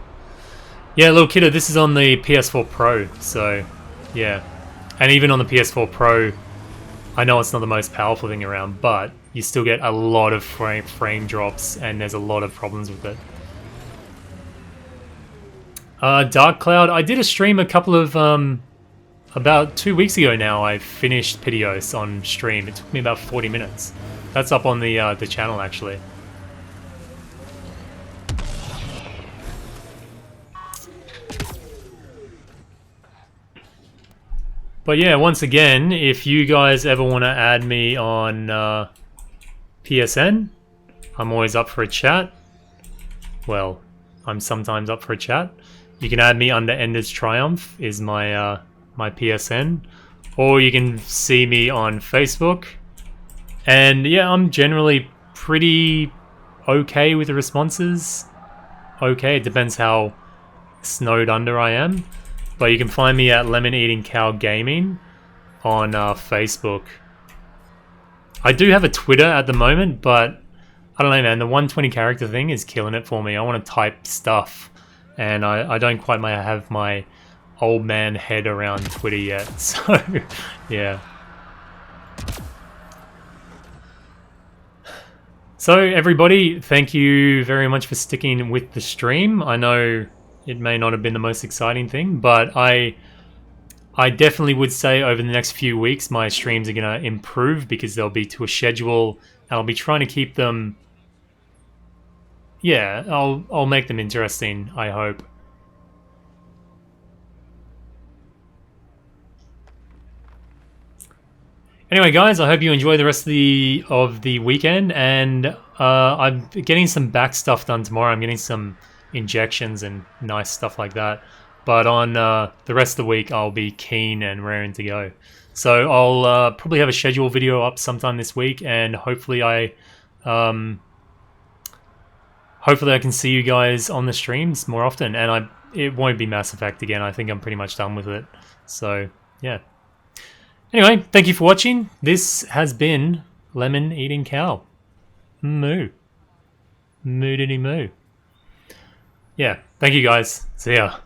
yeah, little kiddo, this is on the PS4 Pro. So, yeah, and even on the PS4 Pro, I know it's not the most powerful thing around, but you still get a lot of frame drops, and there's a lot of problems with it. Dark Cloud, I did a stream a couple of about 2 weeks ago now. I finished Piteos on stream. It took me about 40 minutes. That's up on the channel, actually. But yeah, once again, if you guys ever want to add me on PSN, I'm always up for a chat. Well, I'm sometimes up for a chat. You can add me under Ender's Triumph is my my PSN, or you can see me on Facebook. And yeah, I'm generally pretty okay with the responses. Okay, it depends how snowed under I am. But you can find me at Lemon Eating Cow Gaming on Facebook. I do have a Twitter at the moment, but I don't know, man. The 120 character thing is killing it for me. I want to type stuff, and I don't quite have my old man head around Twitter yet, so yeah. So everybody, thank you very much for sticking with the stream. I know it may not have been the most exciting thing, but I definitely would say over the next few weeks my streams are going to improve because they'll be to a schedule, and I'll be trying to keep them, yeah, I'll make them interesting, I hope. Anyway, guys, I hope you enjoy the rest of the weekend, and I'm getting some back stuff done tomorrow. I'm getting some injections and nice stuff like that. But on the rest of the week, I'll be keen and raring to go. So I'll probably have a schedule video up sometime this week, and hopefully I can see you guys on the streams more often. And it won't be Mass Effect again. I think I'm pretty much done with it. So yeah. Anyway, thank you for watching. This has been Lemon Eating Cow. Moo. Moo diddy moo. Yeah, thank you guys. See ya.